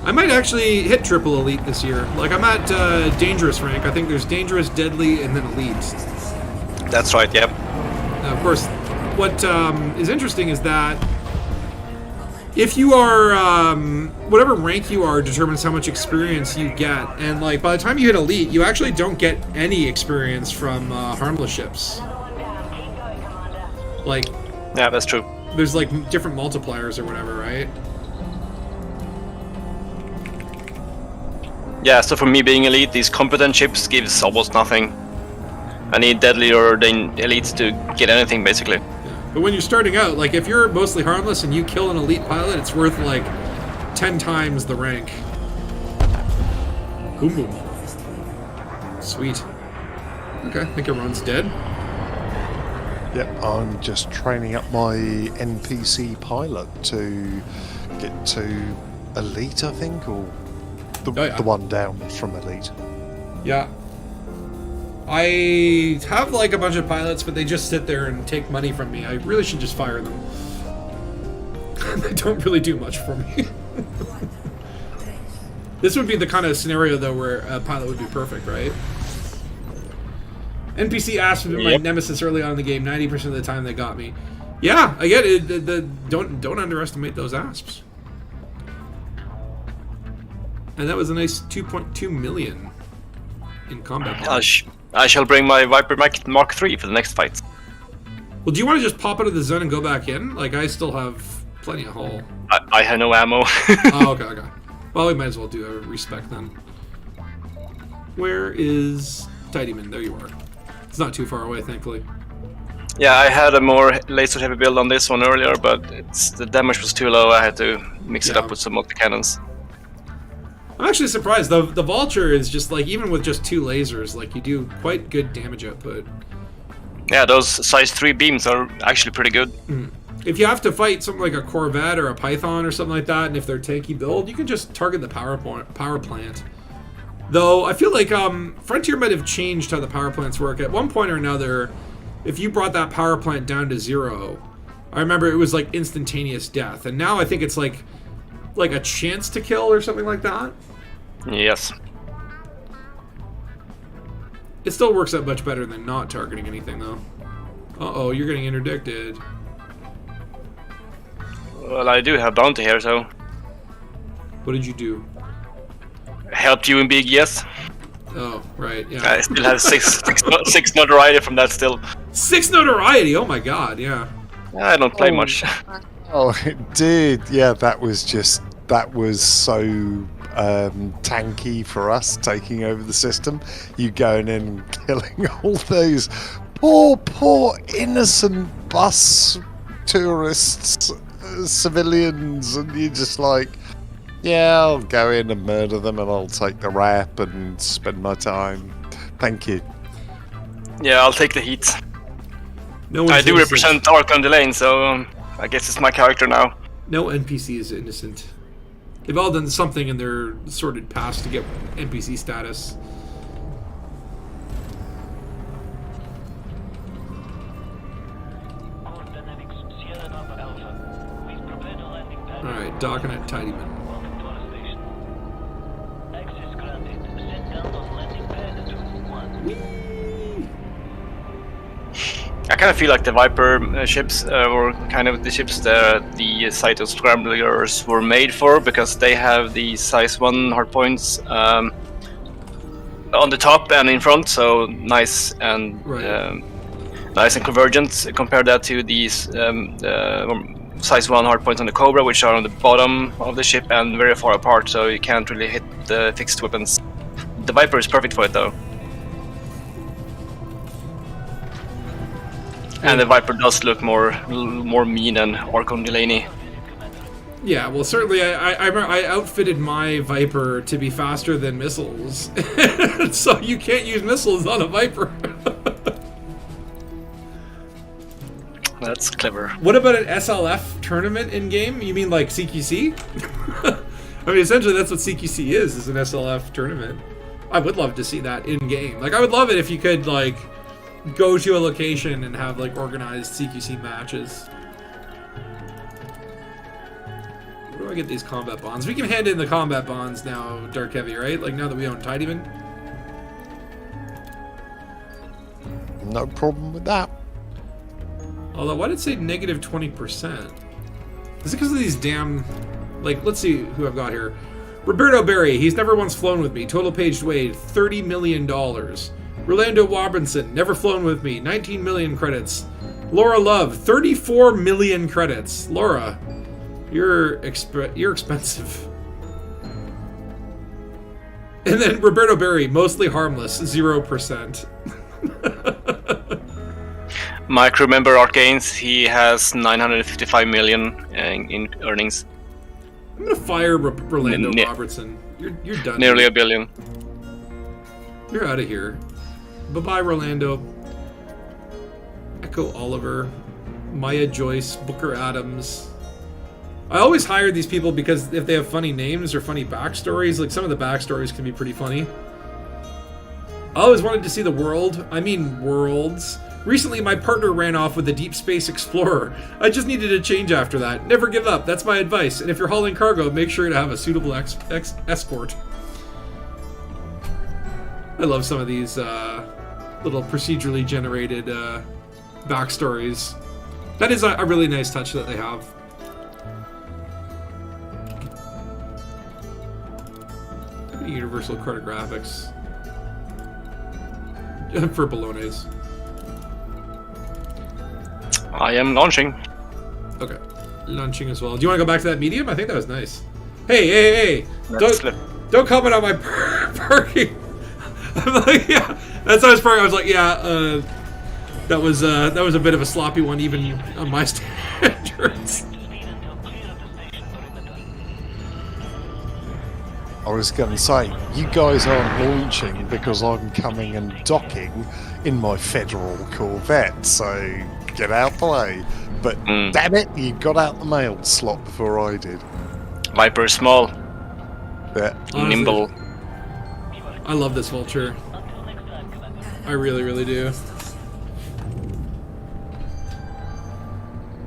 I might actually hit triple elite this year. Like, I'm at dangerous rank. I think there's dangerous, deadly, and then elite. That's right. Yep. Of course, what is interesting is that if you are, whatever rank you are determines how much experience you get. And, like, by the time you hit elite, you actually don't get any experience from harmless ships. Like, Yeah, that's true. there's, like, different multipliers or whatever, right? Yeah, so for me being elite, these competent ships gives almost nothing. I need deadly or elite to get anything, basically. But when you're starting out, like, if you're mostly harmless and you kill an elite pilot, it's worth, like, 10 times the rank. Boom boom. Sweet. Okay, I think everyone's dead. Yep, I'm just training up my NPC pilot to get to elite, I think, or the one down from elite. Yeah. I have, like, a bunch of pilots, but they just sit there and take money from me. I really should just fire them. They don't really do much for me. This would be the kind of scenario, though, where a pilot would be perfect, right? NPC asked me my nemesis early on in the game. 90% of the time they got me. Yeah, I get it. Don't underestimate those asps. And that was a nice 2.2 million in combat points. I shall bring my Viper Mark III for the next fight. Well, do you want to just pop out of the zone and go back in? Like, I still have plenty of hull. I have no ammo. Oh, okay. Well, we might as well do a respec then. Where is Tidyman? There you are. It's not too far away, thankfully. Yeah, I had a more laser heavy build on this one earlier, but the damage was too low. I had to mix it up with some multi-cannons. I'm actually surprised. The Vulture is just, like, even with just 2 lasers, like, you do quite good damage output. Yeah, those size 3 beams are actually pretty good. If you have to fight something like a Corvette or a Python or something like that, and if they're tanky build, you can just target the power plant. Though, I feel like Frontier might have changed how the power plants work. At one point or another, if you brought that power plant down to 0, I remember it was, like, instantaneous death. And now I think it's, like a chance to kill or something like that. Yes. It still works out much better than not targeting anything, though. Uh-oh, you're getting interdicted. Well, I do have bounty here, so... What did you do? Helped you in big, yes. Oh, right, yeah. I still have six notoriety from that still. 6 notoriety, oh my god, yeah. I don't play much. Oh, it did. Yeah, that was so tanky for us taking over the system. You going in and killing all those poor innocent bus tourists, civilians, and you're just like, yeah, I'll go in and murder them and I'll take the rap and spend my time. Thank you. Yeah, I'll take the heat. No I one's do innocent. represent Archon Delane, so I guess it's my character now. No NPC is innocent. They've all done something in their sordid past to get NPC status. Alright, docking at Tidyman. I kind of feel like the Viper ships were kind of the ships that the Cyto Scramblers were made for, because they have the size 1 hardpoints on the top and in front, so nice and nice and convergent. Compare that to these size 1 hardpoints on the Cobra, which are on the bottom of the ship and very far apart, so you can't really hit the fixed weapons. The Viper is perfect for it, though. And the Viper does look more mean than Archon Delaney. Yeah, well, certainly I outfitted my Viper to be faster than missiles. So you can't use missiles on a Viper. That's clever. What about an SLF tournament in-game? You mean like CQC? I mean, essentially that's what CQC is an SLF tournament. I would love to see that in-game. Like, I would love it if you could, like, go to a location and have, like, organized CQC matches. Where do I get these combat bonds? We can hand in the combat bonds now, Dark Heavy, right? Like now that we own Tidyman. No problem with that. Although, why did it say negative 20%? Is it because of these damn... Like, let's see who I've got here. Roberto Berry, he's never once flown with me. Total paged weight, $30 million. Rolando Robinson, never flown with me. 19 million credits. Laura Love, 34 million credits. Laura, you're expensive. And then Roberto Berry, mostly harmless, 0%. My crew member Art Gaines, he has 955 million in earnings. I'm gonna fire Rolando Robertson. You're done. Nearly $1 billion. You're out of here. Bye-bye, Rolando. Echo Oliver, Maya Joyce, Booker Adams. I always hire these people because if they have funny names or funny backstories, like some of the backstories can be pretty funny. I always wanted to see the world. I mean worlds. Recently, my partner ran off with the Deep Space Explorer. I just needed a change after that. Never give up. That's my advice. And if you're hauling cargo, make sure to have a suitable escort. I love some of these little procedurally generated backstories. That is a really nice touch that they have. Universal cartographics for Balones. I am launching. Okay, launching as well. Do you want to go back to that medium? I think that was nice. Hey! Don't comment on my parking. I'm like, yeah, that's how I was parking. I was like, yeah, that was a bit of a sloppy one, even on my standards. I was going to say, you guys aren't launching because I'm coming and docking in my Federal Corvette, so get out the way. But damn it, you got out the mail slot before I did. Viper is small. Yeah. Honestly, Nimble. I love this vulture. I really, really do.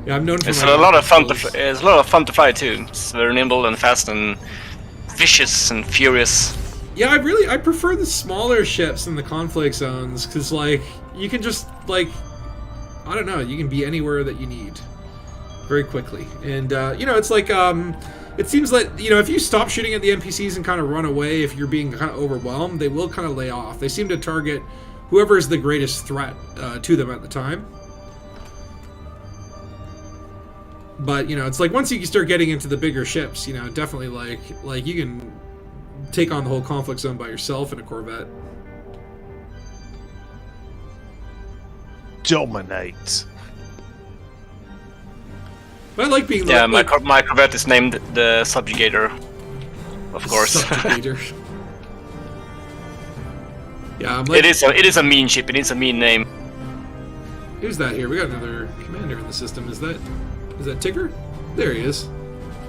Yeah, I'm known for It's my a lot of fun. vultures. It's a lot of fun to fly too. It's very nimble and fast and vicious and furious. Yeah, I prefer the smaller ships in the conflict zones because, like, you can just, like, I don't know, you can be anywhere that you need very quickly. And, you know, it's like, it seems like, you know, if you stop shooting at the NPCs and kind of run away, if you're being kind of overwhelmed, they will kind of lay off. They seem to target whoever is the greatest threat to them at the time. But, you know, it's like once you start getting into the bigger ships, you know, definitely like you can take on the whole conflict zone by yourself in a Corvette. Dominate. But I like being Yeah, like, my Corvette is named the Subjugator, of course. Subjugator. Yeah, I'm like, It is a mean ship. It is a mean name. who's that here? We got another commander in the system. Is that Tigger? There he is.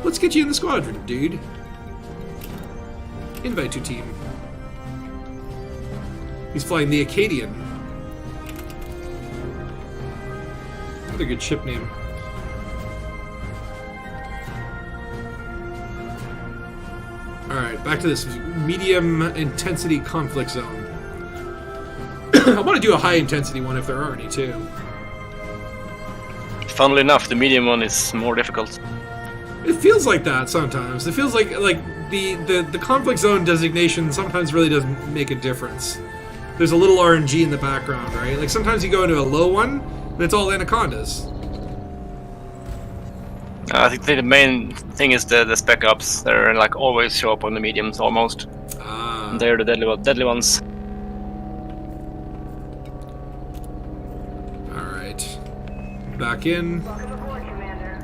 Let's get you in the squadron, dude. Invite to team. He's flying the Acadian. Another good ship name. Alright, back to this medium intensity conflict zone. I want to do a high intensity one if there are any too. Funnily enough, the medium one is more difficult. It feels like that sometimes. It feels like the conflict zone designation sometimes really doesn't make a difference. There's a little RNG in the background, right? Like sometimes you go into a low one, and it's all anacondas. I think the main thing is the spec ops. They're like always show up on the mediums almost. Ah. They're the deadly ones. All right. Back in. Welcome aboard, Commander.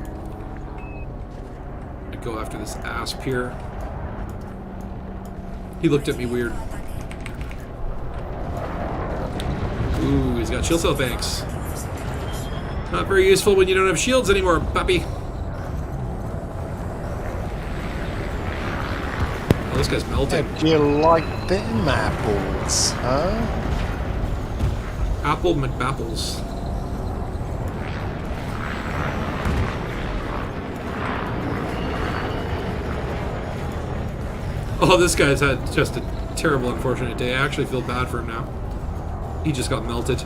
I go after this asp here. He looked at me weird. Ooh, he's got shield cell banks. Not very useful when you don't have shields anymore, puppy. Oh, this guy's melting. Do you like them apples, huh? Apple McBapples. Oh, this guy's had just a terrible, unfortunate day. I actually feel bad for him now. He just got melted.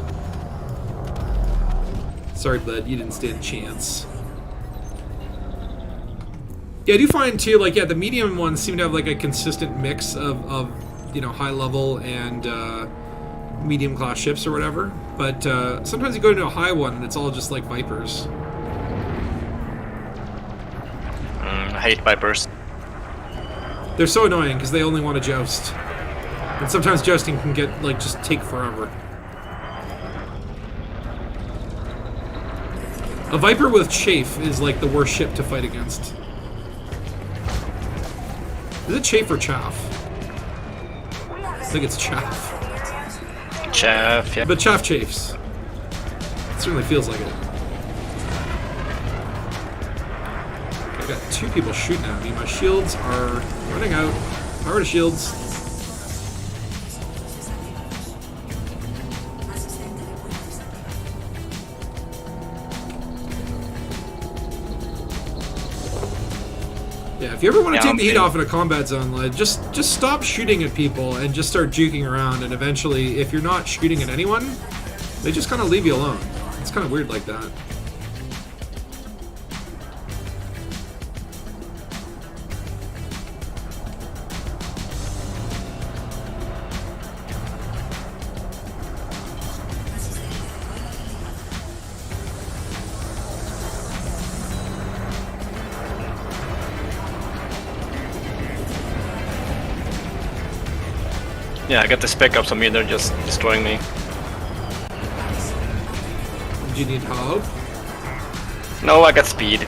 Sorry, bud, you didn't stand a chance. Yeah, I do find too, like, yeah, the medium ones seem to have like a consistent mix of you know, high level and medium class ships or whatever. But sometimes you go into a high one and it's all just like Vipers. I hate Vipers. They're so annoying because they only want to joust. And sometimes jousting can get, like, just take forever. A Viper with chafe is like the worst ship to fight against. Is it chafe or chaff? I think it's chaff. Chaff, yeah. But chaff chafes. It certainly feels like it. I got 2 people shooting at me. My shields are running out. Power to shields. Yeah, if you ever want to take the heat off in a combat zone, like, just stop shooting at people and just start juking around, and eventually, if you're not shooting at anyone, they just kind of leave you alone. It's kind of weird like that. Yeah, I got the spec ups on me, they're just destroying me. Do you need help? No, I got speed.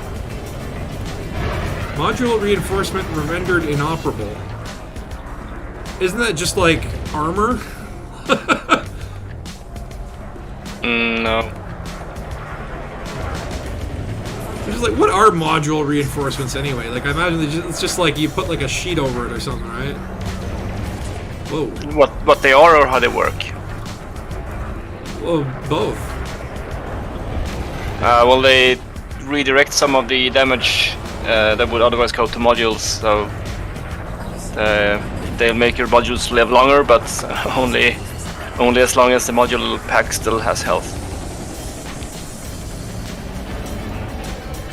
Module reinforcement rendered inoperable. Isn't that just like armor? No. It's like, what are module reinforcements anyway? Like, I imagine it's just like you put like a sheet over it or something, right? Whoa. What they are or how they work? Well, both. Well, they redirect some of the damage that would otherwise go to modules, so they'll make your modules live longer, but only as long as the module pack still has health.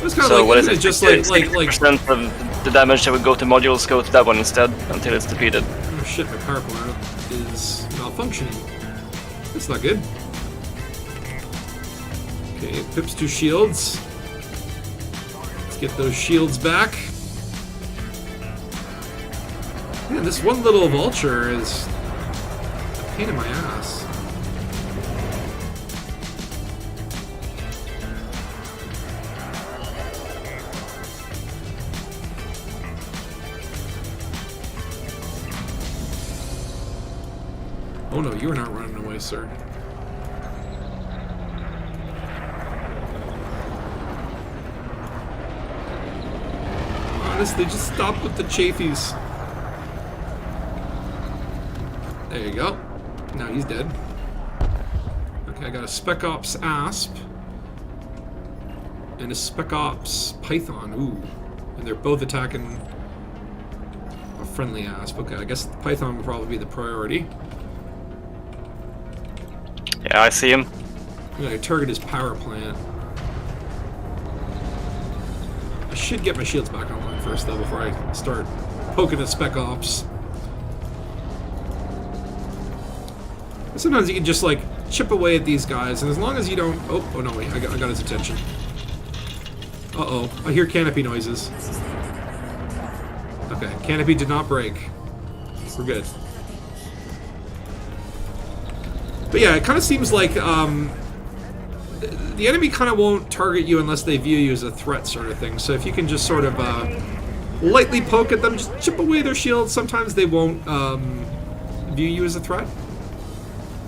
It's kind of So like, what is isn't it? just like 60% of the damage that would go to modules go to that one instead until it's depleted. oh shit, my power plant is malfunctioning. That's not good. Okay, pips 2 shields. Let's get those shields back. Man, this one little vulture is a pain in my ass. Oh no, you are not running away, sir. Honestly, just stop with the chafies. There you go. Now he's dead. Okay, I got a Spec Ops Asp. And a Spec Ops Python. Ooh. And they're both attacking a friendly Asp. Okay, I guess the Python would probably be the priority. Yeah, I see him. I'm gonna target his power plant. I should get my shields back online first, though, before I start poking at Spec Ops. Sometimes you can just, like, chip away at these guys, and as long as you don't... Oh no, wait, I got his attention. Uh-oh, I hear canopy noises. Okay, canopy did not break. We're good. But yeah, it kind of seems like the enemy kind of won't target you unless they view you as a threat, sort of thing. So if you can just sort of lightly poke at them, just chip away their shields, sometimes they won't view you as a threat.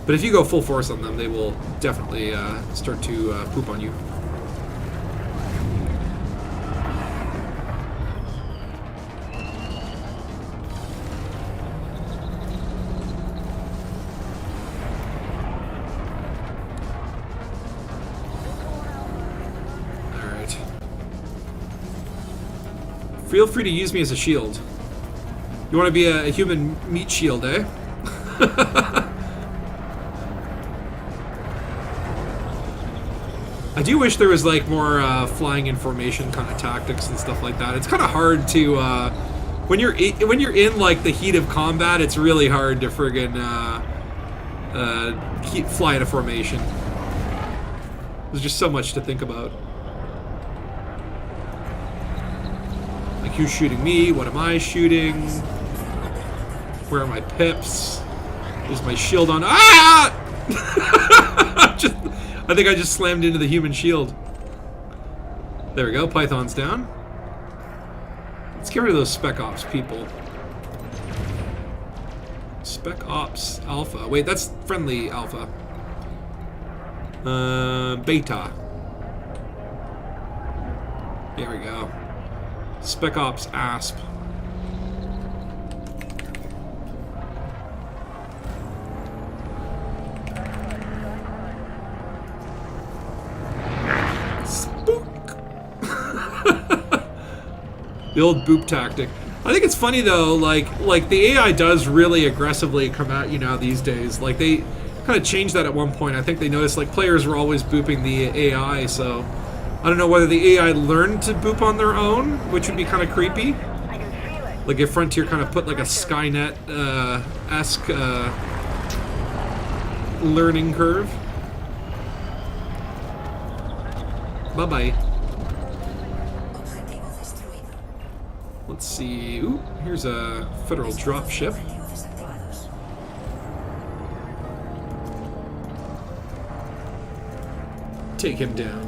But if you go full force on them, they will definitely start to poop on you. Feel free to use me as a shield. You want to be a human meat shield, eh? I do wish there was like more flying in formation kind of tactics and stuff like that. It's kind of hard to when you're in like the heat of combat. It's really hard to friggin' fly in a formation. There's just so much to think about. Like who's shooting me? What am I shooting? Where are my pips? Is my shield on? Ah! I think I just slammed into the human shield. There we go. Python's down. Let's get rid of those Spec Ops people. Spec Ops Alpha. Wait, that's friendly Alpha. Beta. There we go. Spec Ops Asp. The old boop tactic. I think it's funny though, like the AI does really aggressively come at you now these days. Like they kind of changed that at one point. I think they noticed like players were always booping the AI, so I don't know whether the AI learned to boop on their own, which would be kind of creepy. Like if Frontier kind of put like a Skynet esque learning curve. Bye bye. Let's see. Ooh, here's a federal dropship. Take him down.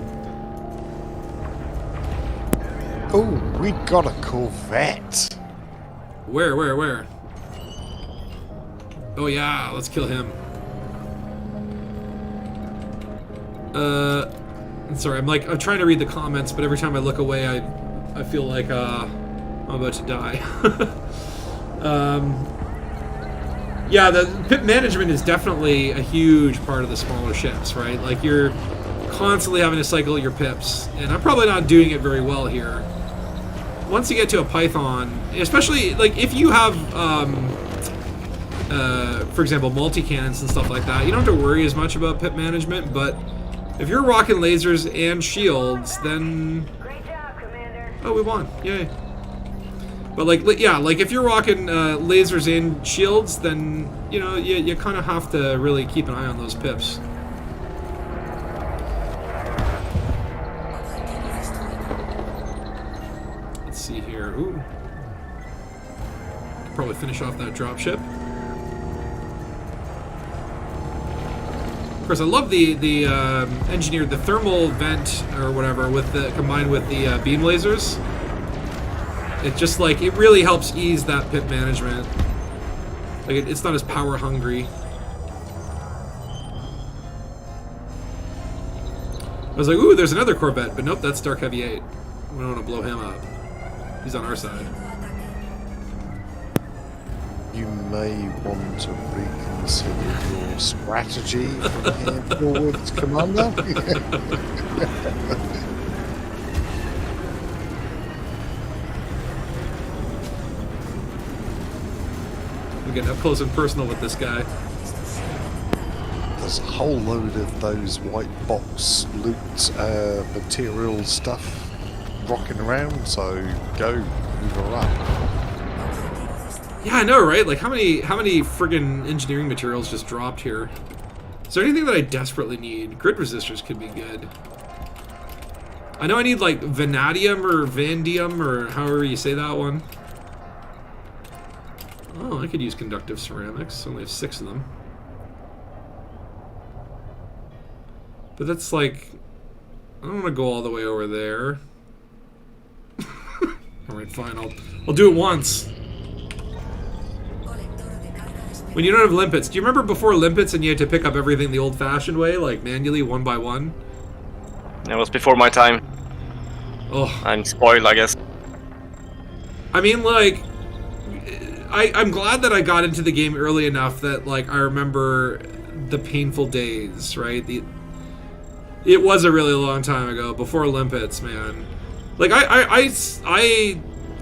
Oh, we got a Corvette. Where? Oh yeah, let's kill him. Sorry, I'm trying to read the comments, but every time I look away, I feel like I'm about to die. Yeah, the pit management is definitely a huge part of the smaller ships, right? Like you're constantly having to cycle your pips, and I'm probably not doing it very well here. Once you get to a Python, especially like if you have, for example, multi-cannons and stuff like that, you don't have to worry as much about pit management, but if you're rocking lasers and shields, then... Great job, Commander. Oh, we won. Yay. But like, yeah, like if you're rocking lasers and shields, then, you know, you kind of have to really keep an eye on those pips. Let's see here. Ooh. Could probably finish off that dropship. Of course, I love the engineered, the thermal vent or whatever with the combined with the beam lasers. It just like it really helps ease that pit management. Like it's not as power hungry. I was like, ooh, there's another Corvette, but nope, that's Dark Heavy 8. We don't want to blow him up. He's on our side. You may want to reconsider your strategy from here forwards, Commander. We're getting up close and personal with this guy. There's a whole load of those white box loot material stuff rocking around, so go move her up. Yeah, I know, right? Like, how many friggin' engineering materials just dropped here? Is there anything that I desperately need? Grid resistors could be good. I know I need, like, vanadium or vandium, or however you say that one. Oh, I could use conductive ceramics. I only have 6 of them. But that's, like... I don't want to go all the way over there. Alright, fine. I'll do it once. When you don't have limpets, do you remember before limpets and you had to pick up everything the old-fashioned way, like manually, one by one? It was before my time. Oh, I'm spoiled, I guess. I mean, like, I'm glad that I got into the game early enough that, like, I remember the painful days, right? It was a really long time ago, before limpets, man. Like, I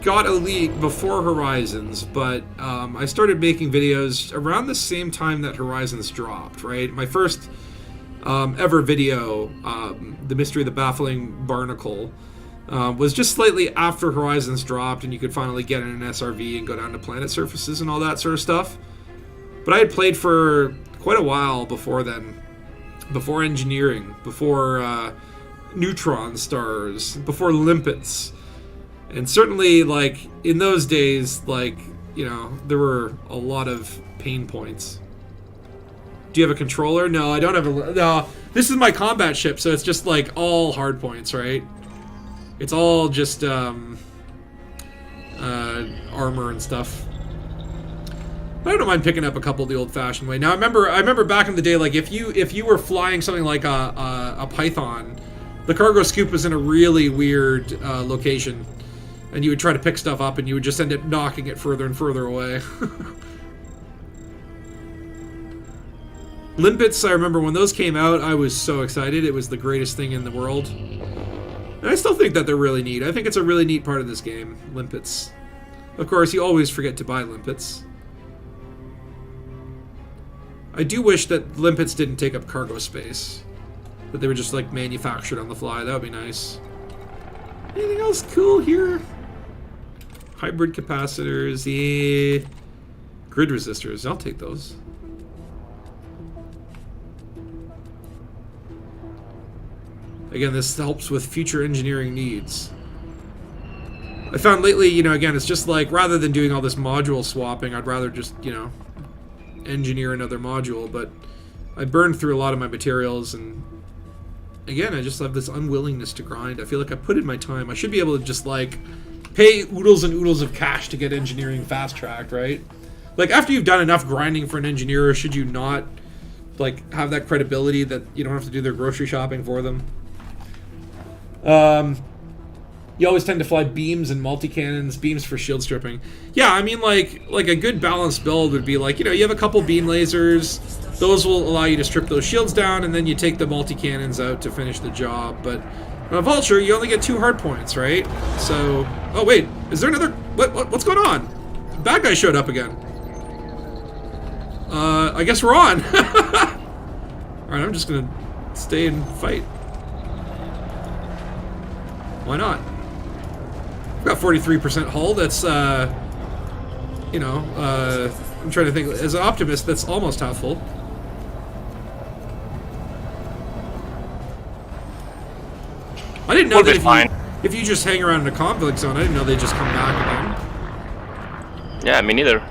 got Elite before Horizons, but I started making videos around the same time that Horizons dropped, right? My first ever video, The Mystery of the Baffling Barnacle, was just slightly after Horizons dropped and you could finally get in an SRV and go down to planet surfaces and all that sort of stuff. But I had played for quite a while before then. Before engineering, before neutron stars, before limpets. And certainly, like, in those days, like, you know, there were a lot of pain points. Do you have a controller? No, I don't have a... No, this is my combat ship, so it's just, like, all hard points, right? It's all just, armor and stuff. But I don't mind picking up a couple the old-fashioned way. Now, I remember back in the day, like, if you were flying something like a Python, the cargo scoop was in a really weird location, and you would try to pick stuff up, and you would just end up knocking it further and further away. Limpets, I remember when those came out, I was so excited. It was the greatest thing in the world. And I still think that they're really neat. I think it's a really neat part of this game, limpets. Of course, you always forget to buy limpets. I do wish that limpets didn't take up cargo space. That they were just, like, manufactured on the fly. That would be nice. Anything else cool here? Hybrid capacitors, yeah. Grid resistors, I'll take those. Again, this helps with future engineering needs. I found lately, you know, again, it's just like, rather than doing all this module swapping, I'd rather just, you know, engineer another module, but I burned through a lot of my materials, and again, I just have this unwillingness to grind. I feel like I put in my time. I should be able to just, like, pay oodles and oodles of cash to get engineering fast-tracked, right? Like, after you've done enough grinding for an engineer, should you not, like, have that credibility that you don't have to do their grocery shopping for them? You always tend to fly beams and multi-cannons, beams for shield stripping. Yeah, I mean, like a good balanced build would be like, you know, you have a couple beam lasers, those will allow you to strip those shields down, and then you take the multi-cannons out to finish the job. But on a Vulture, you only get 2 hard points, right? So, oh wait, is there another, what's going on? Bad guy showed up again. I guess we're on. Alright, I'm just gonna stay and fight. Why not? We've got 43% hull. That's, you know, I'm trying to think. As an optimist, that's almost half full. I didn't know that if you just hang around in a conflict zone, I didn't know they'd just come back again. Yeah, me neither.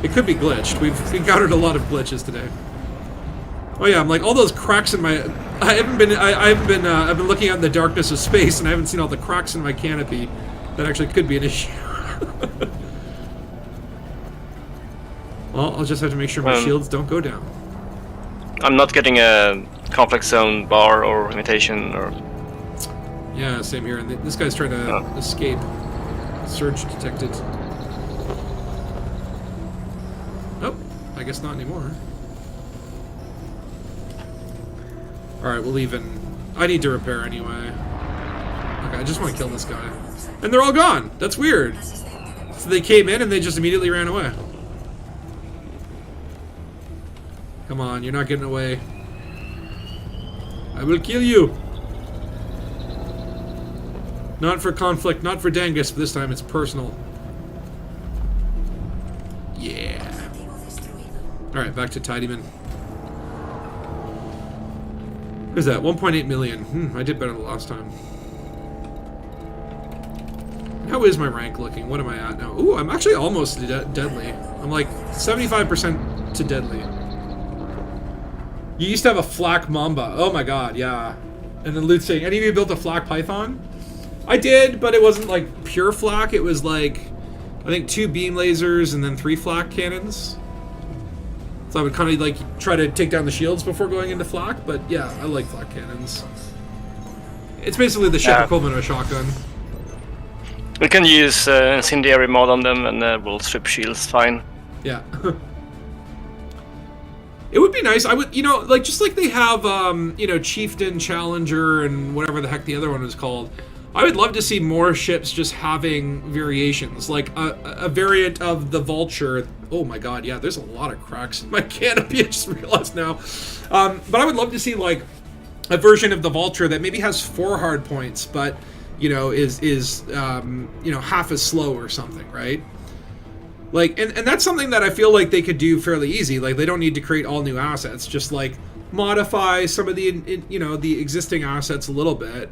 It could be glitched. We've encountered a lot of glitches today. Oh yeah, I'm like all those cracks in my. I've been looking out in the darkness of space, and I haven't seen all the cracks in my canopy. That actually could be an issue. Well, I'll just have to make sure my shields don't go down. I'm not getting a conflict zone bar or invitation or. Yeah, same here. And this guy's trying to escape. Surge detected. Oh, I guess not anymore. Alright, we'll even. I need to repair anyway. Okay, I just want to kill this guy. And they're all gone! That's weird. So they came in and they just immediately ran away. Come on, you're not getting away. I will kill you! Not for conflict, not for Dangus, but this time it's personal. Yeah. Alright, back to Tidyman. What is that? 1.8 million. I did better the last time. How is my rank looking? What am I at now? Ooh, I'm actually almost deadly. I'm like 75% to deadly. You used to have a flak mamba. Oh my god, yeah. And then loot saying, any of you built a flak python? I did, but it wasn't like pure flak. It was like, I think 2 beam lasers and then 3 flak cannons. So I would kind of like try to take down the shields before going into flak, but yeah, I like flak cannons. It's basically the ship equivalent of a shotgun. We can use incendiary mod on them and we'll strip shields fine. Yeah. It would be nice. I would, you know, like just like they have, you know, Chieftain, Challenger, and whatever the heck the other one was called. I would love to see more ships just having variations, like a variant of the Vulture. Oh my god, yeah, there's a lot of cracks in my canopy, I just realized now. But I would love to see, like, a version of the Vulture that maybe has 4 hard points, but, you know, is you know, half as slow or something, right? Like, and that's something that I feel like they could do fairly easy. Like, they don't need to create all new assets, just, like, modify some of the, you know, the existing assets a little bit.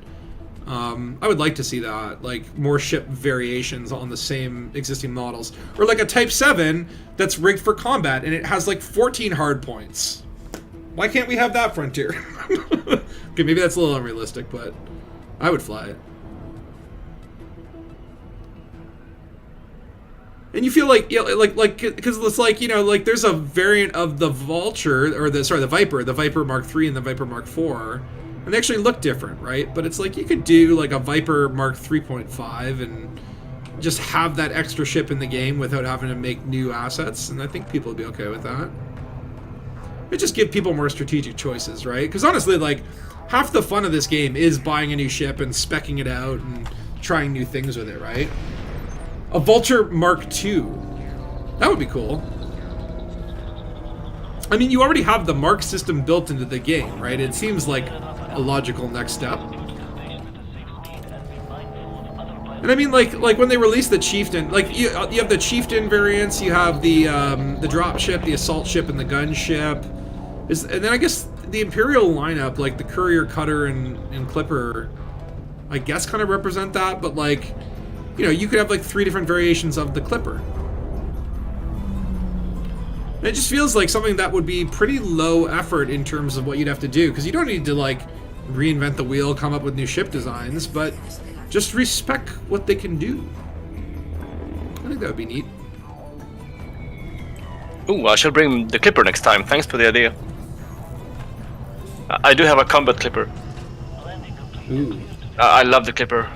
I would like to see that, like, more ship variations on the same existing models. Or like a Type 7 that's rigged for combat, and it has, like, 14 hard points. Why can't we have that, Frontier? Okay, maybe that's a little unrealistic, but I would fly it. And you feel like, you know, like, because it's like, you know, like, there's a variant of the Vulture, or the Viper Mark III and the Viper Mark IV, and they actually look different, right? But it's like, you could do, like, a Viper Mark 3.5 and just have that extra ship in the game without having to make new assets, and I think people would be okay with that. It just give people more strategic choices, right? Because honestly, like, half the fun of this game is buying a new ship and speccing it out and trying new things with it, right? A Vulture Mark II. That would be cool. I mean, you already have the Mark system built into the game, right? It seems like a logical next step. And I mean, like when they released the Chieftain, like, you have the Chieftain variants, you have the drop ship, the assault ship, and the gun ship. And then I guess the Imperial lineup, like the Courier, Cutter, and Clipper, I guess kind of represent that, but, like, you know, you could have, like, 3 different variations of the Clipper. And it just feels like something that would be pretty low effort in terms of what you'd have to do, because you don't need to, like, reinvent the wheel, come up with new ship designs, but just respect what they can do. I think that would be neat. Ooh, I shall bring the Clipper next time. Thanks for the idea. I do have a combat Clipper. Ooh. I love the Clipper.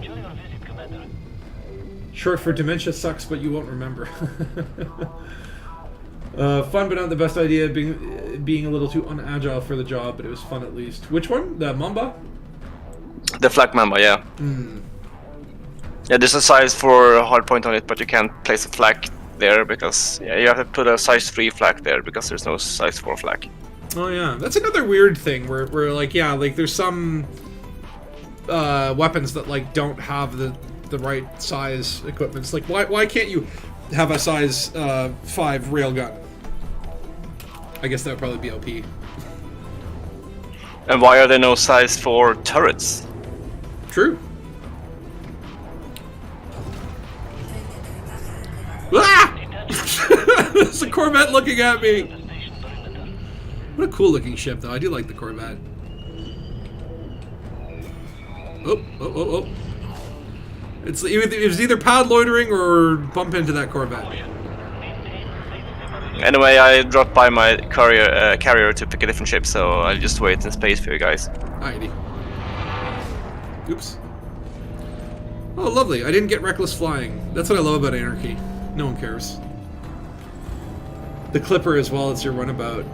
Short for dementia sucks, but you won't remember. Fun, but not the best idea. Being a little too unagile for the job, but it was fun at least. Which one? The Mamba? The Flak Mamba, yeah. Yeah, there's a size for a hard point on it, but you can't place a flak there because, yeah, you have to put a size 3 flak there because there's no size 4 flak. Oh yeah, that's another weird thing where like, yeah, like, there's some weapons that, like, don't have the right size equipment. It's like, why can't you have a size 5 railgun? I guess that would probably be OP. And why are there no size 4 turrets? True. Ah! There's a Corvette looking at me. What a cool looking ship, though. I do like the Corvette. Oh. It was either pad loitering or bump into that Corvette. Anyway, I dropped by my carrier to pick a different ship, so I'll just wait in space for you guys. Alrighty. Oops. Oh, lovely. I didn't get reckless flying. That's what I love about Anarchy. No one cares. The Clipper as well, it's your runabout.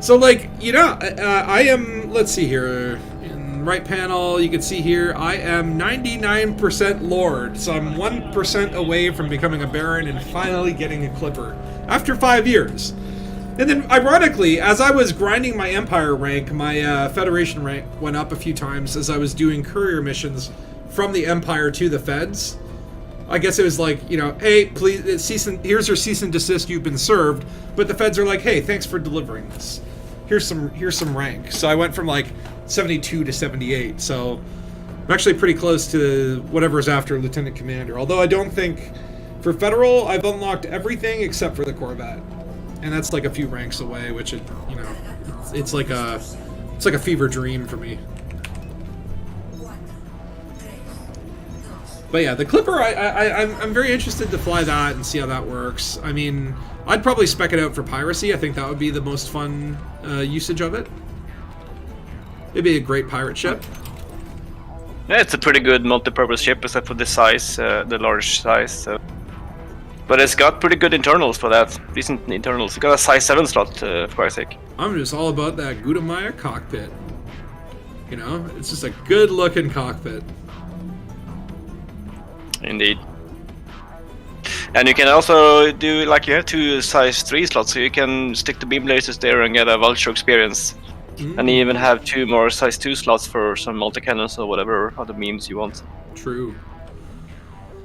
So, like, you know, I am, let's see here. In right panel, you can see here, I am 99% Lord. So I'm 1% away from becoming a Baron and finally getting a Clipper. After 5 years. And then, ironically, as I was grinding my Empire rank, my Federation rank went up a few times as I was doing courier missions from the Empire to the Feds. I guess it was like, you know, hey, please, here's your cease and desist, you've been served. But the Feds are like, hey, thanks for delivering this. Here's some rank. So I went from, like, 72 to 78. So I'm actually pretty close to whatever's after Lieutenant Commander. Although I don't think, for Federal, I've unlocked everything except for the Corvette. And that's like a few ranks away, which, you know, it's like a fever dream for me. But yeah, the Clipper, I'm very interested to fly that and see how that works. I mean, I'd probably spec it out for piracy. I think that would be the most fun usage of it. It'd be a great pirate ship. Yeah, it's a pretty good multi-purpose ship, except for the size, the large size. So. But it's got pretty good internals for that. Decent internals. It's got a size 7 slot, for Christ's sake. I'm just all about that Gudemeyer cockpit. You know, it's just a good-looking cockpit. Indeed. And you can also do, like, you have 2 size 3 slots, so you can stick the beam lasers there and get a vulture experience. And you even have 2 more size 2 slots for some multi-cannons or whatever other beams you want. True.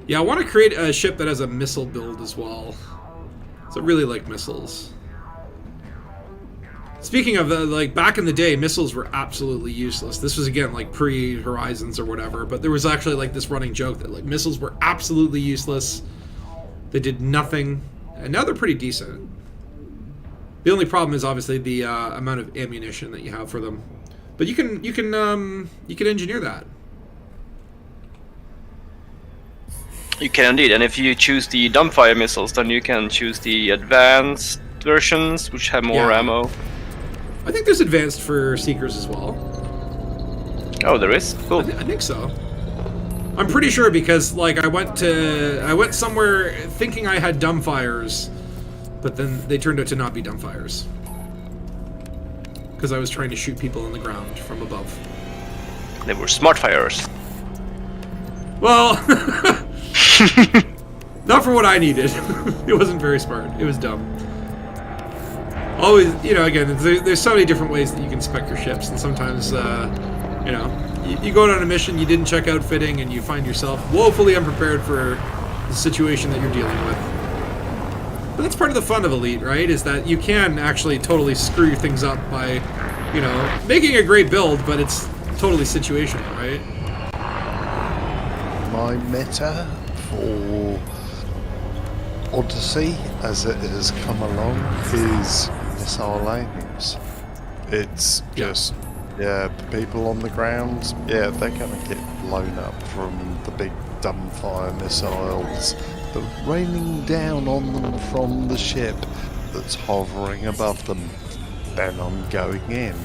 Yeah, I want to create a ship that has a missile build as well. So I really like missiles. Speaking of, like, back in the day, missiles were absolutely useless. This was, again, like, pre-Horizons or whatever, but there was actually, like, this running joke that, like, missiles were absolutely useless. They did nothing, and now they're pretty decent. The only problem is, obviously, the amount of ammunition that you have for them. But you can engineer that. You can indeed, and if you choose the dumbfire missiles, then you can choose the advanced versions, which have more ammo. I think there's advanced for Seekers as well. Oh, there is? Cool. I think so. I'm pretty sure because, like, I went somewhere thinking I had dumbfires, but then they turned out to not be dumbfires. Because I was trying to shoot people on the ground from above. They were smart fires. Well, not for what I needed. It wasn't very smart. It was dumb. Always, you know, again, there's so many different ways that you can spec your ships, and sometimes, you know, you go out on a mission, you didn't check outfitting, and you find yourself woefully unprepared for the situation that you're dealing with. But that's part of the fun of Elite, right? Is that you can actually totally screw things up by, you know, making a great build, but it's totally situational, right? My meta for Odyssey, as it has come along, is missile aims. It's just, people on the ground, they're gonna get blown up from the big dumbfire missiles that are raining down on them from the ship that's hovering above them. Then I'm going in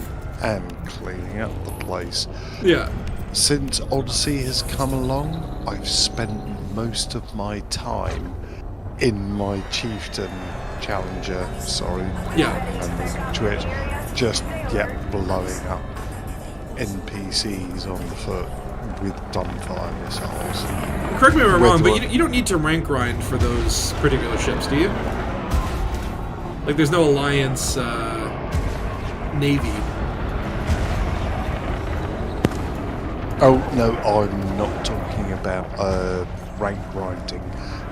and cleaning up the place. Yeah. Since Odyssey has come along, I've spent most of my time in my Chieftain Challenger, and Twitch, just blowing up NPCs on the foot with dumbfire missiles. Correct me if I'm wrong, but you don't need to rank grind for those particular ships, do you? Like, there's no Alliance Navy. Oh, no, I'm not talking about rank grinding.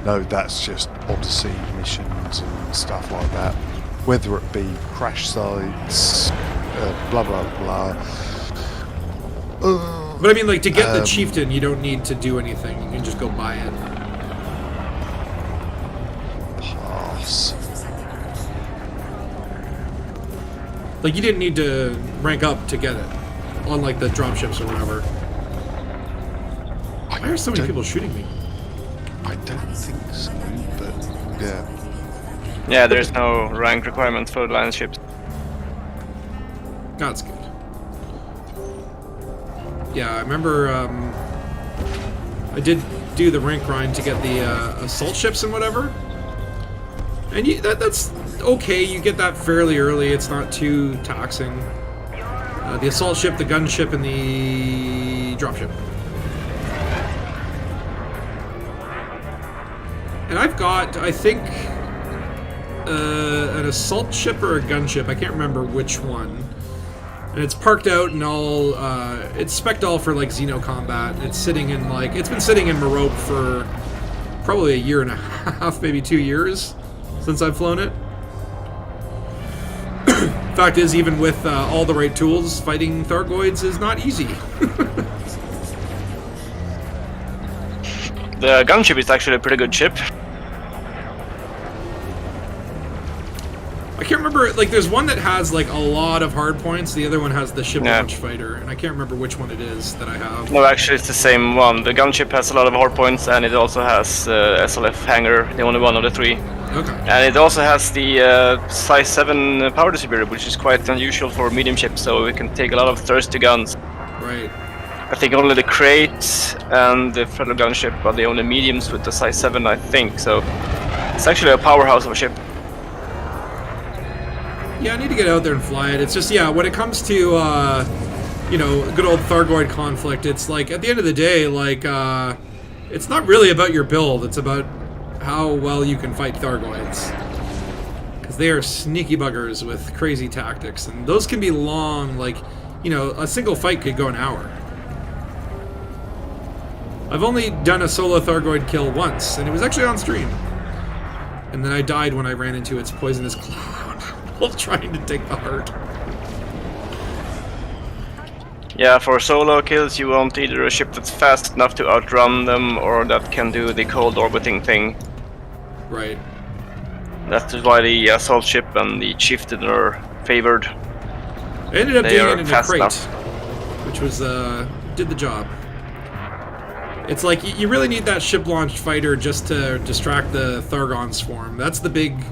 No, that's just Odyssey missions and stuff like that. Whether it be crash sites, blah, blah, blah. But I mean, like, to get the Chieftain, you don't need to do anything. You can just go buy it. Pass. Like, you didn't need to rank up to get it. On, like, the dropships or whatever. Why are so many people shooting me? I don't think so, but yeah. Yeah, there's no rank requirement for Alliance ships. That's good. Yeah, I remember I did do the rank grind to get the assault ships and whatever. And that's okay, you get that fairly early, it's not too taxing. The assault ship, the gunship, and the dropship. And I've got, I think, an assault ship or a gunship. I can't remember which one. And it's parked out and all, it's spec'd all for, like, Xeno combat. It's sitting in, like, it's been sitting in Merope for probably a year and a half, maybe 2 years since I've flown it. Fact is, even with all the right tools, fighting Thargoids is not easy. The gunship is actually a pretty good ship. I can't remember, like, there's one that has, like, a lot of hard points, the other one has the ship launch fighter, and I can't remember which one it is that I have. No, actually it's the same one. The gunship has a lot of hard points, and it also has SLF hangar, the only one of the 3. Okay. And it also has the size 7 power distributor, which is quite unusual for medium ships, so it can take a lot of thirsty guns. Right. I think only the Crate and the Federal gunship are the only mediums with the size 7, I think, so it's actually a powerhouse of a ship. Yeah, I need to get out there and fly it. It's just, when it comes to, you know, good old Thargoid conflict, it's like, at the end of the day, like, It's not really about your build, it's about how well you can fight Thargoids. Because they are sneaky buggers with crazy tactics, and those can be long, like, you know, a single fight could go an hour. I've only done a solo Thargoid kill once, and it was actually on stream. And then I died when I ran into its poisonous cloud while trying to take the heart. Yeah, for solo kills you want either a ship that's fast enough to outrun them or that can do the cold orbiting thing. Right. That's why the assault ship and the chieftain are favored. I ended up They doing are it in a fast crate, enough. which was, did the job. It's like, you really need that ship-launched fighter just to distract the Thargon swarm. That's the big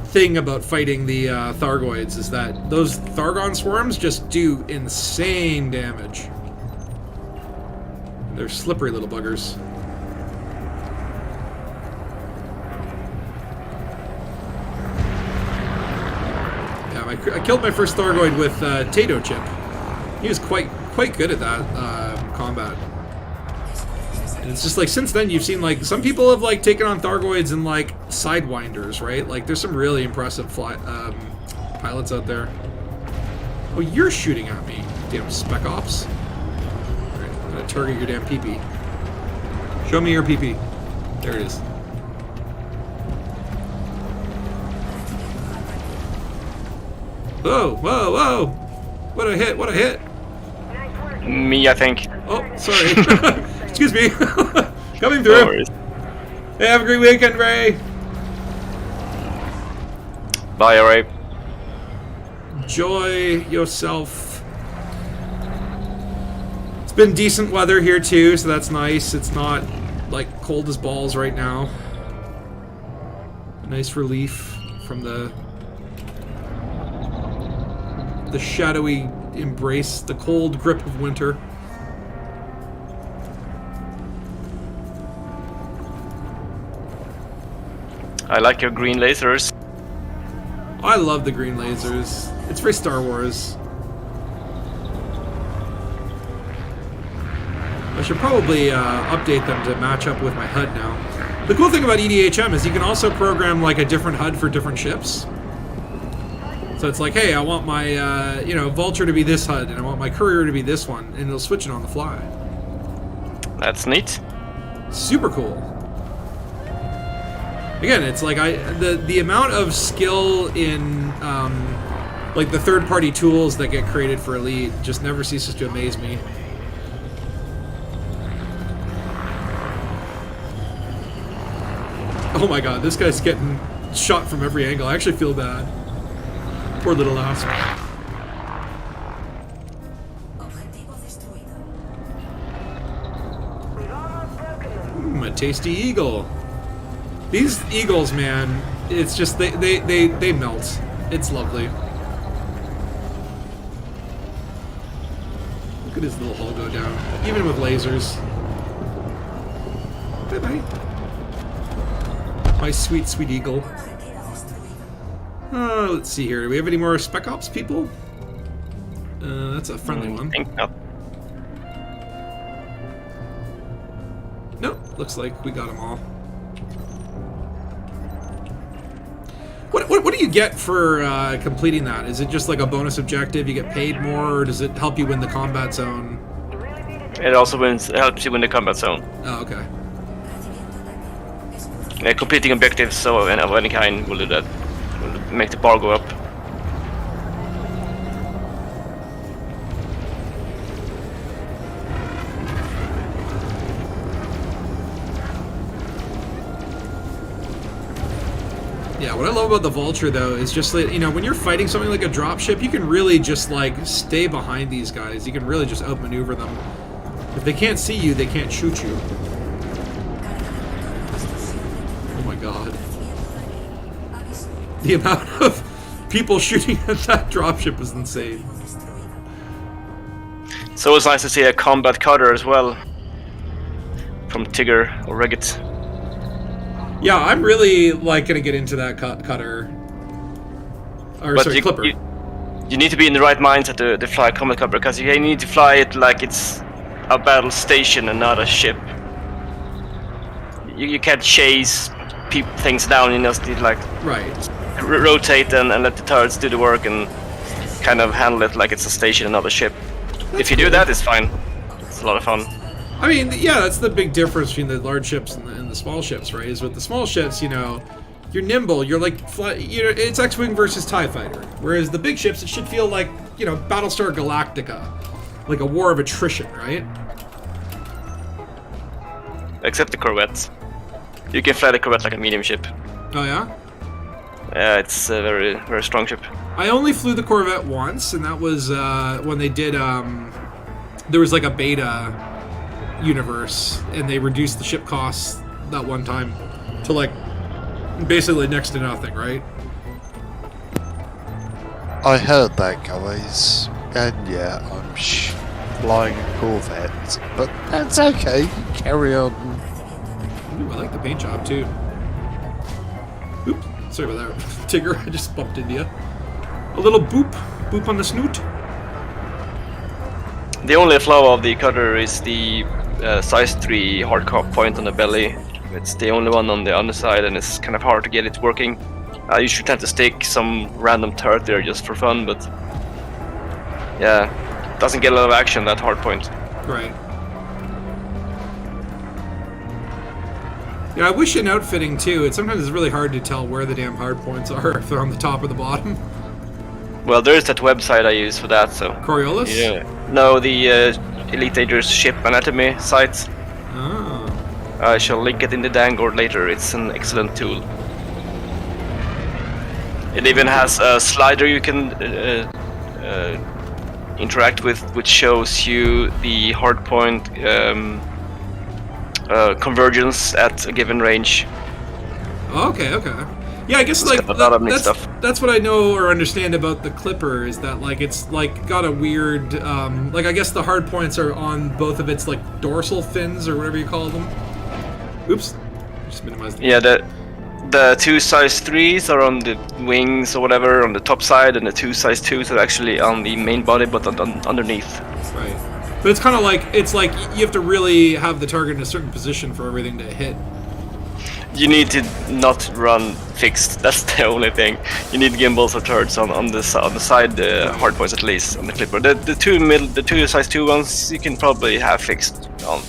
thing about fighting the Thargoids, is that those Thargon swarms just do insane damage. They're slippery little buggers. Yeah, I killed my first Thargoid with Tato Chip. He was quite good at that combat. And it's just like, since then you've seen, like, some people have, like, taken on Thargoids and, like, Sidewinders, right? Like, there's some really impressive pilots out there. Oh, you're shooting at me, damn Spec Ops. Alright, I'm gonna target your damn PP. Show me your PP. There it is. Whoa, whoa, whoa! What a hit, what a hit! Me, I think. Oh, sorry. Excuse me. Coming No through. worries. Hey, have a great weekend, Ray. Bye, Ray. Enjoy yourself. It's been decent weather here too, so that's nice. It's not like cold as balls right now. A nice relief from the shadowy embrace, the cold grip of winter. I like your green lasers. I love the green lasers. It's very Star Wars. I should probably update them to match up with my HUD now. The cool thing about EDHM is you can also program like a different HUD for different ships. So it's like, hey, I want my you know, Vulture to be this HUD, and I want my Courier to be this one, and it'll switch it on the fly. That's neat. Super cool. Again, it's like the amount of skill in like the third-party tools that get created for Elite just never ceases to amaze me. Oh my god, this guy's getting shot from every angle. I actually feel bad. Poor little asp. A tasty eagle. These eagles, man, it's just they melt. It's lovely. Look at his little hull go down, even with lasers. Bye bye. My sweet, sweet eagle. Let's see here. Do we have any more Spec Ops people? That's a friendly one. I think not. Nope, looks like we got them all. What do you get for completing that? Is it just like a bonus objective? You get paid more, or does it help you win the combat zone? It also helps you win the combat zone. Oh, okay. Completing objectives of any kind will do that. Will make the bar go up. Yeah, what I love about the Vulture, though, is just that, you know, when you're fighting something like a dropship, you can really just, like, stay behind these guys. You can really just outmaneuver them. If they can't see you, they can't shoot you. Oh my god. The amount of people shooting at that dropship is insane. So it's nice to see a combat cutter as well. From Tigger or Regget. Yeah, I'm really, like, gonna get into that cutter. Or, But sorry, Clipper. You need to be in the right mindset to fly a combat cutter, because you need to fly it like it's a battle station and not a ship. you can't chase things down. You just need like Right. rotate and let the turrets do the work and kind of handle it like it's a station, another ship. If you do that, it's fine. It's a lot of fun. I mean, yeah, that's the big difference between the large ships and the small ships, right? Is with the small ships, you know, you're nimble. You're like, you know, it's X-wing versus TIE fighter. Whereas the big ships, it should feel like, you know, Battlestar Galactica, like a war of attrition, right? Except the corvettes. You can fly the corvette like a medium ship. Oh yeah. Yeah, it's a very, very strong ship. I only flew the Corvette once, and that was when they did. There was like a beta universe, and they reduced the ship costs that one time to like basically next to nothing, right? I heard that, guys. And yeah, I'm flying a Corvette. But that's okay. Carry on. Ooh, I like the paint job too. Oops, sorry about that, Tigger. I just bumped into you. A little boop on the snoot. The only flaw of the cutter is the size 3 hard point on the belly. It's the only one on the underside, and it's kind of hard to get it working. I usually tend to stick some random turret there just for fun, but yeah, it doesn't get a lot of action, that hard point. Right. Yeah, I wish in outfitting too. Sometimes it's really hard to tell where the damn hard points are, if they're on the top or the bottom. Well, there's that website I use for that, so... Coriolis? Yeah. No, the Elite Dangerous Ship Anatomy site. Oh. I shall link it in the Dangus later. It's an excellent tool. It even has a slider you can interact with, which shows you the hardpoint convergence at a given range. Okay. Yeah, I guess like got a lot of neat stuff. That's what I know or understand about the Clipper is that like it's like got a weird like I guess the hard points are on both of its like dorsal fins or whatever you call them. Oops, just minimized. Yeah, the two size 3s are on the wings or whatever on the top side, and the two size 2s are actually on the main body, but underneath. Right, but it's kind of like you have to really have the target in a certain position for everything to hit. You need to not run fixed. That's the only thing. You need gimbals or turrets on the side, hard points at least on the Clipper. The two size 2 ones you can probably have fixed on.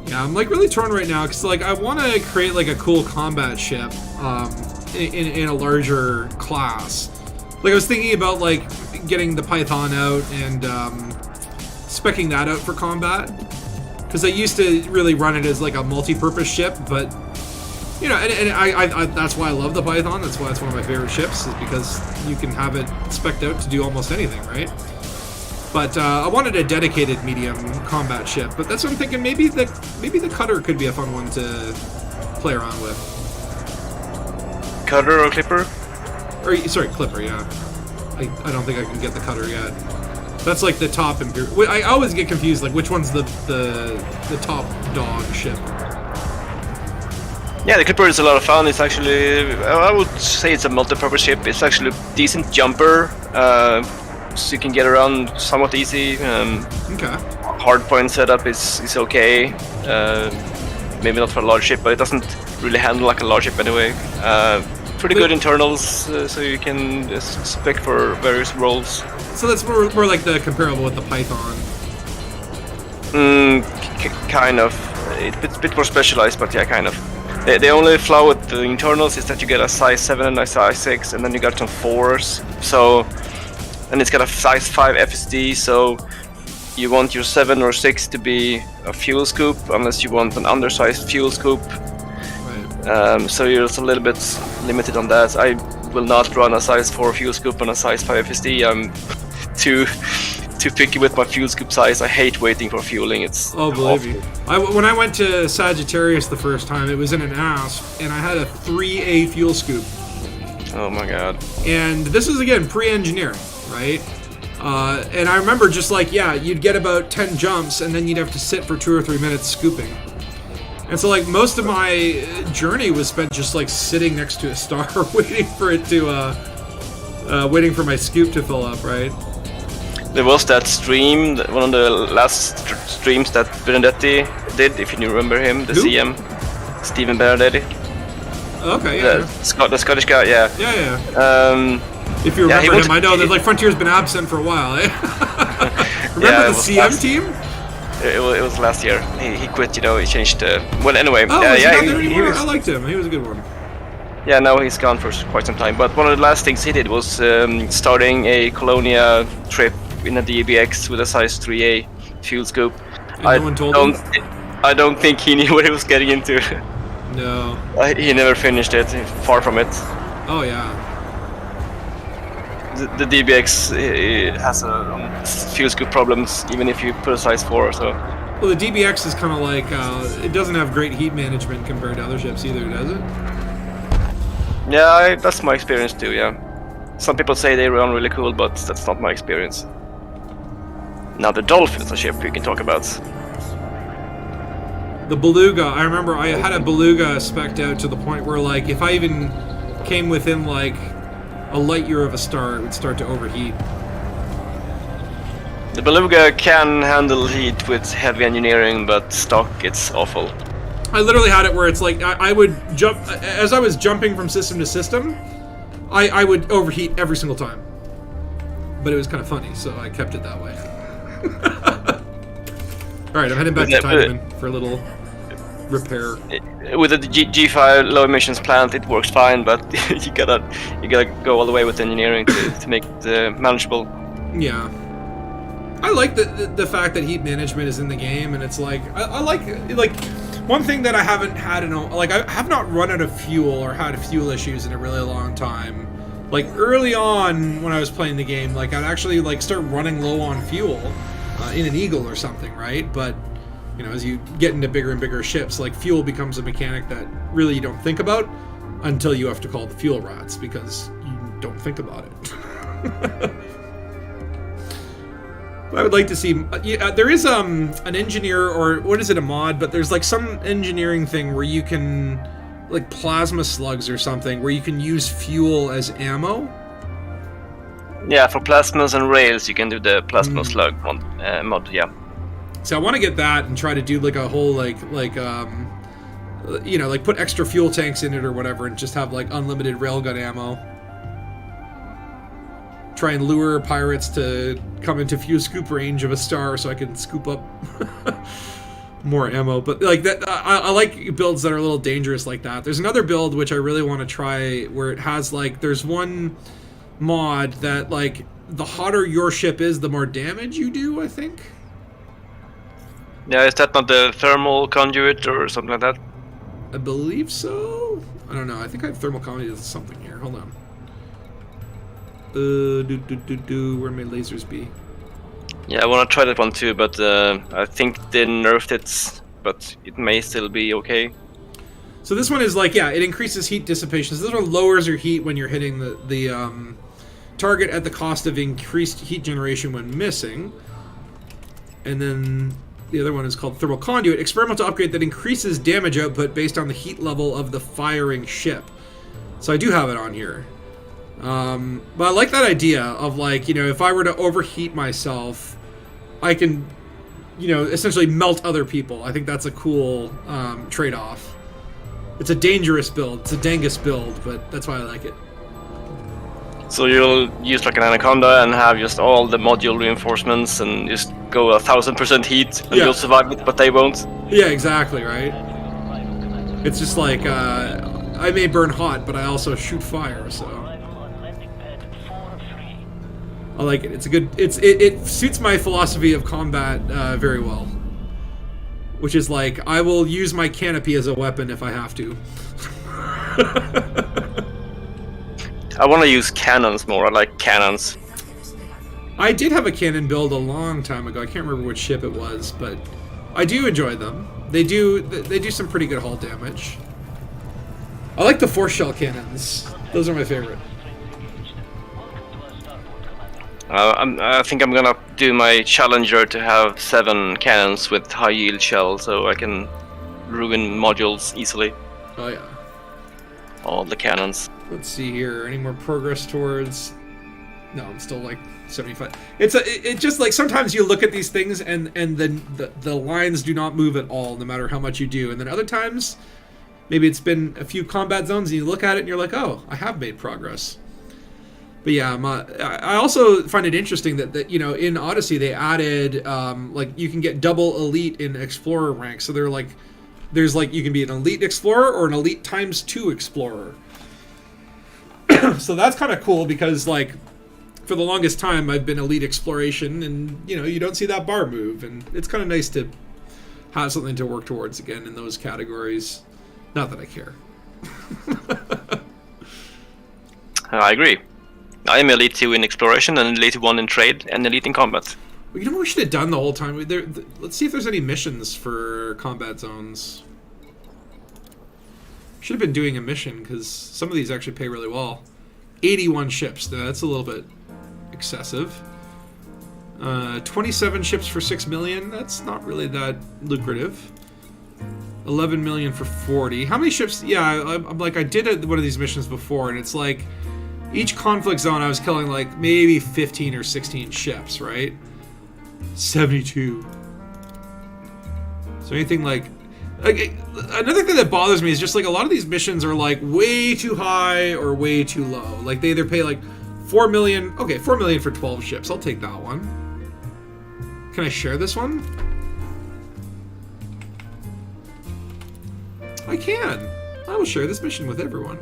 Yeah, I'm like really torn right now because like I want to create like a cool combat ship in a larger class. Like I was thinking about like getting the Python out and speccing that out for combat, because I used to really run it as like a multi-purpose ship, but you know, and I that's why I love the Python. That's why it's one of my favorite ships, is because you can have it specced out to do almost anything, right? But I wanted a dedicated medium combat ship, but that's what I'm thinking. Maybe the cutter could be a fun one to play around with. Cutter or Clipper? Or sorry, Clipper. Yeah, I don't think I can get the cutter yet. That's like the top Imperial. I always get confused, like which one's the top dog ship. Yeah, the Clipper is a lot of fun. It's actually, I would say it's a multi-purpose ship. It's actually a decent jumper, so you can get around somewhat easy. Okay. Hardpoint setup is okay. Maybe not for a large ship, but it doesn't really handle like a large ship anyway. Pretty good internals, so you can spec for various roles. So that's more like the comparable with the Python. Kind of. It's a bit more specialized, but yeah, kind of. The only flaw with the internals is that you get a size 7 and a size 6, and then you got some 4s. So, and it's got a size 5 FSD, so you want your 7 or 6 to be a fuel scoop, unless you want an undersized fuel scoop. Right. So you're just a little bit limited on that. I will not run a size 4 fuel scoop on a size 5 FSD. I'm too picky with my fuel scoop size. I hate waiting for fueling. It's believe me. When I went to Sagittarius the first time, it was in an ASP, and I had a 3A fuel scoop. Oh my god. And this was again pre-engineering, right? And I remember just like, yeah, you'd get about 10 jumps, and then you'd have to sit for 2 or 3 minutes scooping. And so like most of my journey was spent just like sitting next to a star waiting for it to waiting for my scoop to fill up, right? There was that stream, one of the last streams that Benedetti did, if you remember him, the Who? CM, Stephen Benedetti, Okay, yeah. the Scottish guy, yeah. Yeah. If you Yeah, remember he was- him, I know that like Frontier's been absent for a while. Eh? Remember Yeah, it the was CM last- team? It was last year. He quit, he changed. Well, anyway, Oh, is he yeah, not there he anymore? was. I liked him. He was a good one. Yeah, now he's gone for quite some time. But one of the last things he did was starting a Colonia trip in a DBX with a size 3A fuel scoop. And no one told him? I don't think he knew what he was getting into. No. He never finished it. Far from it. Oh yeah. The DBX has fuel scoop problems, even if you put a size 4. So Well, the DBX is kind of like it doesn't have great heat management compared to other ships either, does it? yeah, that's my experience too. Yeah, some people say they run really cool, but that's not my experience. Now the Dolphin is a ship we can talk about. The Beluga. I remember I had a Beluga spec'd out to the point where like if I even came within like a light year of a star, it would start to overheat. The Beluga can handle heat with heavy engineering, but stock, it's awful. I literally had it where it's like I would jump as I was jumping from system to system. I would overheat every single time, but it was kind of funny, so I kept it that way. All right, I'm heading back to Tiedemann for a little repair. With the G5 low emissions plant, it works fine, but you gotta go all the way with engineering to make it manageable. Yeah, I like the fact that heat management is in the game, and it's like I like one thing that I haven't had I have not run out of fuel or had fuel issues in a really long time. Like early on when I was playing the game, like I'd actually like start running low on fuel in an Eagle or something, right? But you know, as you get into bigger and bigger ships, like fuel becomes a mechanic that really you don't think about until you have to call the fuel rats because you don't think about it. I would like to see. There is an engineer, or what is it, a mod? But there's like some engineering thing where you can, like plasma slugs or something, where you can use fuel as ammo. Yeah, for plasmas and rails, you can do the plasma slug mod. Yeah. So I want to get that and try to do like a whole like put extra fuel tanks in it or whatever, and just have like unlimited railgun ammo. Try and lure pirates to come into fuel scoop range of a star so I can scoop up more ammo. But like that, I like builds that are a little dangerous like that. There's another build which I really want to try where it has like, there's one mod that like the hotter your ship is, the more damage you do, I think. Yeah, is that not the thermal conduit or something like that? I believe so. I don't know. I think I have thermal conduit or something here. Hold on. Where may lasers be? Yeah, I want to try that one too, but I think they nerfed it, but it may still be okay. So this one is like, yeah, it increases heat dissipation. So this one lowers your heat when you're hitting the target at the cost of increased heat generation when missing. And then the other one is called thermal conduit, experimental upgrade that increases damage output based on the heat level of the firing ship. So I do have it on here. But I like that idea of like, you know, if I were to overheat myself, I can, you know, essentially melt other people. I think that's a cool trade-off. It's a dangerous build. It's a Dangus build, but that's why I like it. So you'll use like an Anaconda and have just all the module reinforcements and just go 1000% heat and you'll survive it, but they won't. Yeah, exactly, right? It's just like, I may burn hot, but I also shoot fire, so... I like it. It's a good... It suits my philosophy of combat very well. Which is like, I will use my canopy as a weapon if I have to. I want to use cannons more. I like cannons. I did have a cannon build a long time ago. I can't remember which ship it was, but I do enjoy them. They do some pretty good hull damage. I like the force shell cannons. Those are my favorite. I think I'm gonna do my Challenger to have 7 cannons with high yield shell, so I can ruin modules easily. Oh yeah. All the cannons. Let's see here. Any more progress towards... No, I'm still like 75. It just like sometimes you look at these things and then the lines do not move at all, no matter how much you do. And then other times, maybe it's been a few combat zones and you look at it and you're like, oh, I have made progress. But yeah, I also find it interesting that you know, in Odyssey they added like you can get double elite in explorer rank. So there's like you can be an elite explorer or an elite ×2 explorer. So that's kind of cool because like for the longest time I've been elite exploration, and you know, you don't see that bar move, and it's kind of nice to have something to work towards again in those categories. Not that I care. I agree. I am elite 2 in exploration and elite 1 in trade and elite in combat. Well, you know what we should have done the whole time? Let's see if there's any missions for combat zones. Should have been doing a mission because some of these actually pay really well. 81 ships. That's a little bit excessive. 27 ships for 6 million. That's not really that lucrative. 11 million for 40. How many ships? Yeah, I'm like, I did one of these missions before, and it's like each conflict zone I was killing like maybe 15 or 16 ships, right? 72. So anything like another thing that bothers me is just like a lot of these missions are like way too high or way too low. Like they either pay like 4 million. Okay, 4 million for 12 ships. I'll take that one. Can I share this one? I can. I will share this mission with everyone.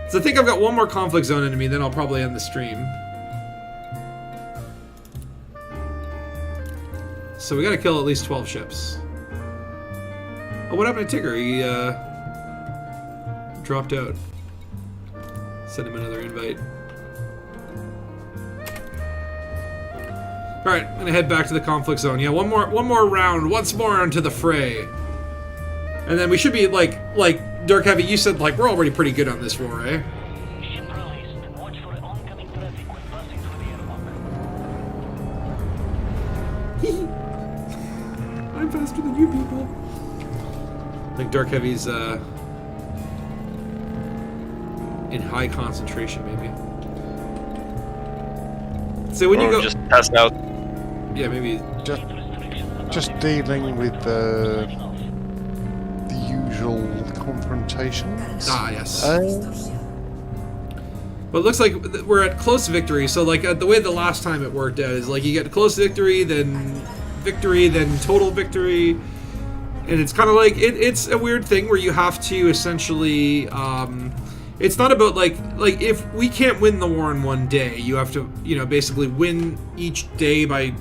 So I think I've got one more conflict zone into me, then I'll probably end the stream. So we gotta kill at least 12 ships. Oh, what happened to Tigger? He dropped out. Send him another invite. Alright, I'm gonna head back to the conflict zone. Yeah, one more round, once more into the fray. And then we should be like Dark Heavy, you said like we're already pretty good on this war, eh? Ship released. Watch for oncoming traffic when passing through the airlock. I'm faster than you people. I think Dark Heavy's in high concentration, maybe. So when you go, just pass out. yeah, maybe. Just dealing with the usual confrontations. Ah, yes. But it looks like we're at close victory. So like the way the last time it worked out is like you get close victory, then total victory, and it's kind of like it's a weird thing where you have to essentially. It's not about like if we can't win the war in one day, you have to basically win each day by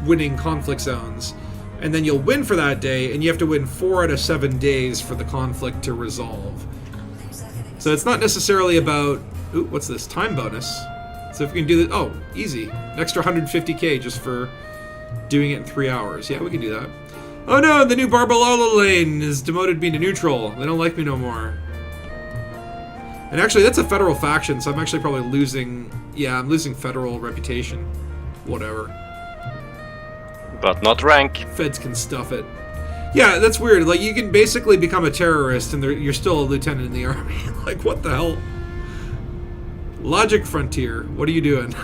winning conflict zones. And then you'll win for that day, and you have to win 4 out of 7 days for the conflict to resolve. So it's not necessarily about, ooh, what's this, time bonus. So if we can do this, oh, easy. An extra 150k just for doing it in 3 hours. Yeah, we can do that. Oh no, the new Balones lane is demoted me to neutral. They don't like me no more. And actually, that's a federal faction, so I'm actually probably losing, yeah, I'm losing federal reputation. Whatever. But not rank. Feds can stuff it. Yeah, that's weird. Like, you can basically become a terrorist and you're still a lieutenant in the army. Like, what the hell? Logic Frontier, what are you doing?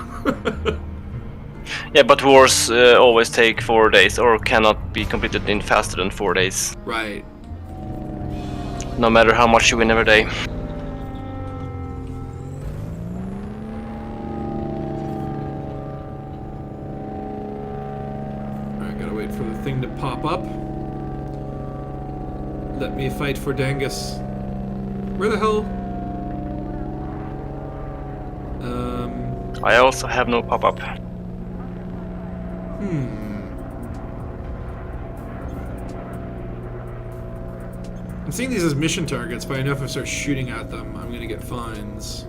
Yeah, but wars always take 4 days or cannot be completed in faster than 4 days. Right. No matter how much you win every day. For the thing to pop up. Let me fight for Dangus. Where the hell? I also have no pop-up. I'm seeing these as mission targets, but I know if I start shooting at them, I'm gonna get fines.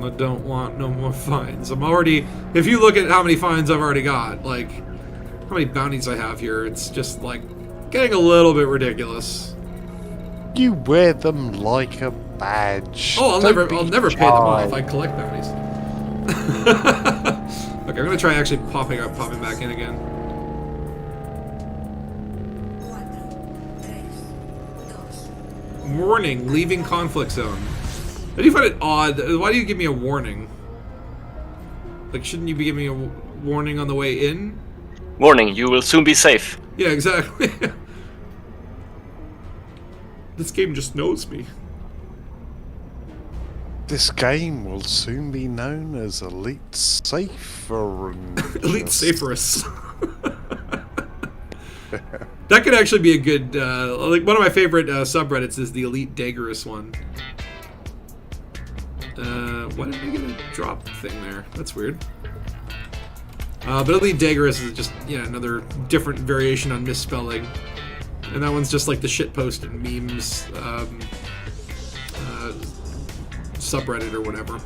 I don't want no more fines. I'm already... If you look at how many fines I've already got, like... How many bounties I have here, it's just like getting a little bit ridiculous. You wear them like a badge. Oh, I'll never pay them off. I collect bounties. Okay, I'm gonna try actually popping back in again. Warning, leaving conflict zone. I do find it odd. Why do you give me a warning? Like, shouldn't you be giving me a warning on the way in? Warning, you will soon be safe. Yeah, exactly. This game just knows me. This game will soon be known as Elite Safer. Elite Saferus. That could actually be a good, like, one of my favorite subreddits is the Elite Dangus one. Why did I get a drop thing there? That's weird. But Elite Dangus is just, another different variation on misspelling. And that one's just like the shitpost and memes subreddit or whatever.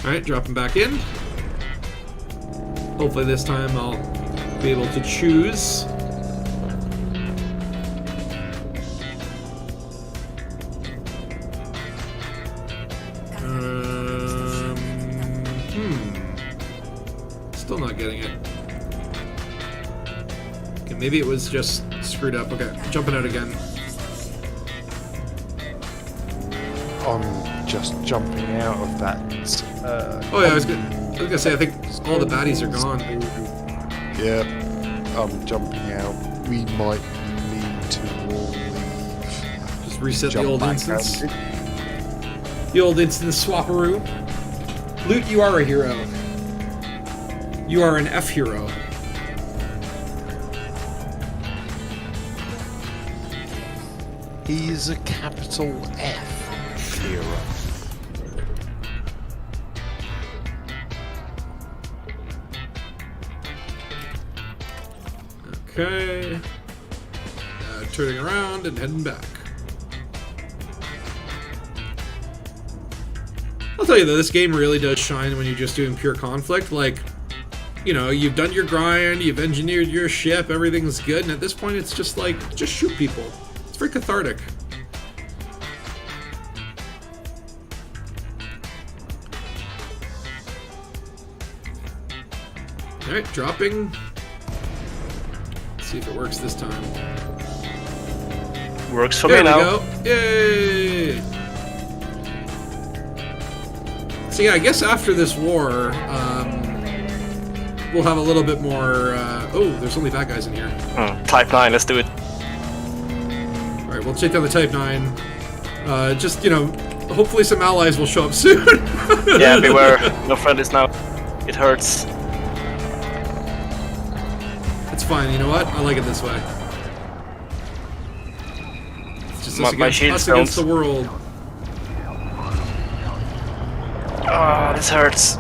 Alright, dropping back in. Hopefully this time I'll be able to choose. Still not getting it. Okay, maybe it was just screwed up. Okay, jumping out again. I'm just jumping out of that. Oh yeah, I was gonna say I think all the baddies are gone. Yeah, I'm jumping out. We might need to leave. Just reset the Jump old back instance. out. The old instance swapperoo. Loot, you are a hero. You are an F hero. He's a capital F hero. Okay. Turning around and heading back. I'll tell you though, this game really does shine when you're just doing pure conflict. Like, you've done your grind, you've engineered your ship, everything's good, and at this point it's just like, just shoot people. It's very cathartic. Alright, dropping. Let's see if it works this time. Works for There me we now. go. Yay! So yeah, I guess after this war, we'll have a little bit more... oh, there's only bad guys in here. Type 9, let's do it. Alright, we'll take down the Type 9. Just, hopefully some allies will show up soon. Yeah, beware. No friendlies now. It hurts. It's fine, you know what? I like it this way. It's just My shields don't. against the world. Ah, this hurts.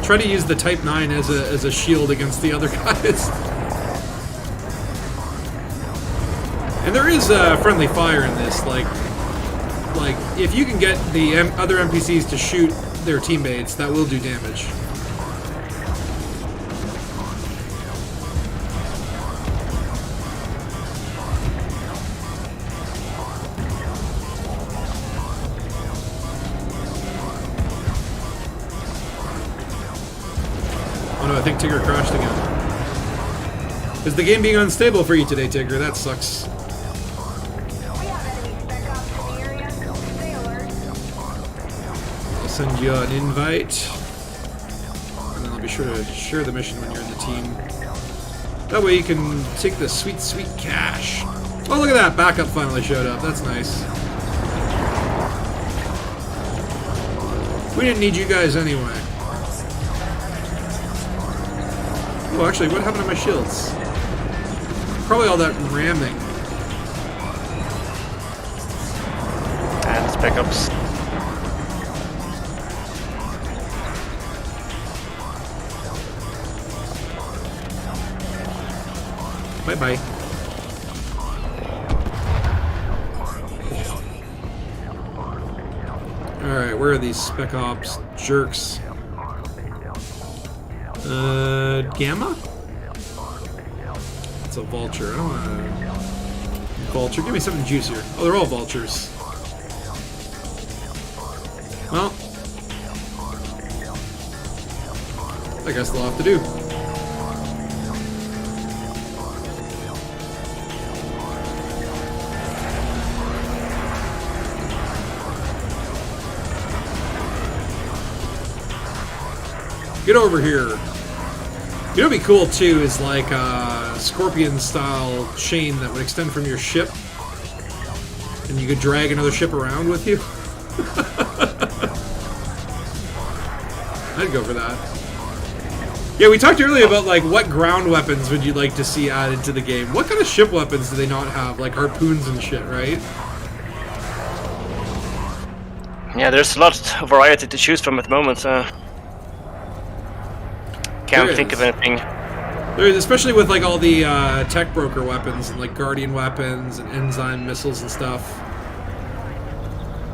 Try to use the Type 9 as a shield against the other guys. And there is friendly fire in this, like if you can get the other NPCs to shoot their teammates, that will do damage. Oh no, I think Tigger crashed again. Is the game being unstable for you today, Tigger? That sucks. I'll send you an invite. And then I'll be sure to share the mission when you're in the team. That way you can take the sweet, sweet cash. Oh, look at that. Backup finally showed up. That's nice. We didn't need you guys anyway. Oh, actually, what happened to my shields? Probably all that ramming. And it's backups. Bye-bye. Alright, where are these Spec Ops jerks? Gamma? It's a vulture. I don't want a vulture. Give me something juicier. Oh, they're all vultures. Well, I guess they'll have to do. Get over here. You know what'd be cool too is like a scorpion style chain that would extend from your ship and you could drag another ship around with you. I'd go for that. Yeah, we talked earlier about like what ground weapons would you like to see added to the game. What kind of ship weapons do they not have? Like harpoons and shit, right? Yeah, there's a lot of variety to choose from at the moment. Can't think of anything. There is, especially with like all the tech broker weapons and like guardian weapons and enzyme missiles and stuff.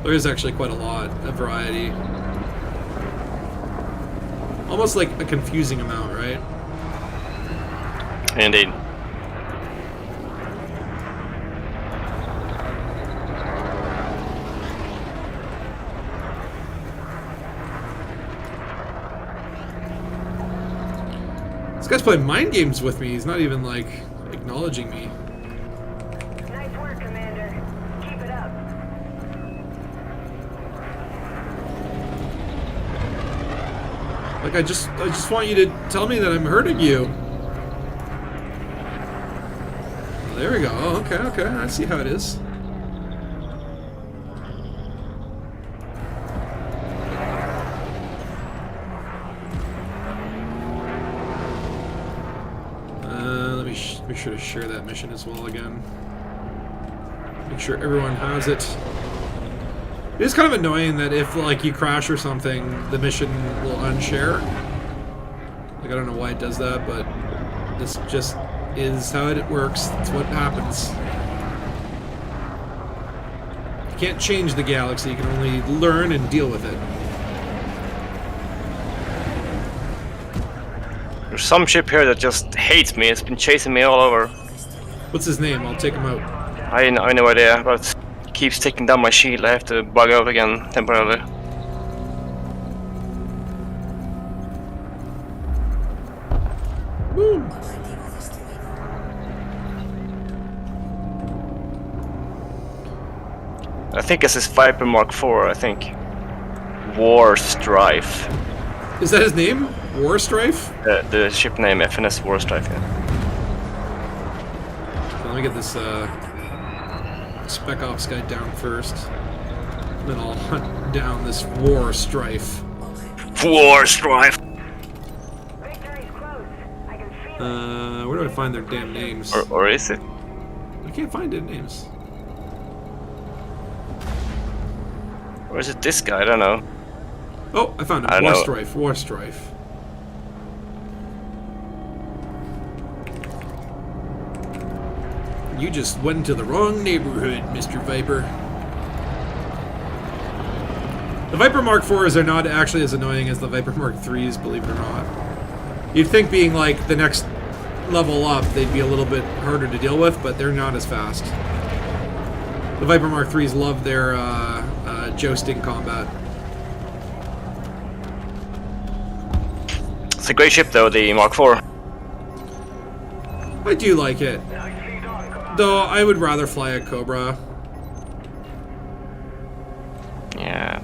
There is actually quite a lot of variety. Almost like a confusing amount, right? Indeed. This guy's playing mind games with me. He's not even like acknowledging me. Nice work, Commander. Keep it up. Like I just want you to tell me that I'm hurting you. There we go. Oh, okay. I see how it is. Let me make sure to share that mission as well again. Make sure everyone has it. It is kind of annoying that if like you crash or something, the mission will unshare. Like I don't know why it does that, but this just is how it works. It's what happens. You can't change the galaxy, you can only learn and deal with it. There's some ship here that just hates me. It's been chasing me all over. What's his name? I'll take him out. I have no idea, but it keeps taking down my shield. I have to bug out again temporarily. Woo! I think this is Viper Mark IV, I think. War Strife. Is that his name? War Strife? The ship name, FNS War Strife, yeah. Let me get this Spec Ops guy down first. Then I'll hunt down this War Strife. War Strife! Victory's close. I can feel it. Where do I find their damn names? Or is it? I can't find their names. Or is it this guy? I don't know. Oh, I found I him. don't War know. Strife. War Strife. You just went into the wrong neighborhood, Mr. Viper. The Viper Mark IVs are not actually as annoying as the Viper Mark IIIs, believe it or not. You'd think being like the next level up, they'd be a little bit harder to deal with, but they're not as fast. The Viper Mark IIIs love their jousting combat. It's a great ship though, the Mark IV. I do like it. Though I would rather fly a Cobra. Yeah.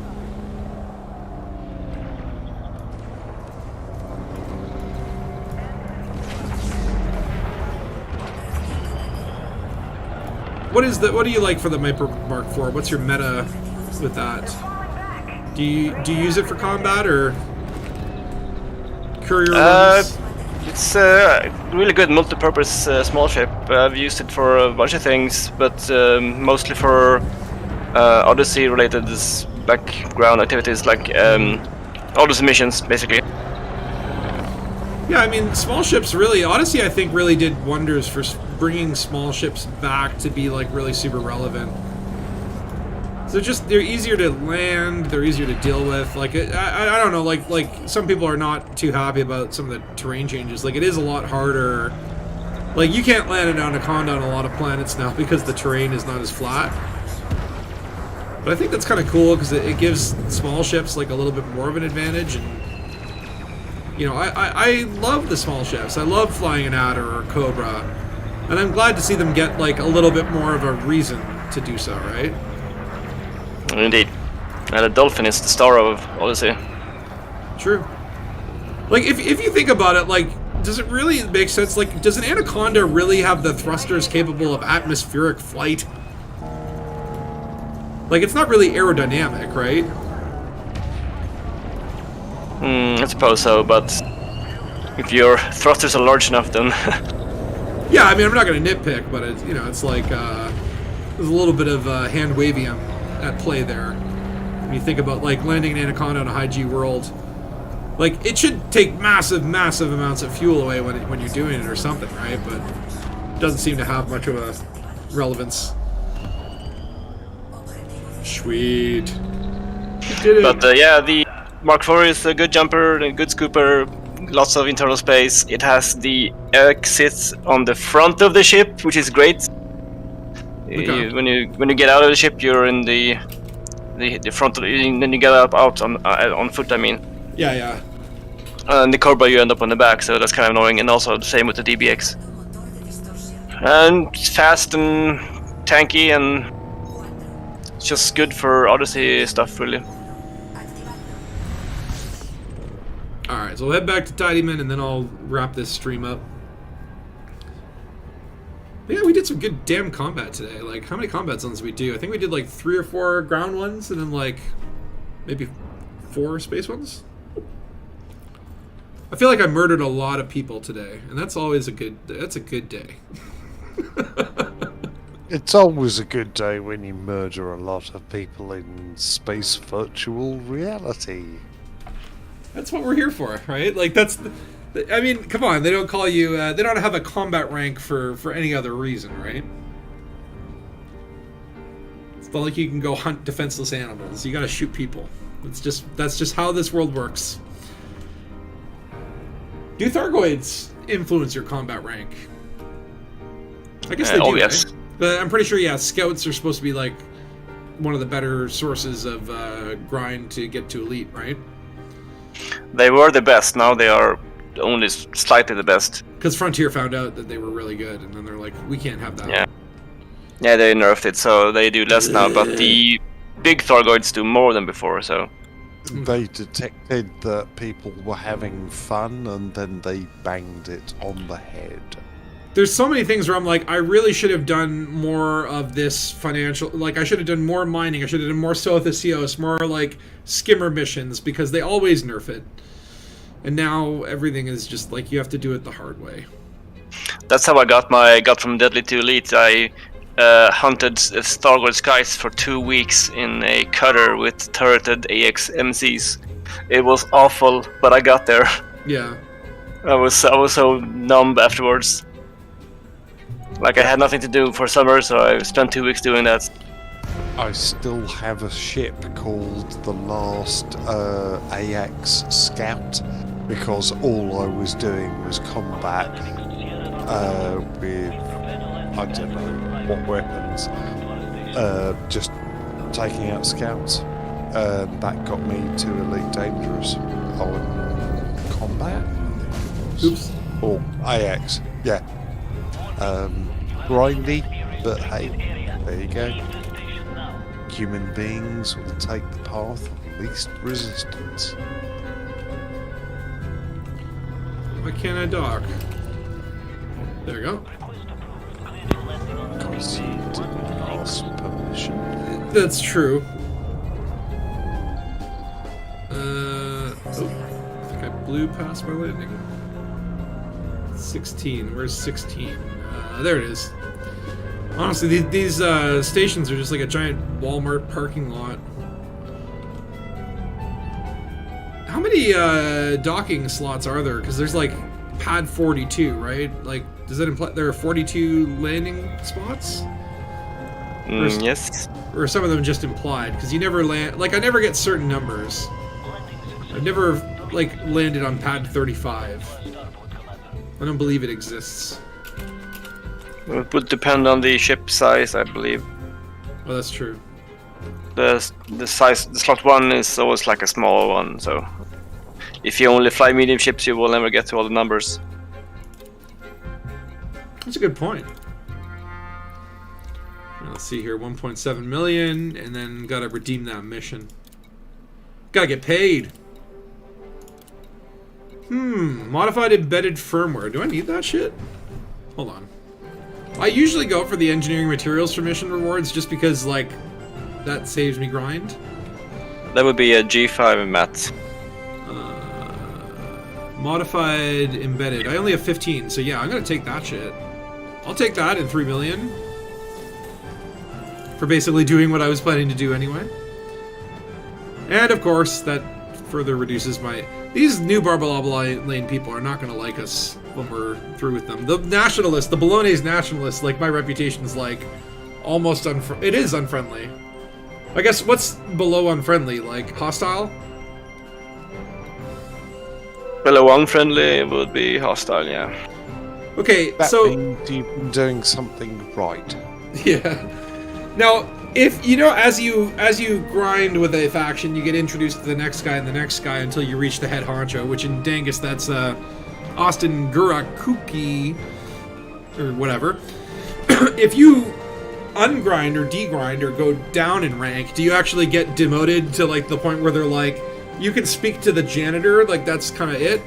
What do you like for the Viper Mark IV? What's your meta with that? Do you use it for combat or courier runs? It's a really good multi-purpose small ship. I've used it for a bunch of things, but mostly for Odyssey-related background activities like Odyssey missions, basically. Yeah, I mean, small ships really, Odyssey I think really did wonders for bringing small ships back to be like really super relevant. So they're easier to land, they're easier to deal with. Like I don't know, like some people are not too happy about some of the terrain changes. Like it is a lot harder. Like you can't land an Anaconda on a lot of planets now because the terrain is not as flat. But I think that's kind of cool because it gives small ships like a little bit more of an advantage. And you know, I love the small ships. I love flying an Adder or a Cobra, and I'm glad to see them get like a little bit more of a reason to do so, right? Indeed. And the Dolphin is the star of Odyssey. True. Like, if you think about it, like, does it really make sense? Like, does an Anaconda really have the thrusters capable of atmospheric flight? Like, it's not really aerodynamic, right? I suppose so, but if your thrusters are large enough, then Yeah, I mean, I'm not going to nitpick, but it's, you know, it's like there's a little bit of hand wavium at play there. When you think about like landing an Anaconda on a high G world, like it should take massive amounts of fuel away when you're doing it or something, right? But it doesn't seem to have much of a relevance. Sweet. You did it. But yeah, the Mark IV is a good jumper, a good scooper, lots of internal space. It has the exits on the front of the ship, which is great. Okay. When you get out of the ship, you're in the front, and then you get out on foot. I mean, Yeah. and the Cobra you end up on the back, so that's kind of annoying. And also the same with the DBX. And it's fast and tanky, and it's just good for Odyssey stuff, really. Alright, so we'll head back to Tidyman and then I'll wrap this stream up. But yeah, we did some good damn combat today. Like, how many combat zones did we do? I think we did like 3 or 4 ground ones and then like maybe 4 space ones. I feel like I murdered a lot of people today, and that's always a good day. It's always a good day when you murder a lot of people in space virtual reality. That's what we're here for, right? Like, I mean, come on, they don't call you, they don't have a combat rank for any other reason, right? It's not like you can go hunt defenseless animals. You gotta shoot people. That's just how this world works. Do Thargoids influence your combat rank? I guess they do, yes. right? But I'm pretty sure, yeah, scouts are supposed to be, like, one of the better sources of grind to get to elite, right? They were the best. Now they are only slightly the best. Because Frontier found out that they were really good, and then they're like, we can't have that. Yeah, they nerfed it, so they do less now. But the big Thargoids do more than before. So They detected that people were having fun, and then they banged it on the head. There's so many things where I'm like, I really should have done more of this financial, like I should have done more mining, I should have done more Sothisios, more like skimmer missions, because they always nerf it. And now everything is just like, you have to do it the hard way. that's how I got from Deadly to Elite. I hunted Thargoid skies for 2 weeks in a cutter with turreted AX MCs. It was awful, but I got there. Yeah. I was so numb afterwards. Like, I had nothing to do for summer, so I spent 2 weeks doing that. I still have a ship called the Last AX Scout, because all I was doing was combat with, I don't know what weapons, just taking out scouts. That got me to Elite Dangerous on combat. Oops. Or AX, yeah. Grindy, but hey, there you go. Human beings will take the path of least resistance. Why can't I dock? There we go. Because you didn't ask permission. That's true. I think I blew past my landing. 16. Where's 16? There it is. Honestly, these stations are just like a giant Walmart parking lot. How many docking slots are there? Because there's like pad 42, right? Like, does that imply there are 42 landing spots? Yes. Or are some of them just implied? Because you never land... Like, I never get certain numbers. I've never, like, landed on pad 35. I don't believe it exists. It would depend on the ship size, I believe. Oh, that's true. The slot 1 is always like a smaller one, so if you only fly medium ships, you will never get to all the numbers. That's a good point. Let's see here, 1.7 million, and then gotta redeem that mission. Gotta get paid. Modified embedded firmware. Do I need that shit? Hold on. I usually go for the engineering materials for mission rewards just because, like, that saves me grind. That would be a G5 mat. Modified embedded. I only have 15, so yeah, I'm gonna take that shit. I'll take that in 3 million. For basically doing what I was planning to do anyway. And of course, that further reduces my... These new Barbalaba Lane people are not gonna like us when we're through with them. The nationalists, the Balones nationalists, like, my reputation's like almost it is unfriendly. I guess what's below unfriendly? Like hostile? Below unfriendly would be hostile, yeah. Okay, That so means you've been doing something right. yeah. Now, if you know, as you grind with a faction, you get introduced to the next guy and the next guy until you reach the head honcho, which in Dangus that's Austin Gurakuki or whatever. If you ungrind or degrind or go down in rank, do you actually get demoted to like the point where they're like, you can speak to the janitor, like that's kind of it?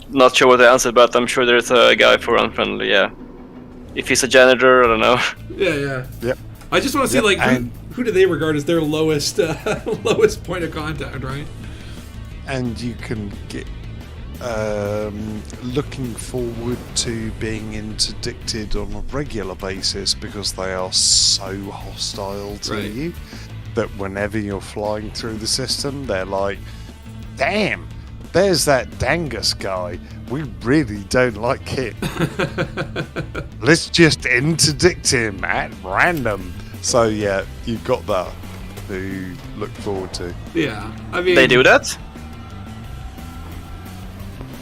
Not sure what the answer, but I'm sure there's a guy for unfriendly, yeah. If he's a janitor, I don't know. Yeah. Yep. I just want to see like and- who do they regard as their lowest lowest point of contact, right? And you can get looking forward to being interdicted on a regular basis because they are so hostile to Right. you that whenever you're flying through the system, they're like, damn, there's that Dangus guy. We really don't like him. Let's just interdict him at random. So yeah, you've got that to look forward to. Yeah, I mean They do that?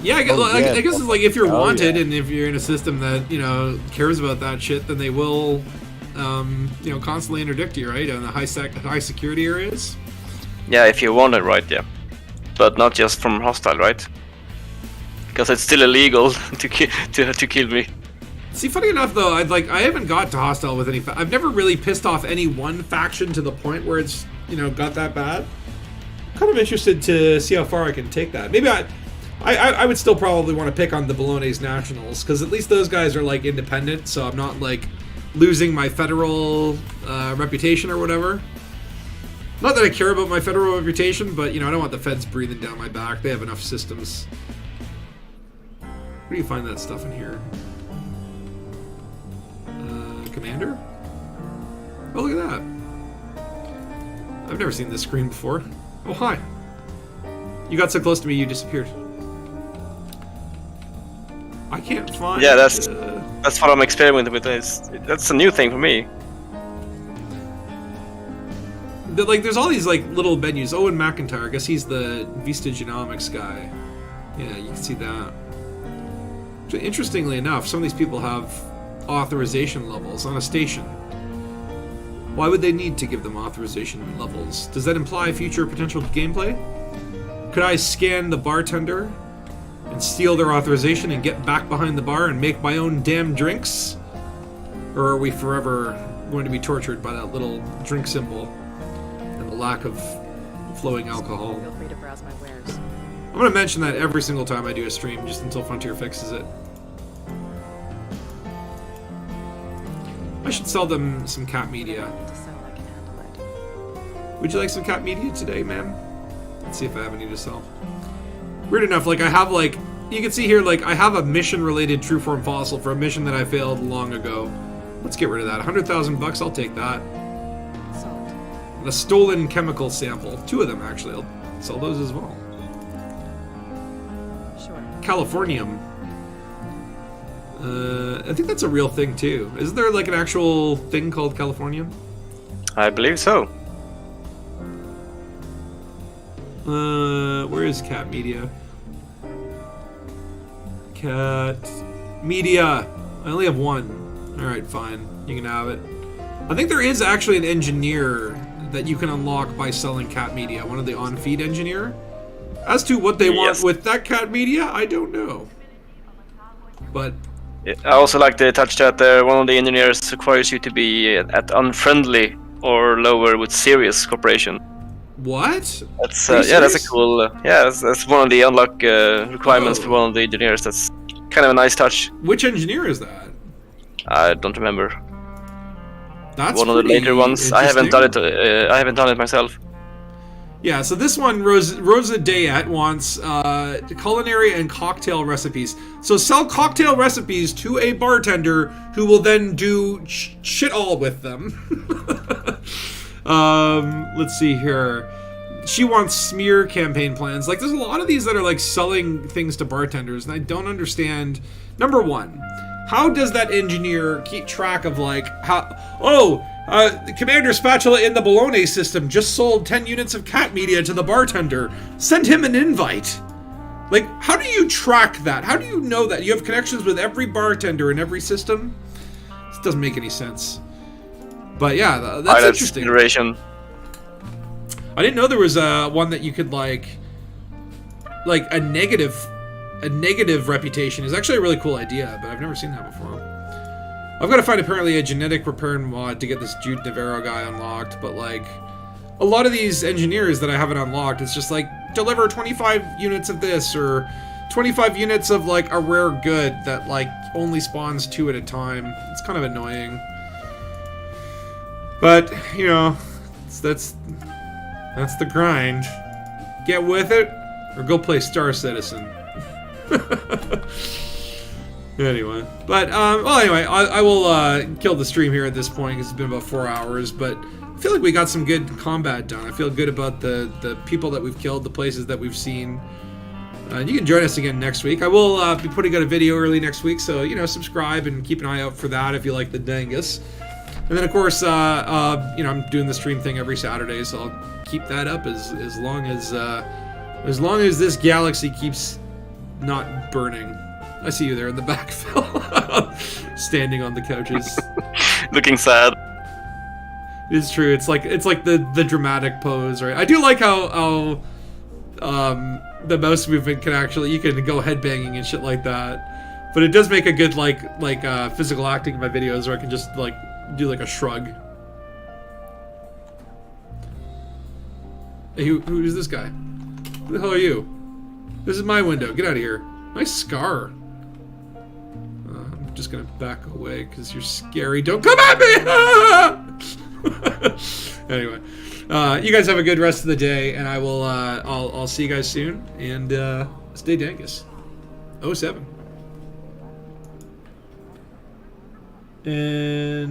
Yeah, I guess, Oh, yeah. I guess it's like if you're Oh, wanted yeah. and if you're in a system that cares about that shit, then they will, constantly interdict you, right, in the high security areas. Yeah, if you want it, right, yeah. But not just from hostile, right? Because it's still illegal to kill me. See, funny enough though, I haven't got to hostile with any. I've never really pissed off any one faction to the point where it's got that bad. Kind of interested to see how far I can take that. Maybe I would still probably want to pick on the Balones Nationals, because at least those guys are like independent, so I'm not like losing my federal reputation or whatever. Not that I care about my federal reputation, but I don't want the feds breathing down my back. They have enough systems. Where do you find that stuff in here? Commander? Oh, look at that. I've never seen this screen before. Oh, hi. You got so close to me, you disappeared. I can't find... Yeah, that's what I'm experimenting with. That's a new thing for me. There's all these little menus. Owen McIntyre, I guess he's the Vista Genomics guy. Yeah, you can see that. Interestingly enough, some of these people have authorization levels on a station. Why would they need to give them authorization levels? Does that imply future potential gameplay? Could I scan the bartender and steal their authorization and get back behind the bar and make my own damn drinks? Or are we forever going to be tortured by that little drink symbol and the lack of flowing alcohol? Feel free to browse my wares. I'm going to mention that every single time I do a stream, just until Frontier fixes it. I should sell them some cat media. To sell, I can handle it. Would you like some cat media today, ma'am? Let's see if I have any to sell. Weird enough, I have you can see here, I have a mission-related true form fossil for a mission that I failed long ago. Let's get rid of that. 100,000 bucks, I'll take that. Sold. And a stolen chemical sample. 2 of them, actually. I'll sell those as well. Sure. Californium. I think that's a real thing, too. Isn't there, an actual thing called Californium? I believe so. Where is cat media? Cat media. I only have 1. Alright, fine. You can have it. I think there is actually an engineer that you can unlock by selling cat media. One of the on-feed engineer. As to what they want Yes. with that cat media, I don't know. But I also like the touch that one of the engineers requires you to be at unfriendly or lower with serious corporation. What? That's Are you yeah, that's a serious? cool. Yeah, that's one of the unlock requirements Oh. for one of the engineers. That's kind of a nice touch. Which engineer is that? I don't remember. That's One of the pretty later ones. I haven't done it. interesting. I haven't done it myself. Yeah, so this one, Rosa Dayet wants culinary and cocktail recipes. So sell cocktail recipes to a bartender who will then do shit all with them. Let's see here. She wants smear campaign plans. Like, there's a lot of these that are like selling things to bartenders, and I don't understand. Number one, how does that engineer keep track of like how? Oh, Commander Spatula in the Balones system just sold 10 units of cat media to the bartender. Send him an invite. Like, how do you track that? How do you know that? You have connections with every bartender in every system? This doesn't make any sense. But yeah, that's interesting. Consideration. I didn't know there was one that you could like a negative reputation is actually a really cool idea, but I've never seen that before. I've got to find apparently a genetic repair mod to get this Jude Navarro guy unlocked, but like a lot of these engineers that I haven't unlocked, it's just like deliver 25 units of this or 25 units of like a rare good that like only spawns 2 at a time. It's kind of annoying. But, you know, that's the grind. Get with it, or go play Star Citizen. Anyway, but anyway, I will kill the stream here at this point because it's been about 4 hours. But I feel like we got some good combat done. I feel good about the people that we've killed, the places that we've seen. You can join us again next week. I will be putting out a video early next week, so you know, subscribe and keep an eye out for that if you like the Dangus. And then, of course, you know, I'm doing the stream thing every Saturday, so I'll keep that up as long as this galaxy keeps not burning. I see you there in the back, Phil, standing on the couches. Looking sad. It's true. It's like the dramatic pose, right? I do like how the mouse movement can actually, you can go headbanging and shit like that. But it does make a good like physical acting in my videos where I can just like do like a shrug. Hey, who is this guy? Who the hell are you? This is my window. Get out of here. Nice scar. I'm just gonna back away because you're scary. Don't come at me! Anyway, you guys have a good rest of the day, and I will. I'll see you guys soon. And stay Dangus. 07. And